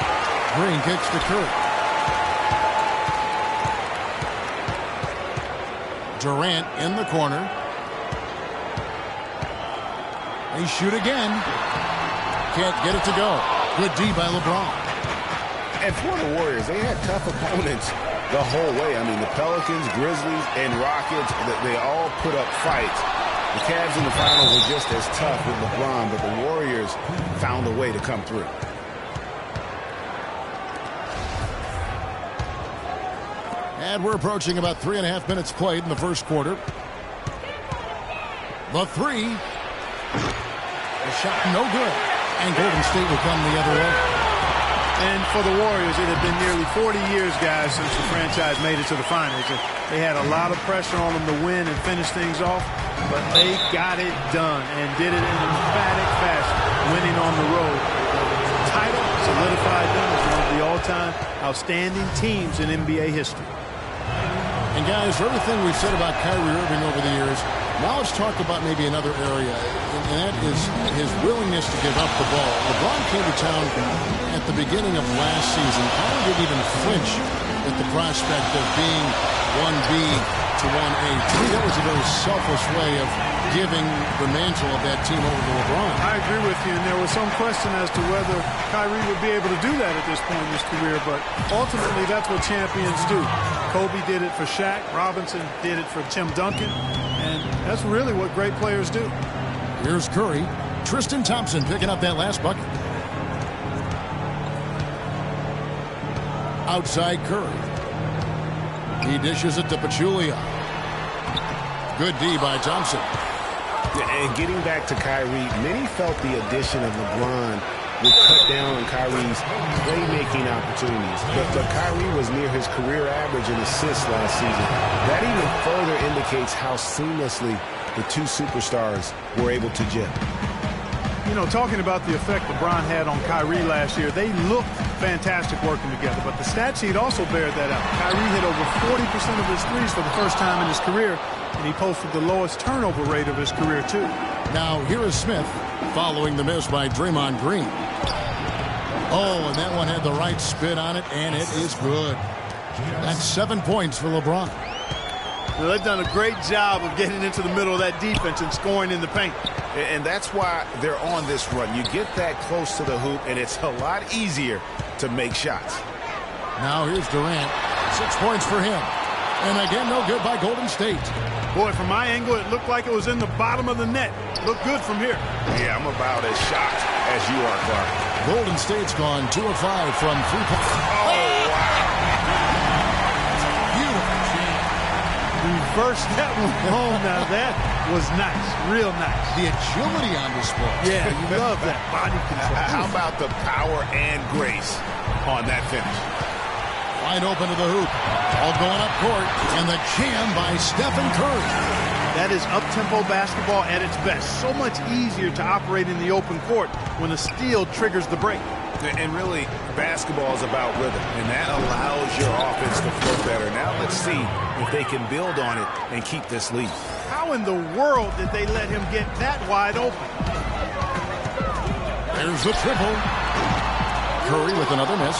Green kicks to Curry. Durant in the corner. They shoot again. Can't get it to go. Good D by LeBron. And for the Warriors, they had tough opponents the whole way. I mean, the Pelicans, Grizzlies, and Rockets, they all put up fights. The Cavs in the finals were just as tough with LeBron, but the Warriors found a way to come through. And we're approaching about 3.5 minutes played in the first quarter. The three. The shot no good. And Golden State will come the other way. And for the Warriors, it had been nearly 40 years, guys, since the franchise made it to the finals. And they had a lot of pressure on them to win and finish things off, but they got it done and did it in an emphatic fashion, winning on the road. The title solidified them as one of the all-time outstanding teams in NBA history. And guys, for everything we've said about Kyrie Irving over the years, now let's talk about maybe another area, and that is his willingness to give up the ball. LeBron came to town at the beginning of last season. Kyrie didn't even flinch at the prospect of being 1B to 1A. To me, that was a very selfless way of giving the mantle of that team over to LeBron. I agree with you, and there was some question as to whether Kyrie would be able to do that at this point in his career, but ultimately that's what champions do. Kobe did it for Shaq, Robinson did it for Tim Duncan, and that's really what great players do. Here's Curry. Tristan Thompson picking up that last bucket. Outside Curry. He dishes it to Pachulia. Good D by Thompson. And getting back to Kyrie, many felt the addition of LeBron would cut down on Kyrie's playmaking opportunities. But Kyrie was near his career average in assists last season. That even further indicates how seamlessly the two superstars were able to gel. You know, talking about the effect LeBron had on Kyrie last year, they looked fantastic working together, but the stat sheet also bared that out. Kyrie hit over 40% of his threes for the first time in his career, and he posted the lowest turnover rate of his career, too. Now, here is Smith following the miss by Draymond Green. Oh, and that one had the right spin on it, and it is good. That's 7 points for LeBron. Well, they've done a great job of getting into the middle of that defense and scoring in the paint. And that's why they're on this run. You get that close to the hoop, and it's a lot easier to make shots. Now here's Durant. 6 points for him. And again, no good by Golden State. Boy, from my angle, it looked like it was in the bottom of the net. Looked good from here. Yeah, I'm about as shocked as you are, Clark. Golden State's gone 2 of 5 from 3-point. Oh, wow. Beautiful jam. Reverse that one home. Now that was nice. Real nice. The agility on display. Yeah, you love that body control. How about the power and grace on that finish? Wide open to the hoop. All going up court. And the jam by Stephen Curry. That is up-tempo basketball at its best. So much easier to operate in the open court when a steal triggers the break. And really, basketball is about rhythm, and that allows your offense to flow better. Now let's see if they can build on it and keep this lead. How in the world did they let him get that wide open? There's the triple. Curry with another miss.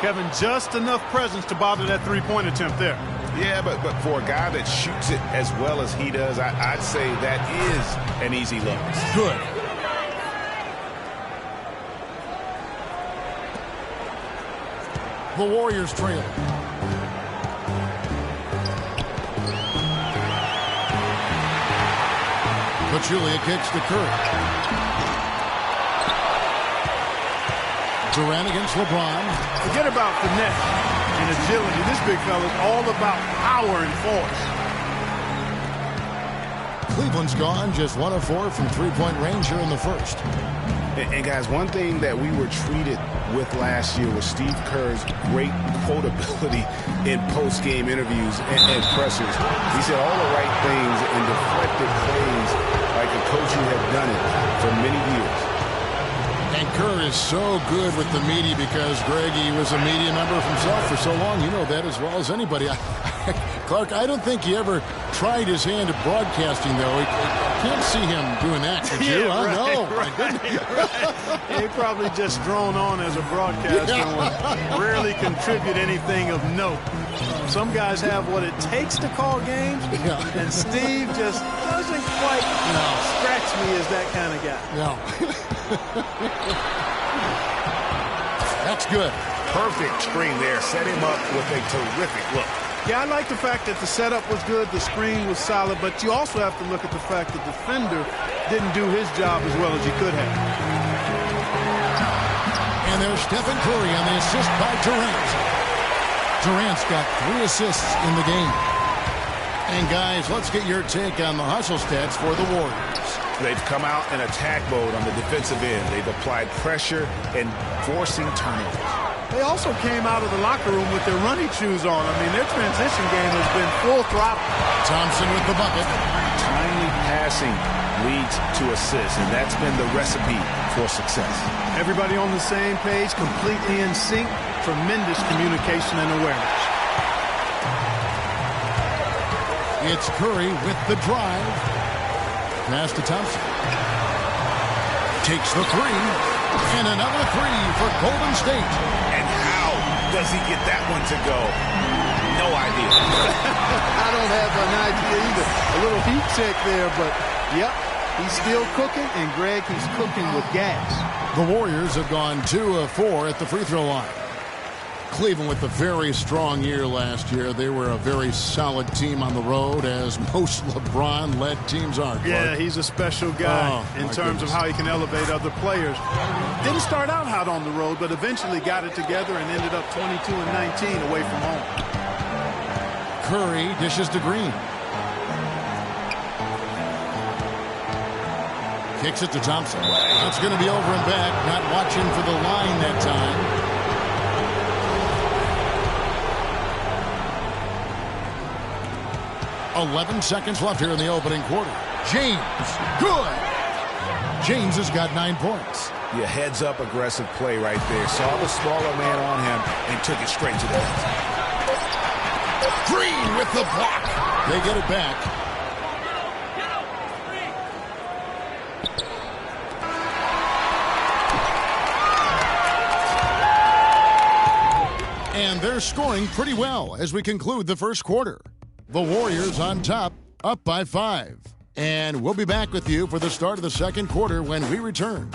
Kevin, just enough presence to bother that three-point attempt there. Yeah, but for a guy that shoots it as well as he does, I'd say that is an easy look. Good. The Warriors trail. Pachulia kicks to Curry. Durant against LeBron. Forget about finesse and agility. This big fella is all about power and force. Cleveland's gone just 1 of 4 from 3-point range here in the first. And guys, one thing that we were treated with last year was Steve Kerr's great quotability in post-game interviews and pressers. He said all the right things and deflected plays like a coach who had done it for many years. And Kerr is so good with the media because, Greg, he was a media member himself for so long. You know that as well as anybody. Clark, I don't think he ever tried his hand at broadcasting, though. I can't see him doing that, could you? Yeah, right, No. Right. He probably just thrown on as a broadcaster and rarely contribute anything of note. Some guys have what it takes to call games, and Steve just doesn't quite scratch me as that kind of guy. No. That's good. Perfect screen there. Set him up with a terrific look. Yeah, I like the fact that the setup was good, the screen was solid, but you also have to look at the fact that the defender didn't do his job as well as he could have. And there's Stephen Curry on the assist by Durant. Durant's got 3 assists in the game. And guys, let's get your take on the hustle stats for the Warriors. They've come out in attack mode on the defensive end. They've applied pressure and forcing turnovers. They also came out of the locker room with their running shoes on. I mean, their transition game has been full throttle. Thompson with the bucket. Timely passing leads to assists, and that's been the recipe for success. Everybody on the same page, completely in sync. Tremendous communication and awareness. It's Curry with the drive. Pass to Thompson. Takes the 3. And another 3 for Golden State. And how does he get that one to go? No idea. I don't have an idea either. A little heat check there, but yep, he's still cooking. And Greg, he's cooking with gas. The Warriors have gone 2 of 4 at the free throw line. Cleveland with a very strong year last year. They were a very solid team on the road, as most LeBron-led teams are. Clark. Yeah, he's a special guy in terms of how he can elevate other players. Didn't start out hot on the road, but eventually got it together and ended up 22 and 19 away from home. Curry dishes to Green. Kicks it to Thompson. That's going to be over and back. Not watching for the line that time. 11 seconds left here in the opening quarter. James, good. James has got 9 points. Yeah, heads up aggressive play right there. Saw the smaller man on him and took it straight to the basket. Green with the block. They get it back. And they're scoring pretty well as we conclude the first quarter. The Warriors on top, up by 5. And we'll be back with you for the start of the second quarter when we return.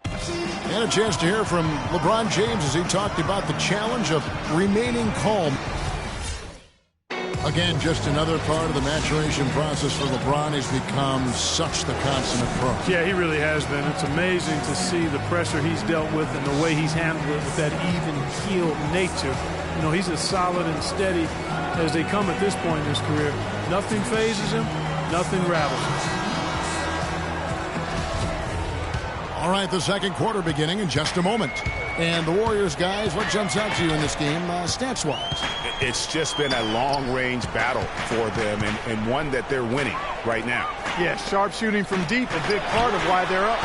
And a chance to hear from LeBron James as he talked about the challenge of remaining calm. Again, just another part of the maturation process for LeBron. He's become such the consummate pro. Yeah, he really has been. It's amazing to see the pressure he's dealt with and the way he's handled it with that even-keeled nature. You know, he's as solid and steady as they come at this point in his career. Nothing phases him. Nothing rattles him. All right, the second quarter beginning in just a moment. And the Warriors, guys, what jumps out to you in this game stats-wise? It's just been a long-range battle for them and one that they're winning right now. Yeah, sharp shooting from deep, a big part of why they're up.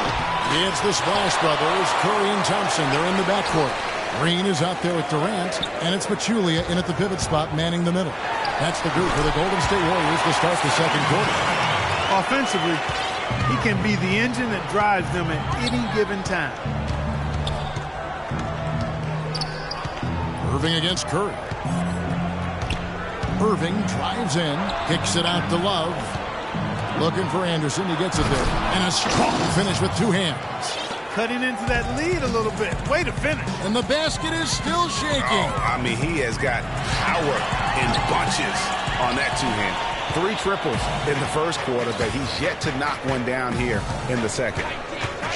It's the Splash Brothers, Curry and Thompson. They're in the backcourt. Green is out there with Durant, and it's Pachulia in at the pivot spot, manning the middle. That's the group for the Golden State Warriors to start the second quarter. Offensively, he can be the engine that drives them at any given time. Irving against Curry. Irving drives in, kicks it out to Love. Looking for Anderson, he gets it there. And a strong finish with two hands. Cutting into that lead a little bit. Way to finish. And the basket is still shaking. Oh, I mean, he has got power in bunches on that two-hand. 3 triples in the first quarter, but he's yet to knock one down here in the second.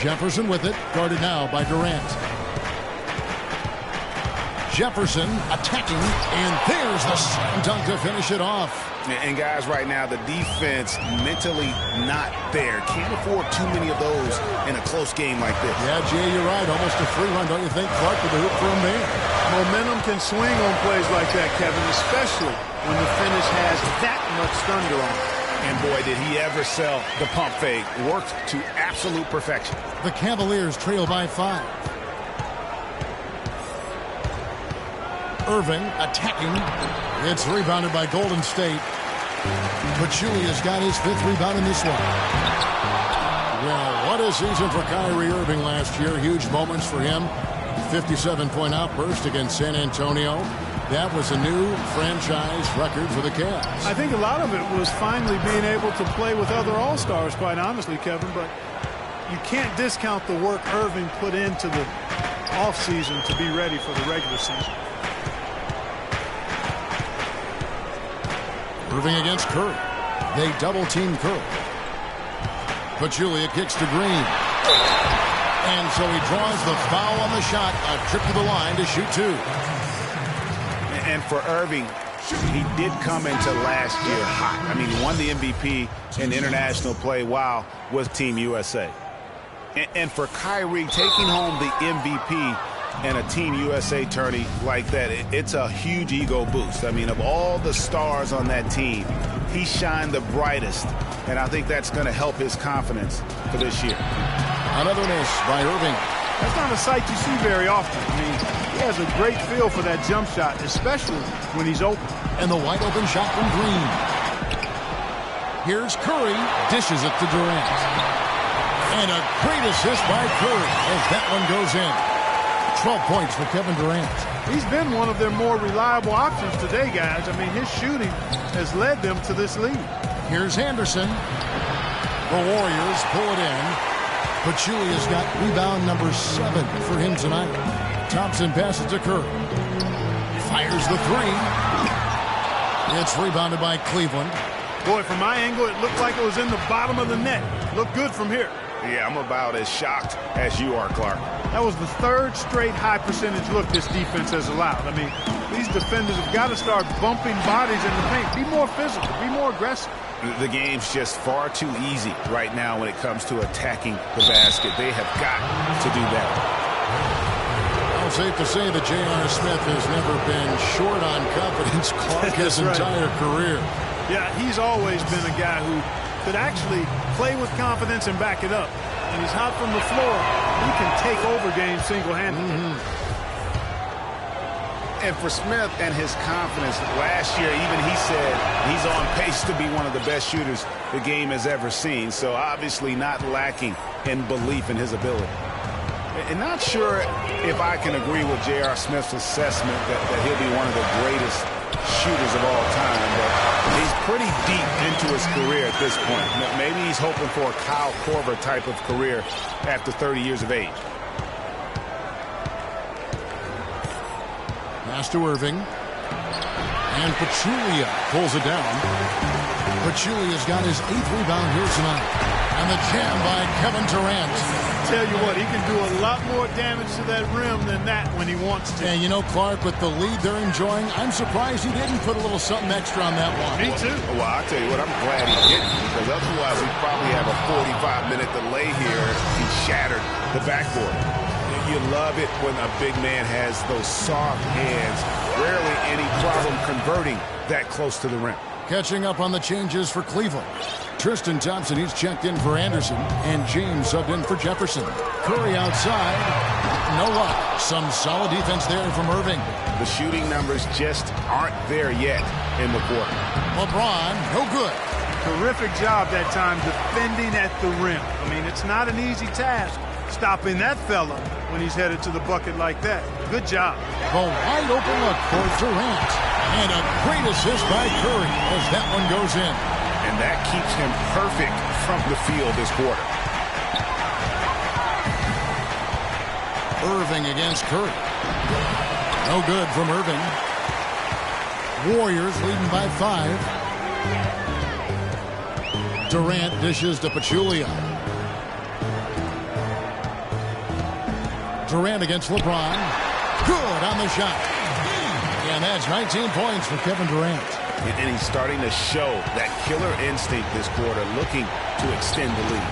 Jefferson with it, guarded now by Durant. Jefferson attacking, and there's the slam dunk to finish it off. And guys, right now, the defense mentally not there. Can't afford too many of those in a close game like this. Yeah, Jay, you're right. Almost a free run, don't you think, Clark, with the hoop for him there? Momentum can swing on plays like that, Kevin, especially when the finish has that much thunder on it. And boy, did he ever sell the pump fake. Worked to absolute perfection. The Cavaliers trail by 5. Irving attacking. It's rebounded by Golden State. Pachulia's got his 5th rebound in this one. Well, what a season for Kyrie Irving last year. Huge moments for him. 57-point outburst against San Antonio. That was a new franchise record for the Cavs. I think a lot of it was finally being able to play with other All-Stars, quite honestly, Kevin. But you can't discount the work Irving put into the offseason to be ready for the regular season. Irving against Curry. They double-team Curry. Pachulia kicks to Green. And so he draws the foul on the shot. A trip to the line to shoot 2. And for Irving, he did come into last year hot. I mean, he won the MVP in international play while with Team USA. And for Kyrie, taking home the MVP and a Team USA tourney like that, it's a huge ego boost. I mean, of all the stars on that team, he shined the brightest, and I think that's going to help his confidence for this year. Another miss by Irving. That's not a sight you see very often. I mean, he has a great feel for that jump shot, especially when he's open. And the wide open shot from Green. Here's Curry, dishes it to Durant. And a great assist by Curry as that one goes in. 12 points for Kevin Durant. He's been one of their more reliable options today, guys. I mean, his shooting has led them to this lead. Here's Anderson. The Warriors pull it in. Pachulia's got rebound number 7 for him tonight. Thompson passes to Curry. Fires the 3. It's rebounded by Cleveland. Boy, from my angle, it looked like it was in the bottom of the net. Looked good from here. Yeah, I'm about as shocked as you are, Clark. That was the 3rd straight high percentage look this defense has allowed. I mean, these defenders have got to start bumping bodies in the paint. Be more physical. Be more aggressive. The game's just far too easy right now when it comes to attacking the basket. They have got to do better. Well, safe to say that J.R. Smith has never been short on confidence, Clark, his entire career. Yeah, he's always been a guy who could actually play with confidence and back it up. When he's hot from the floor, he can take over games single-handedly. And for Smith and his confidence, last year even he said he's on pace to be one of the best shooters the game has ever seen. So obviously not lacking in belief in his ability. And not sure if I can agree with J.R. Smith's assessment that he'll be one of the greatest shooters of all time, but he's pretty deep into his career at this point. Maybe he's hoping for a Kyle Korver type of career after 30 years of age. Pass to Irving. And Pachulia pulls it down. Pachulia's got his 8th rebound here tonight. And the jam by Kevin Durant. Tell you what, he can do a lot more damage to that rim than that when he wants to. And you know, Clark, with the lead they're enjoying, I'm surprised he didn't put a little something extra on that one. Me too. Well, I'll tell you what, I'm glad he didn't, because otherwise we'd probably have a 45-minute delay here. He shattered the backboard. You love it when a big man has those soft hands. Rarely any problem converting that close to the rim. Catching up on the changes for Cleveland. Tristan Thompson, he's checked in for Anderson, and James subbed in for Jefferson. Curry outside. No luck. Some solid defense there from Irving. The shooting numbers just aren't there yet in the quarter. LeBron, no good. Terrific job that time defending at the rim. I mean, it's not an easy task stopping that fella when he's headed to the bucket like that. Good job. The wide open look for Durant. And a great assist by Curry as that one goes in. And that keeps him perfect from the field this quarter. Irving against Curry. No good from Irving. Warriors leading by 5. Durant dishes to Pachulia. Durant against LeBron. Good on the shot. And that's 19 points for Kevin Durant. And he's starting to show that killer instinct this quarter, looking to extend the lead.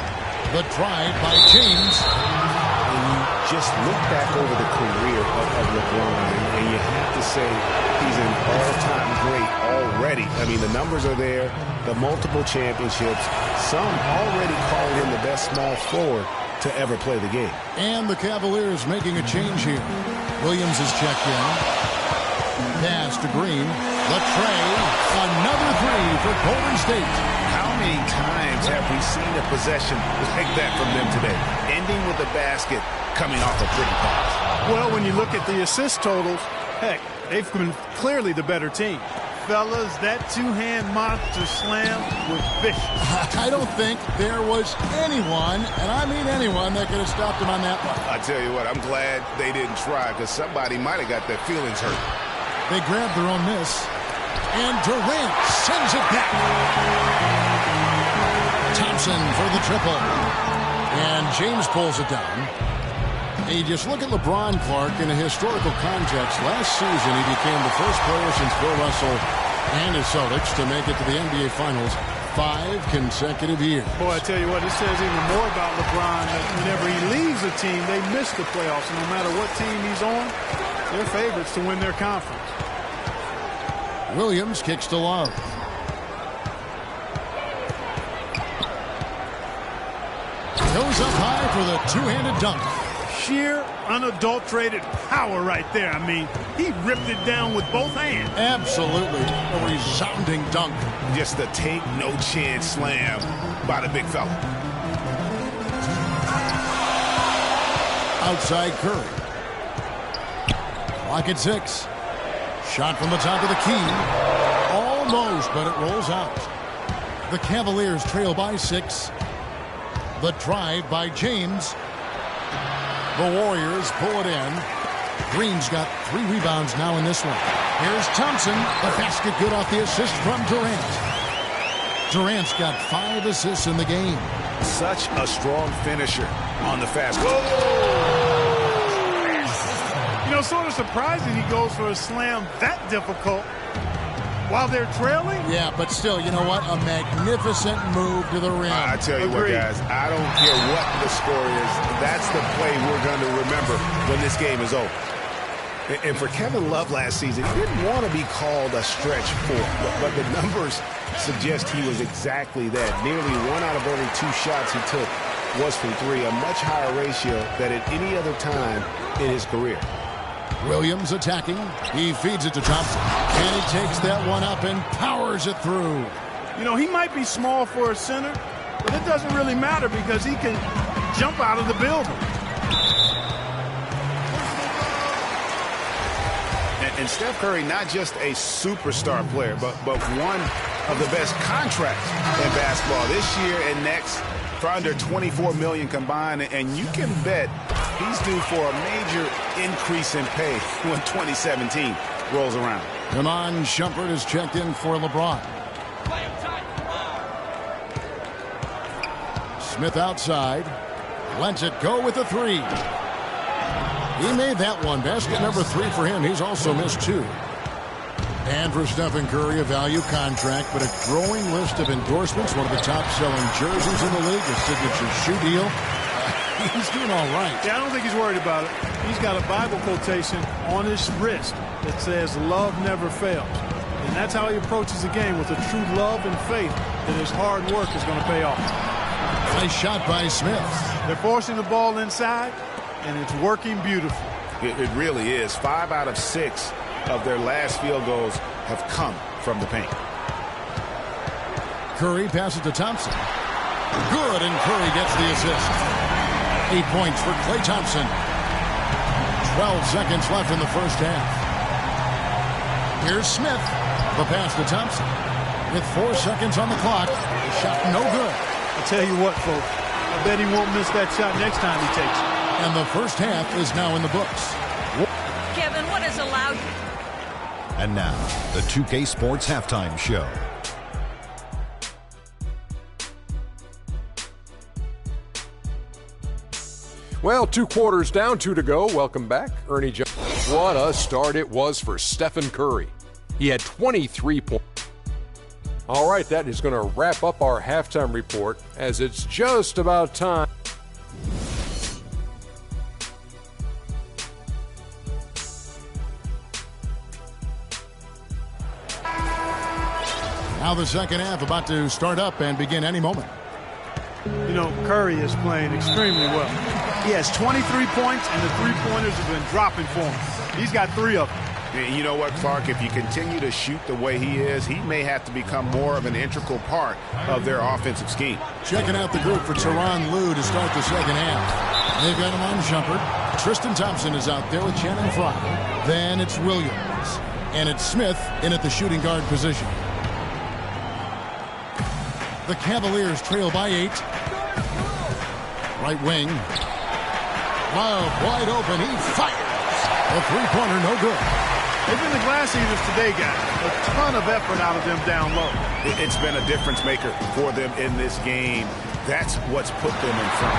The drive by James. And you just look back over the career of LeBron, and you have to say he's an all-time great already. I mean, the numbers are there, the multiple championships. Some already calling him the best small forward to ever play the game. And the Cavaliers making a change here. Williams is checked in. Pass to Green. Latrey. Another three for Golden State. How many times have we seen a possession like that from them today? Ending with a basket, coming off a pretty pass. Well, when you look at the assist totals, heck, they've been clearly the better team. Fellas, that two-hand monster slam was vicious. I don't think there was anyone, and I mean anyone, that could have stopped him on that one. I tell you what, I'm glad they didn't try, because somebody might have got their feelings hurt. They grabbed their own miss. And Durant sends it back. Thompson for the triple. And James pulls it down. And you just look at LeBron, Clark, in a historical context. Last season, he became the first player since Bill Russell and his Celtics to make it to the NBA Finals 5 consecutive years. Boy, I tell you what, it says even more about LeBron that whenever he leaves a team, they miss the playoffs. And no matter what team he's on, they're favorites to win their conference. Williams kicks to Love. Goes up high for the two-handed dunk. Sheer, unadulterated power right there. I mean, he ripped it down with both hands. Absolutely. A resounding dunk. Just a take-no-chance slam by the big fella. Outside Curry. Clock at 6. Shot from the top of the key. Almost, but it rolls out. The Cavaliers trail by 6. The drive by James. The Warriors pull it in. Green's got 3 rebounds now in this one. Here's Thompson. The basket good off the assist from Durant. Durant's got 5 assists in the game. Such a strong finisher on the fast. Whoa! You know, sort of surprising he goes for a slam that difficult while they're trailing. Yeah, but still, you know what? A magnificent move to the rim. I tell you what, guys, I don't care what the score is. That's the play we're going to remember when this game is over. And for Kevin Love last season, he didn't want to be called a stretch four, but the numbers suggest he was exactly that. Nearly 1 out of every 2 shots he took was from 3, a much higher ratio than at any other time in his career. Williams attacking. He feeds it to Thompson. And he takes that one up and powers it through. You know, he might be small for a center, but it doesn't really matter because he can jump out of the building. And Steph Curry, not just a superstar player, but one of the best contracts in basketball this year and next for under $24 million combined. And you can bet he's due for a major increase in pay when 2017 rolls around. Iman Shumpert is checked in for LeBron. Smith outside. Lets it go with a three. He made that one. Basket number 3 for him. He's also missed 2. And for Stephen Curry, a value contract, but a growing list of endorsements. One of the top-selling jerseys in the league, a signature shoe deal. He's doing all right. Yeah, I don't think he's worried about it. He's got a Bible quotation on his wrist that says, "Love never fails." And that's how he approaches the game, with a true love and faith that his hard work is going to pay off. Nice shot by Smith. They're forcing the ball inside, and it's working beautifully. It really is. 5 out of 6 of their last field goals have come from the paint. Curry passes to Thompson. Good, and Curry gets the assist. 8 points for Klay Thompson. 12 seconds left in the first half. Here's Smith. The pass to Thompson. With 4 seconds on the clock. The shot no good. I'll tell you what, folks. I bet he won't miss that shot next time he takes it. And the first half is now in the books. Kevin, what has allowed you? And now, the 2K Sports Halftime Show. Well, 2 quarters down, 2 to go. Welcome back, Ernie Johnson. What a start it was for Stephen Curry. He had 23 points. All right, that is going to wrap up our halftime report, as it's just about time. Now the second half about to start up and begin any moment. You know, Curry is playing extremely well. He has 23 points, and the three-pointers have been dropping for him. He's got 3 of them. You know what, Clark? If you continue to shoot the way he is, he may have to become more of an integral part of their offensive scheme. Checking out the group for Tyronn Lue to start the second half. They've got him on Shumpert. Tristan Thompson is out there with Channing Frye. Then it's Williams. And it's Smith in at the shooting guard position. The Cavaliers trail by 8. Right wing. Love wide open. He fires. A three-pointer, no good. They've been the glass eaters today, guys. A ton of effort out of them down low. It's been a difference maker for them in this game. That's what's put them in front.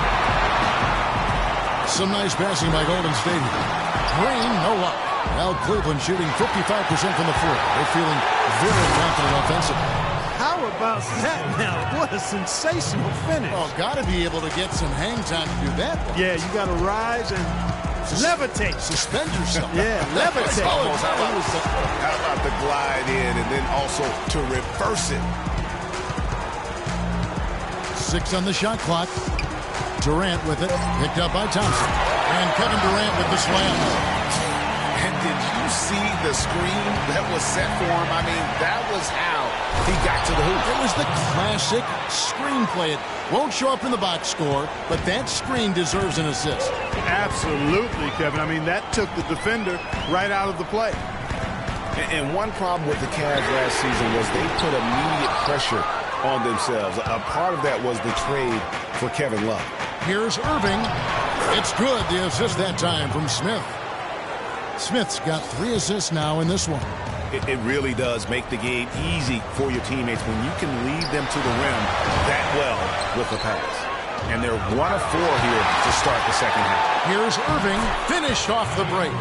Some nice passing by Golden State. Green, no luck. Now Cleveland shooting 55% from the floor. They're feeling very confident offensively. How about that now? What a sensational finish. Oh, got to be able to get some hang time to do that. Yeah, you got to rise and levitate. Suspend yourself. Yeah, levitate. How about the glide in and then also to reverse it? 6 on the shot clock. Durant with it. Picked up by Thompson. And Kevin Durant with the slam. And did you see the screen that was set for him? I mean, that was how he got to the hoop. It was the classic screenplay. It won't show up in the box score, but that screen deserves an assist. Absolutely, Kevin. I mean, that took the defender right out of the play. And one problem with the Cavs last season was they put immediate pressure on themselves. A part of that was the trade for Kevin Love. Here's Irving. It's good. The assist that time from Smith. Smith's got 3 assists now in this one. It really does make the game easy for your teammates when you can lead them to the rim that well with the pass. And they're 1 of 4 here to start the second half. Here's Irving, finished off the break.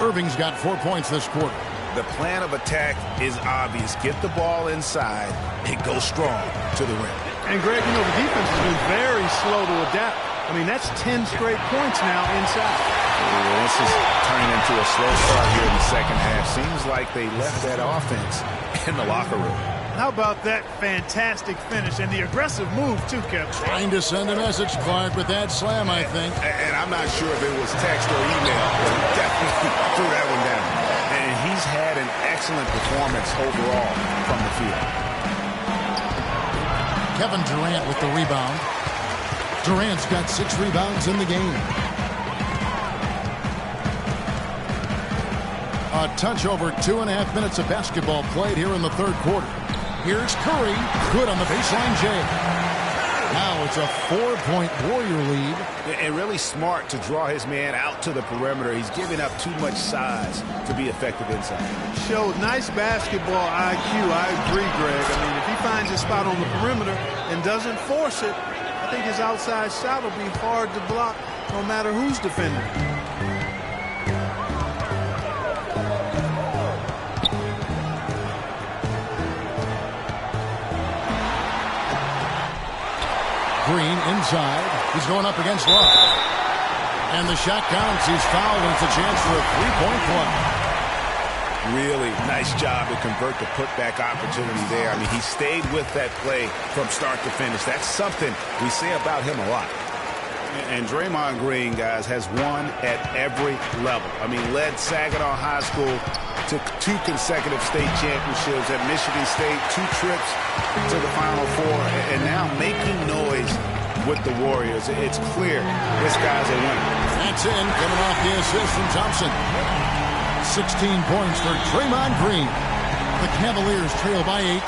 Irving's got 4 points this quarter. The plan of attack is obvious. Get the ball inside and go strong to the rim. And, Greg, you know, the defense has been very slow to adapt. I mean, that's 10 straight points now inside. Well, this is turning into a slow start here in the second half. Seems like they left that offense in the locker room. How about that fantastic finish and the aggressive move, too, Kevin? Trying to send a message, Clark, with that slam, I think. And I'm not sure if it was text or email, but he definitely threw that one down. And he's had an excellent performance overall from the field. Kevin Durant with the rebound. Durant's got 6 rebounds in the game. A touch over 2.5 minutes of basketball played here in the third quarter. Here's Curry. Good on the baseline, Jay. Now it's a 4-point Warrior lead. And really smart to draw his man out to the perimeter. He's giving up too much size to be effective inside. Showed nice basketball IQ. I agree, Greg. I mean, if he finds his spot on the perimeter and doesn't force it, I think his outside shot will be hard to block no matter who's defending. Green inside. He's going up against Love. And the shot counts. He's fouled, and it's a chance for a three-point play. Really nice job to convert the putback opportunity there. I mean, he stayed with that play from start to finish. That's something we say about him a lot. And Draymond Green, guys, has won at every level. I mean, led Saginaw High School to 2 consecutive state championships at Michigan State, 2 trips to the Final Four, and now making noise with the Warriors. It's clear this guy's a winner. That's in, coming off the assist from Thompson. 16 points for Draymond Green. The Cavaliers trail by 8.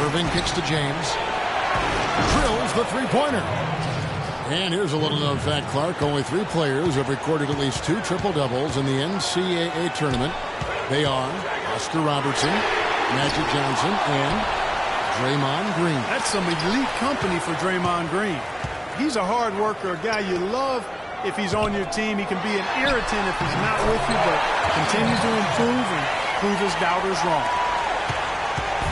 Irving kicks to James. Drills the three-pointer. And here's a little-known fact, Clark. Only 3 players have recorded at least 2 triple-doubles in the NCAA tournament. They are Oscar Robertson, Magic Johnson, and Draymond Green. That's some elite company for Draymond Green. He's a hard worker, a guy you love if he's on your team. He can be an irritant if he's not with you, but continues to improve and prove his doubters wrong.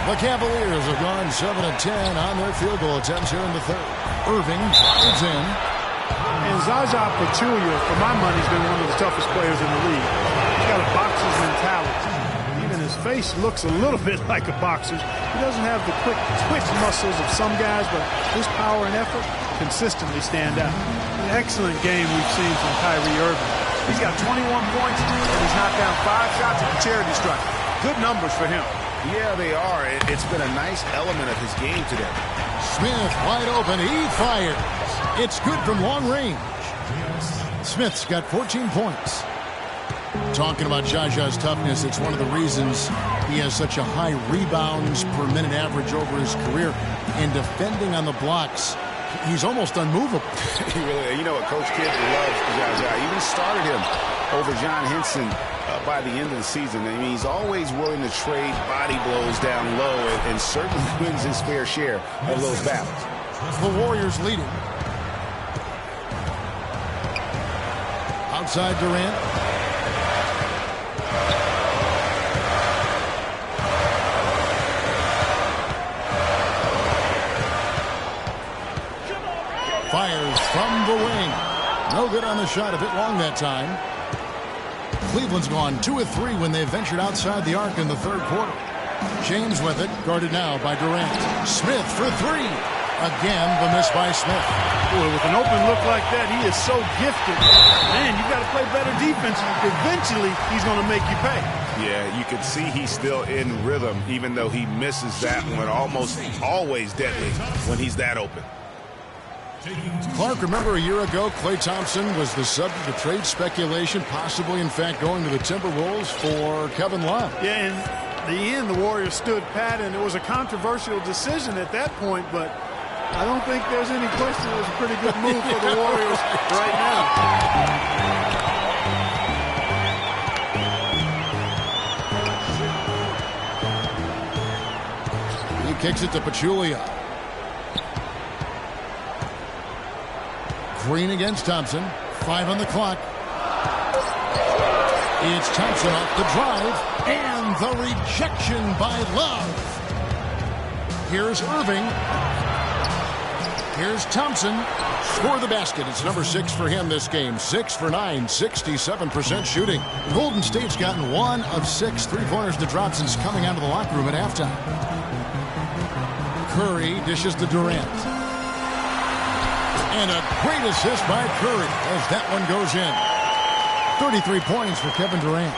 The Cavaliers have gone 7 of 10 on their field goal attempts here in the third. Irving drives in. And Zaza Pachulia, for my money, has been one of the toughest players in the league. He's got a boxer's mentality. Even his face looks a little bit like a boxer's. He doesn't have the quick twitch muscles of some guys, but his power and effort consistently stand out. An excellent game we've seen from Kyrie Irving. He's got 21 points, and he's knocked down 5 shots at the charity stripe. Good numbers for him. Yeah, they are. It's been a nice element of his game today. Smith wide open. He fires. It's good from long range. Smith's got 14 points. Talking about Jaja's toughness, it's one of the reasons he has such a high rebounds per minute average over his career. And defending on the blocks, he's almost unmovable. You know what, Coach Kidd loves Jaja. He even started him over John Henson by the end of the season. I mean, he's always willing to trade body blows down low and certainly wins his fair share of those battles. The Warriors leading. Outside Durant. Fires from the wing. No good on the shot, a bit long that time. Cleveland's gone 2 of 3 when they ventured outside the arc in the third quarter. James with it, guarded now by Durant. Smith for 3. Again, the miss by Smith. Boy, with an open look like that, he is so gifted. Man, you've got to play better defense. Eventually, he's going to make you pay. Yeah, you can see he's still in rhythm, even though he misses that one. Almost always deadly when he's that open. Clark, remember a year ago, Klay Thompson was the subject of trade speculation, possibly, in fact, going to the Timberwolves for Kevin Love. Yeah, in the end, the Warriors stood pat, and it was a controversial decision at that point, but I don't think there's any question it was a pretty good move for the Warriors right now. He kicks it to Pachulia. Green against Thompson. 5 on the clock. It's Thompson off the drive. And the rejection by Love. Here's Irving. Here's Thompson. Score the basket. It's number 6 for him this game. 6 for 9. 67% shooting. Golden State's gotten 1 of 6 three-pointers to drop since coming out of the locker room at halftime. Curry dishes to Durant. And a great assist by Curry as that one goes in. 33 points for Kevin Durant.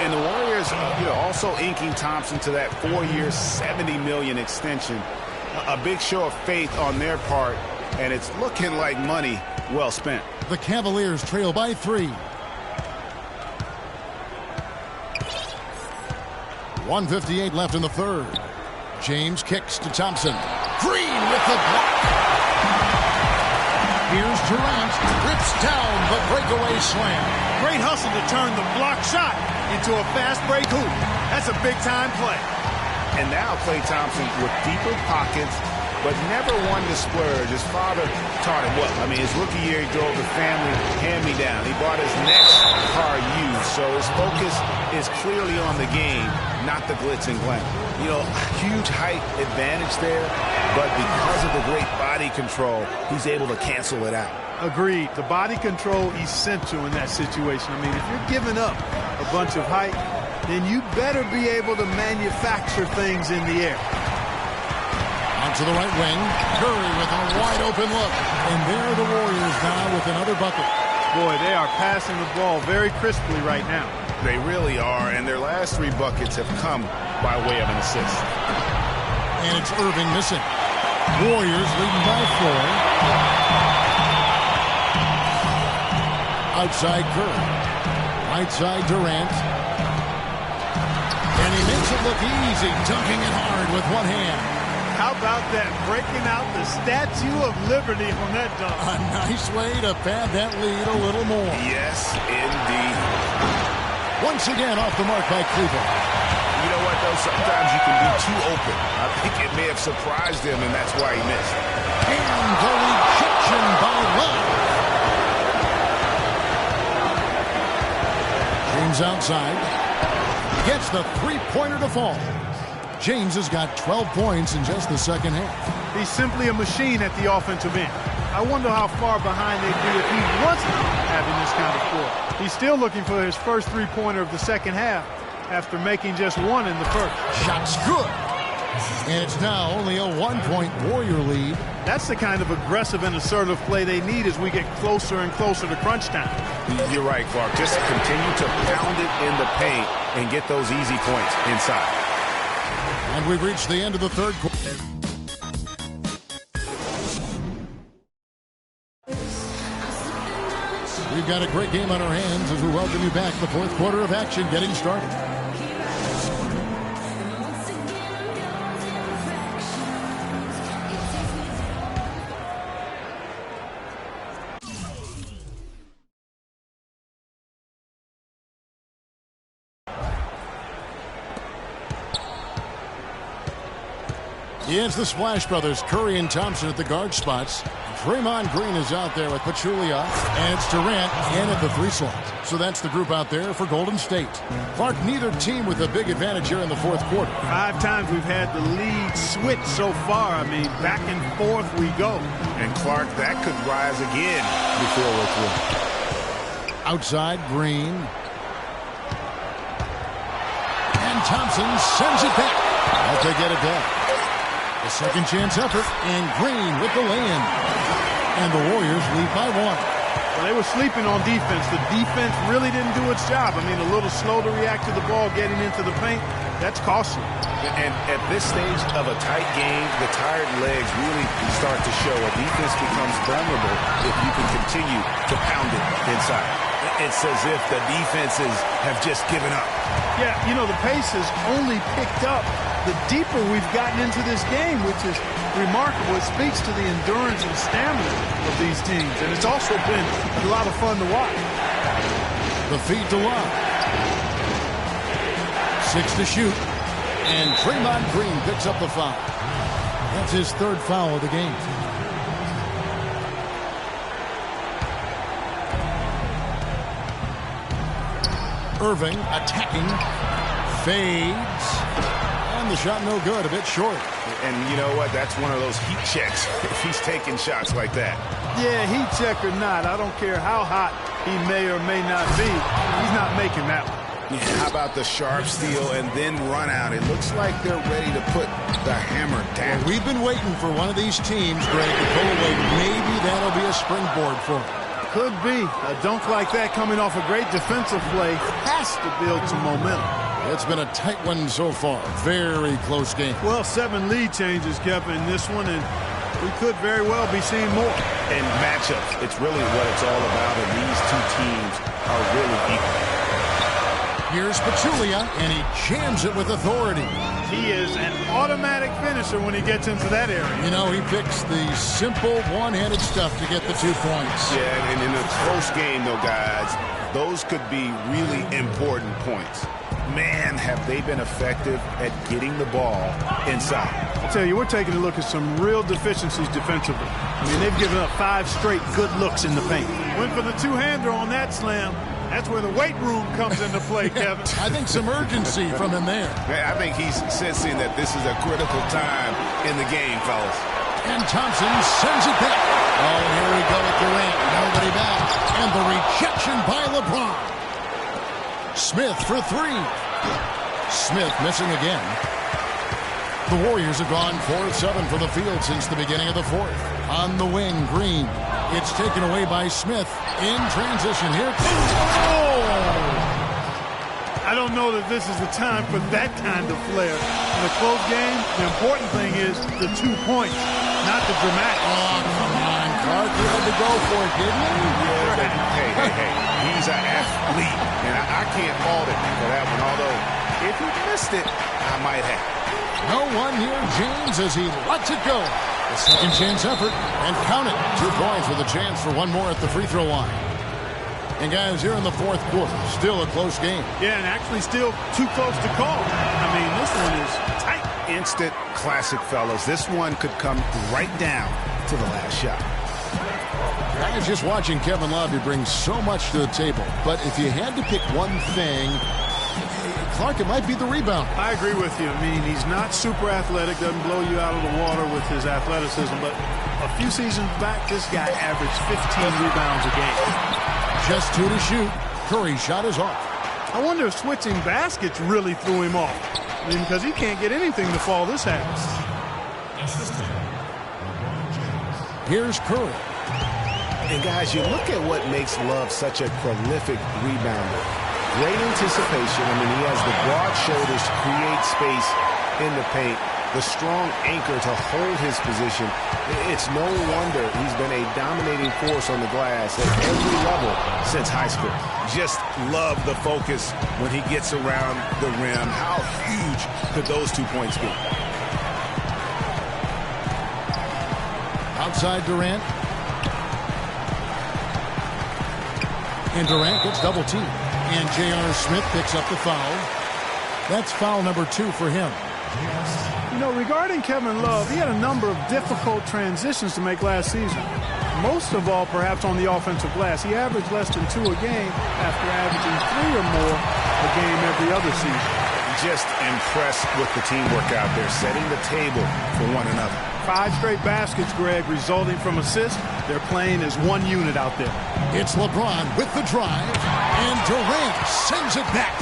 And the Warriors, also inking Thompson to that 4-year, $70 million extension. A big show of faith on their part, and it's looking like money well spent. The Cavaliers trail by 3. 1:58 left in the third. James kicks to Thompson. Green with the block. Here's Durant. Rips down the breakaway slam. Great hustle to turn the block shot into a fast break hoop. That's a big-time play. And now Klay Thompson with deeper pockets, but never one to splurge. His father taught him, his rookie year he drove the family hand-me-down. He bought his next car used, so his focus is clearly on the game, not the glitz and glam. Huge height advantage there, but because of the great body control, he's able to cancel it out. Agreed. The body control essential in that situation. If you're giving up a bunch of height, then you better be able to manufacture things in the air. To the right wing, Curry with a wide-open look. And there are the Warriors now with another bucket. Boy, they are passing the ball very crisply right now. They really are, and their last 3 buckets have come by way of an assist. And it's Irving missing. Warriors leading by 4. Outside Curry. Right side Durant. And he makes it look easy, dunking it hard with one hand. How about that? Breaking out the Statue of Liberty on that dunk. A nice way to pad that lead a little more. Yes, indeed. Once again off the mark by Cleveland. You know what, though? Sometimes you can be too open. I think it may have surprised him, and that's why he missed. And the rejection by Love. James outside. Gets the three-pointer to fall. James has got 12 points in just the second half. He's simply a machine at the offensive end. I wonder how far behind they'd be if he wasn't having this kind of score. He's still looking for his first three-pointer of the second half after making just one in the first. Shot's good. And it's now only a 1-point Warrior lead. That's the kind of aggressive and assertive play they need as we get closer and closer to crunch time. You're right, Clark. Just continue to pound it in the paint and get those easy points inside. And we've reached the end of the third quarter. We've got a great game on our hands as we welcome you back. The fourth quarter of action getting started. It's the Splash Brothers, Curry and Thompson at the guard spots. Draymond Green is out there with Pachulia, and it's Durant in at the 3 slot. So that's the group out there for Golden State. Clark, neither team with a big advantage here in the fourth quarter. 5 times we've had the lead switch so far. Back and forth we go. And Clark, that could rise again before we're through. Outside, Green. And Thompson sends it back. I'll take it back. A second chance effort, and Green with the lay-in. And the Warriors lead by 1. Well, they were sleeping on defense. The defense really didn't do its job. A little slow to react to the ball getting into the paint. That's costly. And at this stage of a tight game, the tired legs really start to show. A defense becomes vulnerable if you can continue to pound it inside. It's as if the defenses have just given up. Yeah, the pace has only picked up the deeper we've gotten into this game, which is remarkable. It speaks to the endurance and stamina of these teams, and it's also been a lot of fun to watch. The feed to Love. 6 to shoot, and Draymond Green picks up the foul. That's his 3rd foul of the game. Irving attacking, fades, and the shot no good, a bit short. And you know what? That's one of those heat checks if he's taking shots like that. Yeah, heat check or not, I don't care how hot he may or may not be. He's not making that one. Yeah, how about the sharp steal and then run out? It looks like they're ready to put the hammer down. Well, we've been waiting for one of these teams, Greg, to pull away. Maybe that'll be a springboard for them. Could be. A dunk like that coming off a great defensive play has to build some momentum. It's been a tight one so far. Very close game. Well, 7 lead changes, Kevin, in this one, and we could very well be seeing more. And matchups, it's really what it's all about, and these two teams are really equal. Here's Pachulia, and he jams it with authority. He is an automatic finisher when he gets into that area. You know, he picks the simple one-handed stuff to get the 2 points. Yeah, and in a close game, though, guys, those could be really important points. Man, have they been effective at getting the ball inside. I tell you, we're taking a look at some real deficiencies defensively. I mean, they've given up 5 straight good looks in the paint. Went for the two-hander on that slam. That's where the weight room comes into play, Kevin. I think some urgency from him there. I think he's sensing that this is a critical time in the game, fellas. And Thompson sends it back. Oh, here we go with Durant. Nobody back. And the rejection by LeBron. Smith for 3. Smith missing again. The Warriors have gone 4 of 7 from the field since the beginning of the 4th. On the wing, Green. It's taken away by Smith in transition. Here it comes. Oh! I don't know that this is the time for that kind of flair. In a close game, the important thing is the 2 points, not the dramatic. Oh, come on, Clark. You had to go for it, didn't you? Yeah, hey. He's an athlete, and I can't fault him for that one. Although, if he missed it, I might have. No one near James as he lets it go. A second chance effort, and count it. 2 points with a chance for one more at the free throw line. And guys, here in the 4th quarter, still a close game. Yeah, and actually still too close to call. I mean, this one is tight. Instant classic, fellas. This one could come right down to the last shot. Guys, just watching Kevin Love, he brings so much to the table. But if you had to pick one thing, Clark, it might be the rebound. I agree with you. I mean, he's not super athletic, doesn't blow you out of the water with his athleticism, but a few seasons back, this guy averaged 15 rebounds a game. Just 2 to shoot. Curry's shot is off. I wonder if switching baskets really threw him off. I mean, because he can't get anything to fall this half. Here's Curry. And guys, you look at what makes Love such a prolific rebounder. Great anticipation. I mean, he has the broad shoulders to create space in the paint, the strong anchor to hold his position. It's no wonder he's been a dominating force on the glass at every level since high school. Just love the focus when he gets around the rim. How huge could those 2 points be? Outside Durant. And Durant gets double teamed. And J.R. Smith picks up the foul. That's foul number 2 for him. You know, regarding Kevin Love, he had a number of difficult transitions to make last season. Most of all, perhaps on the offensive glass. He averaged less than 2 a game after averaging 3 or more a game every other season. Just impressed with the teamwork out there, setting the table for one another. 5 straight baskets, Greg, resulting from assists. They're playing as one unit out there. It's LeBron with the drive, and Durant sends it back.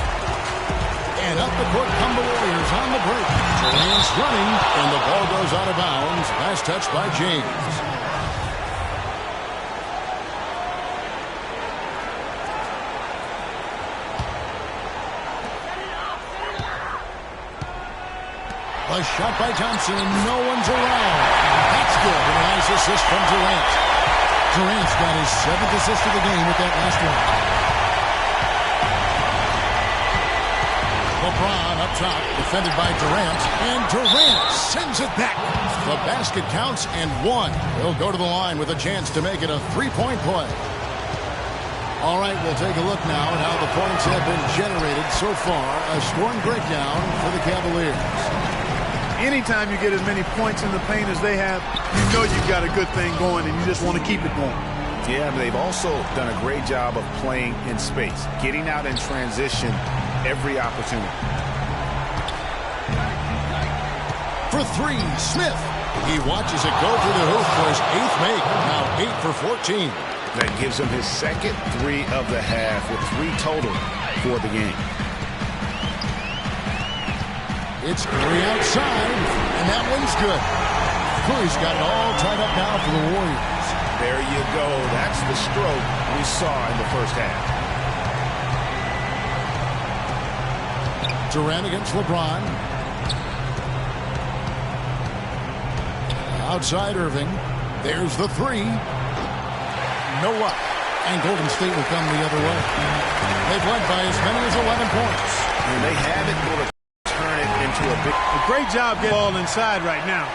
And up the court come the Warriors on the break. Durant's running, and the ball goes out of bounds. Last touch by James. A shot by Thompson, and no one's around. That's good, and a nice assist from Durant. Durant's got his 7th assist of the game with that last one. LeBron up top, defended by Durant, and Durant sends it back. The basket counts, and 1. He'll go to the line with a chance to make it a 3-point play. All right, we'll take a look now at how the points have been generated so far. A scoring breakdown for the Cavaliers. Anytime you get as many points in the paint as they have, you know you've got a good thing going, and you just want to keep it going. Yeah, but they've also done a great job of playing in space, getting out in transition every opportunity. For 3, Smith. He watches it go through the hoop for his 8th make. Now 8 for 14. That gives him his second 3 of the half with 3 total for the game. It's Curry outside, and that one's good. Curry's got it all tied up now for the Warriors. There you go. That's the stroke we saw in the first half. Durant against LeBron. Outside Irving. There's the 3. No up. And Golden State will come the other way. They they've led by as many as 11 points. And they haven't been able to turn it into a big... A great job getting the ball inside right now.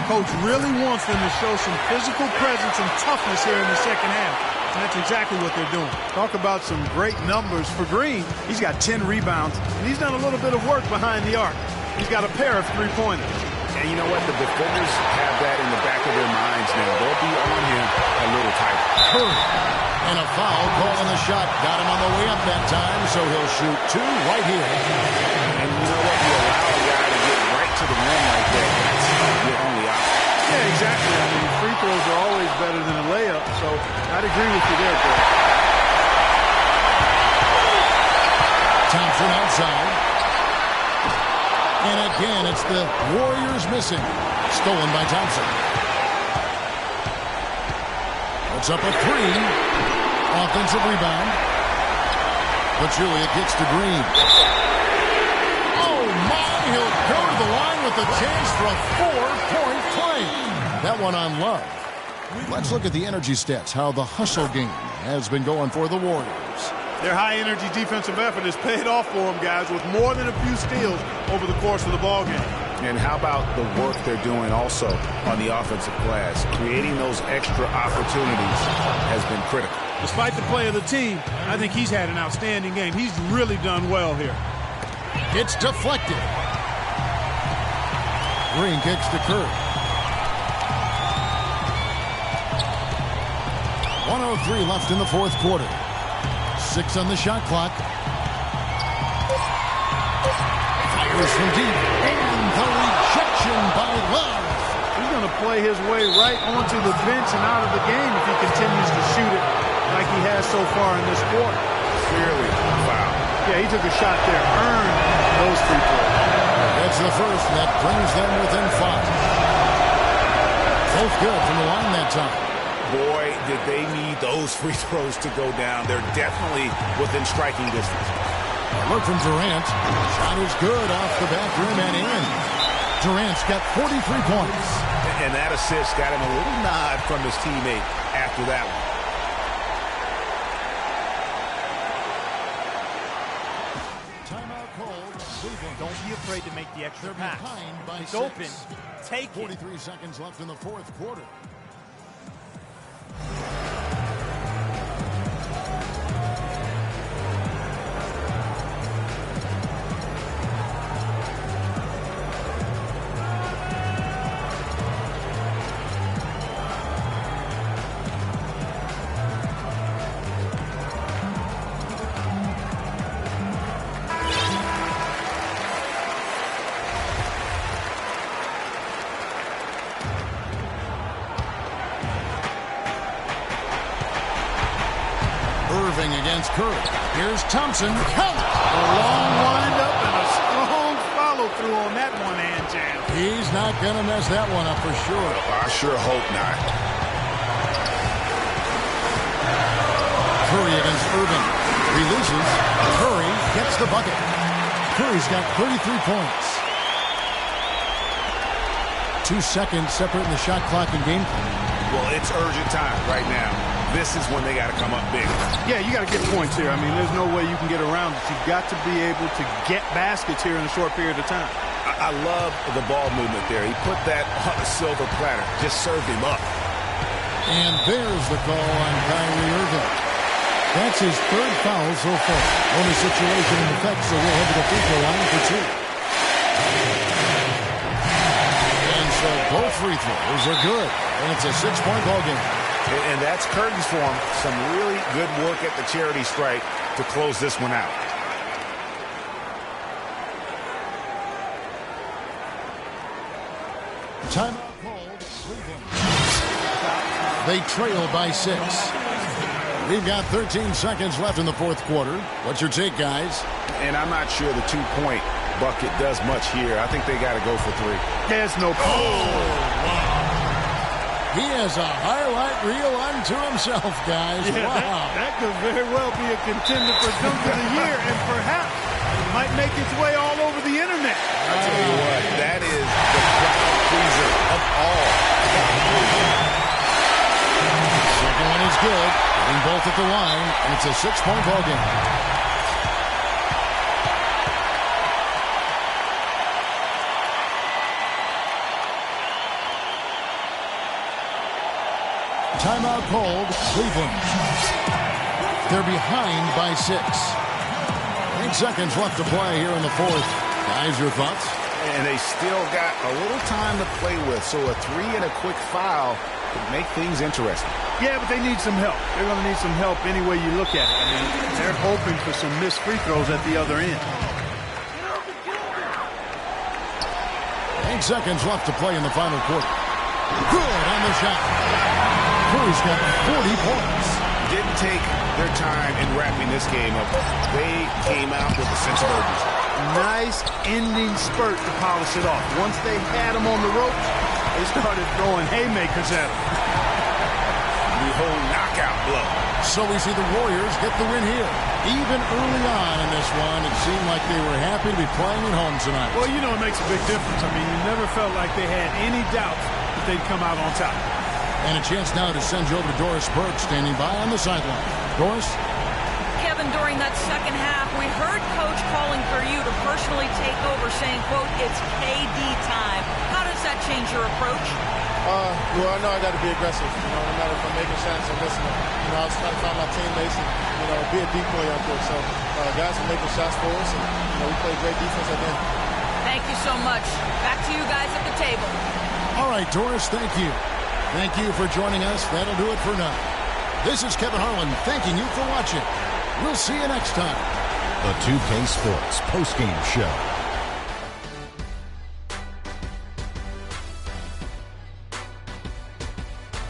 Coach really wants them to show some physical presence and toughness here in the second half. And that's exactly what they're doing. Talk about some great numbers for Green. He's got 10 rebounds, and he's done a little bit of work behind the arc. He's got a pair of three-pointers. And you know what? The defenders have that in the back of their minds now. They'll be on him a little tighter. Curry. And a foul call on the shot. Got him on the way up that time, so he'll shoot two right here. And you know what? You allow a guy to get right to the rim like that. That's your only option. Yeah, exactly. I mean, free throws are always better than a layup, so I'd agree with you there, Bill. Thompson outside. And again, it's the Warriors missing. Stolen by Thompson. Puts up a three. Offensive rebound. Pachulia gets to Green. Oh, my. He'll go to the line with a chance for a 4-point play. That one on Love. Let's look at the energy stats, how the hustle game has been going for the Warriors. Their high-energy defensive effort has paid off for them, guys, with more than a few steals over the course of the ballgame. And how about the work they're doing also on the offensive glass? Creating those extra opportunities has been critical. Despite the play of the team, I think he's had an outstanding game. He's really done well here. It's deflected. Green kicks to Curry. 1:03 left in the fourth quarter. 6 on the shot clock. Fires from deep. And the rejection by Love. He's going to play his way right onto the bench and out of the game if he continues to shoot it like he has so far in this quarter. Clearly foul. Yeah, he took a shot there. Earned those free throws. That's the first, and that brings them within 5. Both good from the line that time. Boy, did they need those free throws to go down. They're definitely within striking distance. Look from Durant. Shot is good off the back rim and in. Durant's got 43 points. And that assist got him a little nod from his teammate after that one. Timeout called. Cleveland. Don't be afraid to make the extra pass. It's 6. open. Take it. 43 seconds left in the fourth quarter. Against Curry. Here's Thompson. Count. A long wind-up and a strong follow-through on that one-hand jam. He's not going to mess that one up for sure. I sure hope not. Curry against Irving. Releases. Curry gets the bucket. Curry's got 33 points. 2 seconds separating the shot clock and game clock. Well, it's urgent time right now. This is when they got to come up big. Yeah, you got to get points here. I mean, there's no way you can get around it. You've got to be able to get baskets here in a short period of time. I love the ball movement there. He put that on a silver platter. Just served him up. And there's the call on Kyrie Irving. That's his third foul so far. Only situation in effect, so we'll head to the free throw line for 2. And so both free throws are good. And it's a 6-point ball game. And that's curtains for him. Some really good work at the charity stripe to close this one out. Timeout called. Cleveland. They trail by 6. We've got 13 seconds left in the fourth quarter. What's your take, guys? And I'm not sure the 2-point bucket does much here. I think they got to go for 3. There's no... wow. He has a highlight reel unto himself, guys. Yeah, wow. That could very well be a contender for Dunk of the Year, and perhaps it might make its way all over the internet. I tell you what, that is the crowd pleaser of all. Second one is good. Getting both at the line, and it's a 6-point ball game. timeout called, Cleveland. They're behind by 6. 8 seconds left to play here in the fourth. Guys, your thoughts? And they still got a little time to play with, so a 3 and a quick foul could make things interesting. Yeah, but they need some help. They're going to need some help any way you look at it. I mean, they're hoping for some missed free throws at the other end. 8 seconds left to play in the final quarter. Good on the shot. Curry's got 40 points. Didn't take their time in wrapping this game up. They came out with a sense of urgency. Nice ending spurt to polish it off. Once they had him on the ropes, they started throwing haymakers at him. The whole knockout blow. So we see the Warriors get the win here. Even early on in this one, it seemed like they were happy to be playing at home tonight. Well, you know it makes a big difference. I mean, you never felt like they had any doubt that they'd come out on top. And a chance now to send you over to Doris Burke standing by on the sideline. Doris? Kevin, during that second half, we heard Coach calling for you to personally take over, saying, quote, it's KD time. How does that change your approach? Well, I know I got to be aggressive. No matter if I'm making shots or missing them. I was trying to find my teammates and, be a decoy out there. So, guys are making shots for us, and, we played great defense at the end. Thank you so much. Back to you guys at the table. All right, Doris, thank you. Thank you for joining us. That'll do it for now. This is Kevin Harlan thanking you for watching. We'll see you next time. The 2K Sports postgame show.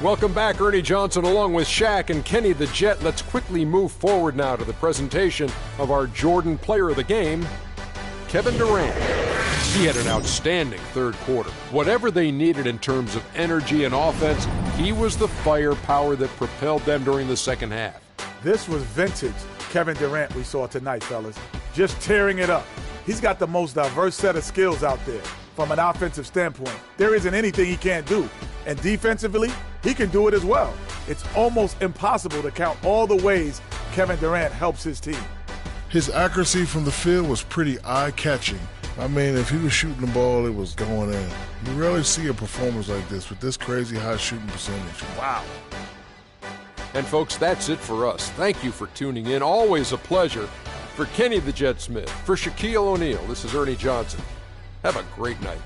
Welcome back, Ernie Johnson, along with Shaq and Kenny the Jet. Let's quickly move forward now to the presentation of our Jordan Player of the Game, Kevin Durant. He had an outstanding third quarter. Whatever they needed in terms of energy and offense, he was the firepower that propelled them during the second half. This was vintage Kevin Durant we saw tonight, fellas. Just tearing it up. He's got the most diverse set of skills out there. From an offensive standpoint, there isn't anything he can't do. And defensively, he can do it as well. It's almost impossible to count all the ways Kevin Durant helps his team. His accuracy from the field was pretty eye-catching. I mean, if he was shooting the ball, it was going in. You rarely see a performance like this with this crazy high shooting percentage. Wow. And folks, that's it for us. Thank you for tuning in. Always a pleasure. For Kenny the Jet Smith, for Shaquille O'Neal, this is Ernie Johnson. Have a great night.